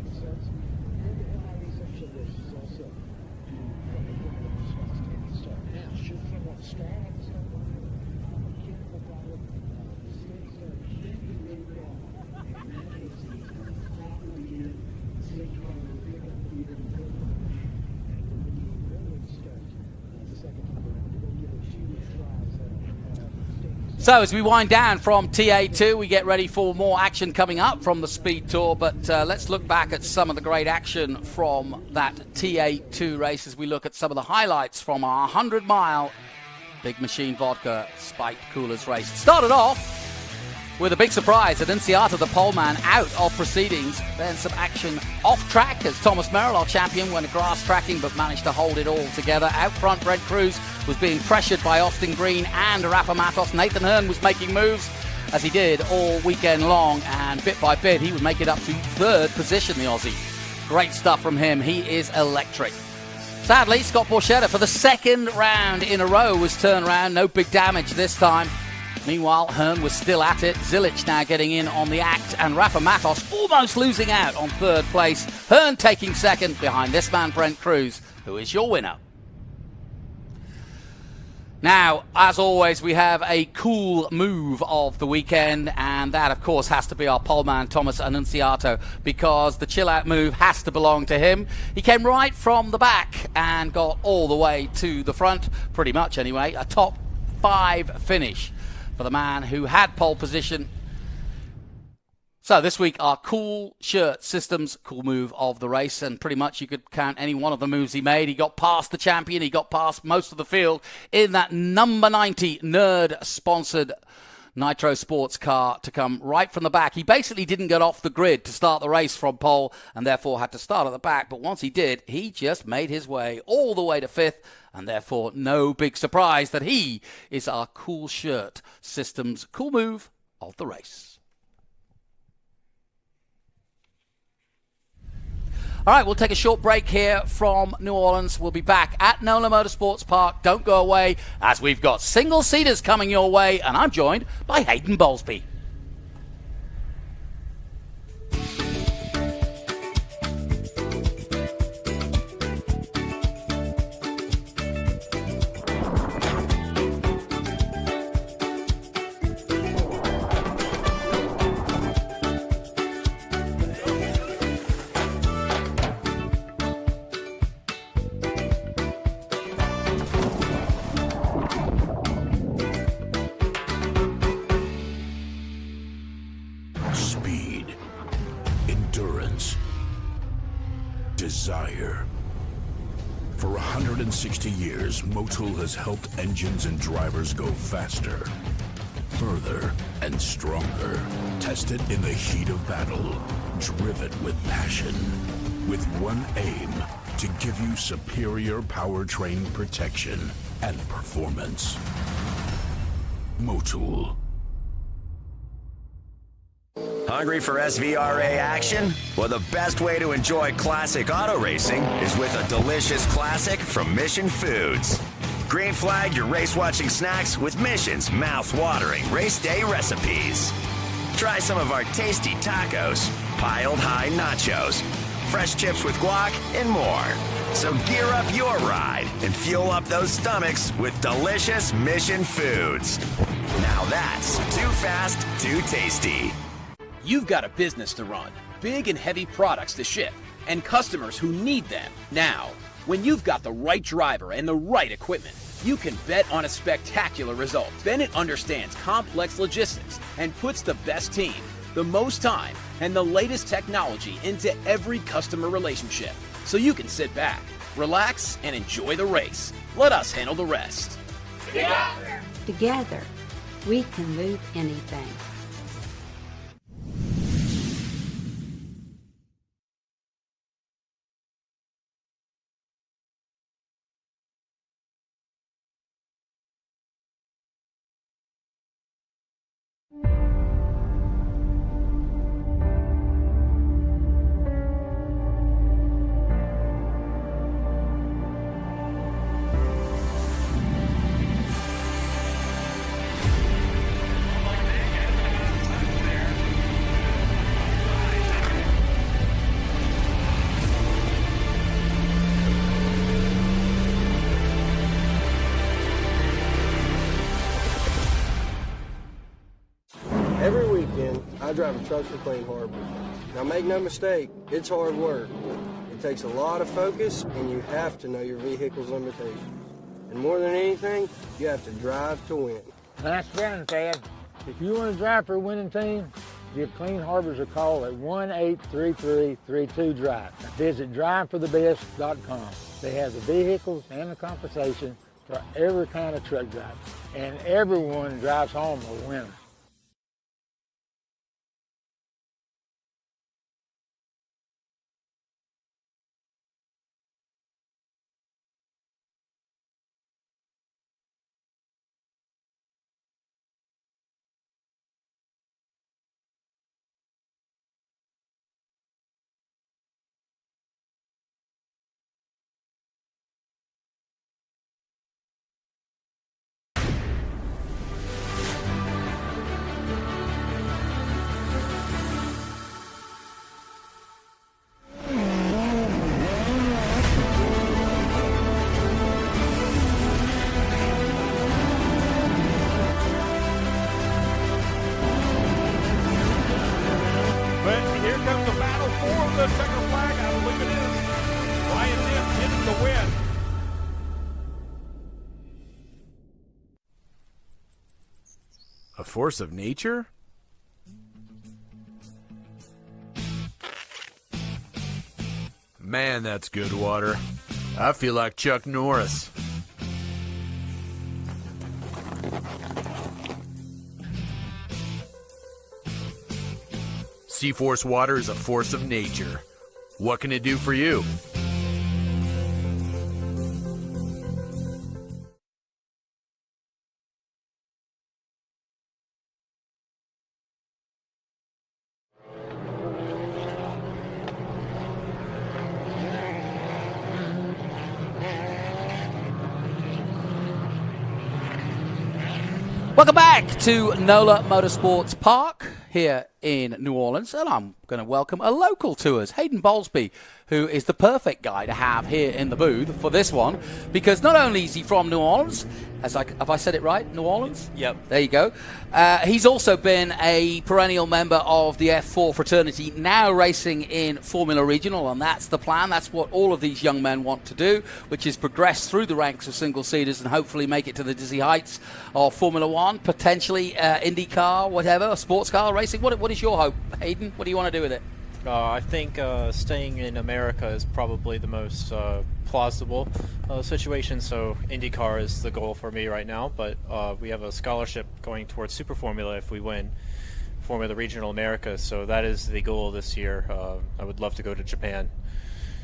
So as we wind down from TA2, we get ready for more action coming up from the Speed Tour, but let's look back at some of the great action from that TA2 race as we look at some of the highlights from our 100-mile Big Machine Vodka Spiked Coolers race. It started off with a big surprise at Inciata, the poleman, out of proceedings. Then some action off track as Thomas Merrill, our champion, went grass tracking but managed to hold it all together. Out front, Brent Cruz was being pressured by Austin Green and Rafa Matos. Nathan Hearn was making moves, as he did all weekend long, and bit by bit he would make it up to third position, the Aussie. Great stuff from him. He is electric. Sadly, Scott Borchetta, for the second round in a row, was turned around. No big damage this time. Meanwhile, Hearn was still at it. Zilic now getting in on the act, and Rafa Matos almost losing out on third place. Hearn taking second behind this man, Brent Cruz, who is your winner. Now, as always, we have a cool move of the weekend, and that, of course, has to be our poleman, Thomas Annunziato, because the chill-out move has to belong to him. He came right from the back and got all the way to the front, pretty much anyway. A top 5 finish for the man who had pole position. So this week, our cool shirt systems, cool move of the race, and pretty much you could count any one of the moves he made. He got past the champion, he got past most of the field in that number 90 Nerd-sponsored Nitro sports car to come right from the back. He basically didn't get off the grid to start the race from pole and therefore had to start at the back, but once he did, he just made his way all the way to 5th, and therefore no big surprise that he is our cool shirt systems cool move of the race. All right, we'll take a short break here from New Orleans. We'll be back at NOLA Motorsports Park. Don't go away, as we've got single-seaters coming your way, and I'm joined by Hayden Bowlesby. Desire. For 160 years, Motul has helped engines and drivers go faster, further, and stronger. Tested in the heat of battle, driven with passion, with one aim: to give you superior powertrain protection and performance. Motul. Hungry for SVRA action? Well, the best way to enjoy classic auto racing is with a delicious classic from Mission Foods. Green flag your race-watching snacks with Mission's mouth-watering race day recipes. Try some of our tasty tacos, piled high nachos, fresh chips with guac, and more. So gear up your ride and fuel up those stomachs with delicious Mission Foods. Now that's too fast, too tasty. You've got a business to run, big and heavy products to ship, and customers who need them now. When you've got the right driver and the right equipment, you can bet on a spectacular result. Bennett understands complex logistics and puts the best team, the most time, and the latest technology into every customer relationship. So you can sit back, relax, and enjoy the race. Let us handle the rest. Together, we can move anything. driving trucks for Clean Harbor. Now make no mistake, it's hard work. It takes a lot of focus, and you have to know your vehicle's limitations. And more than anything, you have to drive to win. Nice running, Ted. If you want to drive for a winning team, give Clean Harbors a call at 1-833-32-DRIVE. Visit driveforthebest.com. They have the vehicles and the compensation for every kind of truck driver. And everyone drives home a winner. A force of nature? Man, that's good water. I feel like Chuck Norris. Seaforce water is a force of nature. What can it do for you? Welcome back to NOLA Motorsports Park here in New Orleans, and I'm going to welcome a local to us, Hayden Bowlesby, who is the perfect guy to have here in the booth for this one, because not only is he from New Orleans, have I said it right, New Orleans? Yep. There you go. He's also been a perennial member of the F4 fraternity, now racing in Formula Regional, and that's the plan. That's what all of these young men want to do, which is progress through the ranks of single-seaters and hopefully make it to the dizzy heights of Formula One, potentially IndyCar, whatever, sports car racing. What is your hope, Hayden? What do you want to do with it? I think staying in America is probably the most plausible situation, so IndyCar is the goal for me right now, but we have a scholarship going towards Super Formula if we win Formula Regional America, so that is the goal this year. I would love to go to Japan.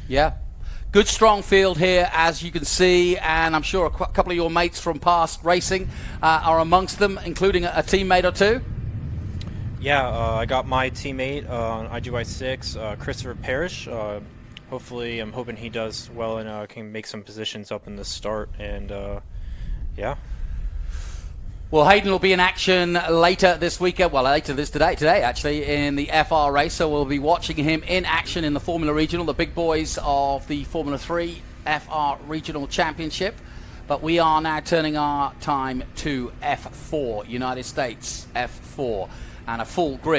Yeah. Good strong field here, as you can see, and I'm sure a couple of your mates from past racing are amongst them, including a teammate or two. Yeah, I got my teammate on IGY6, Christopher Parrish. Hopefully, I'm hoping he does well and can make some positions up in the start. And yeah. Well, Hayden will be in action later this weekend. Well, today actually, in the FR race. So we'll be watching him in action in the Formula Regional, the big boys of the Formula 3 FR Regional Championship. But we are now turning our time to F4, United States F4, and a full grid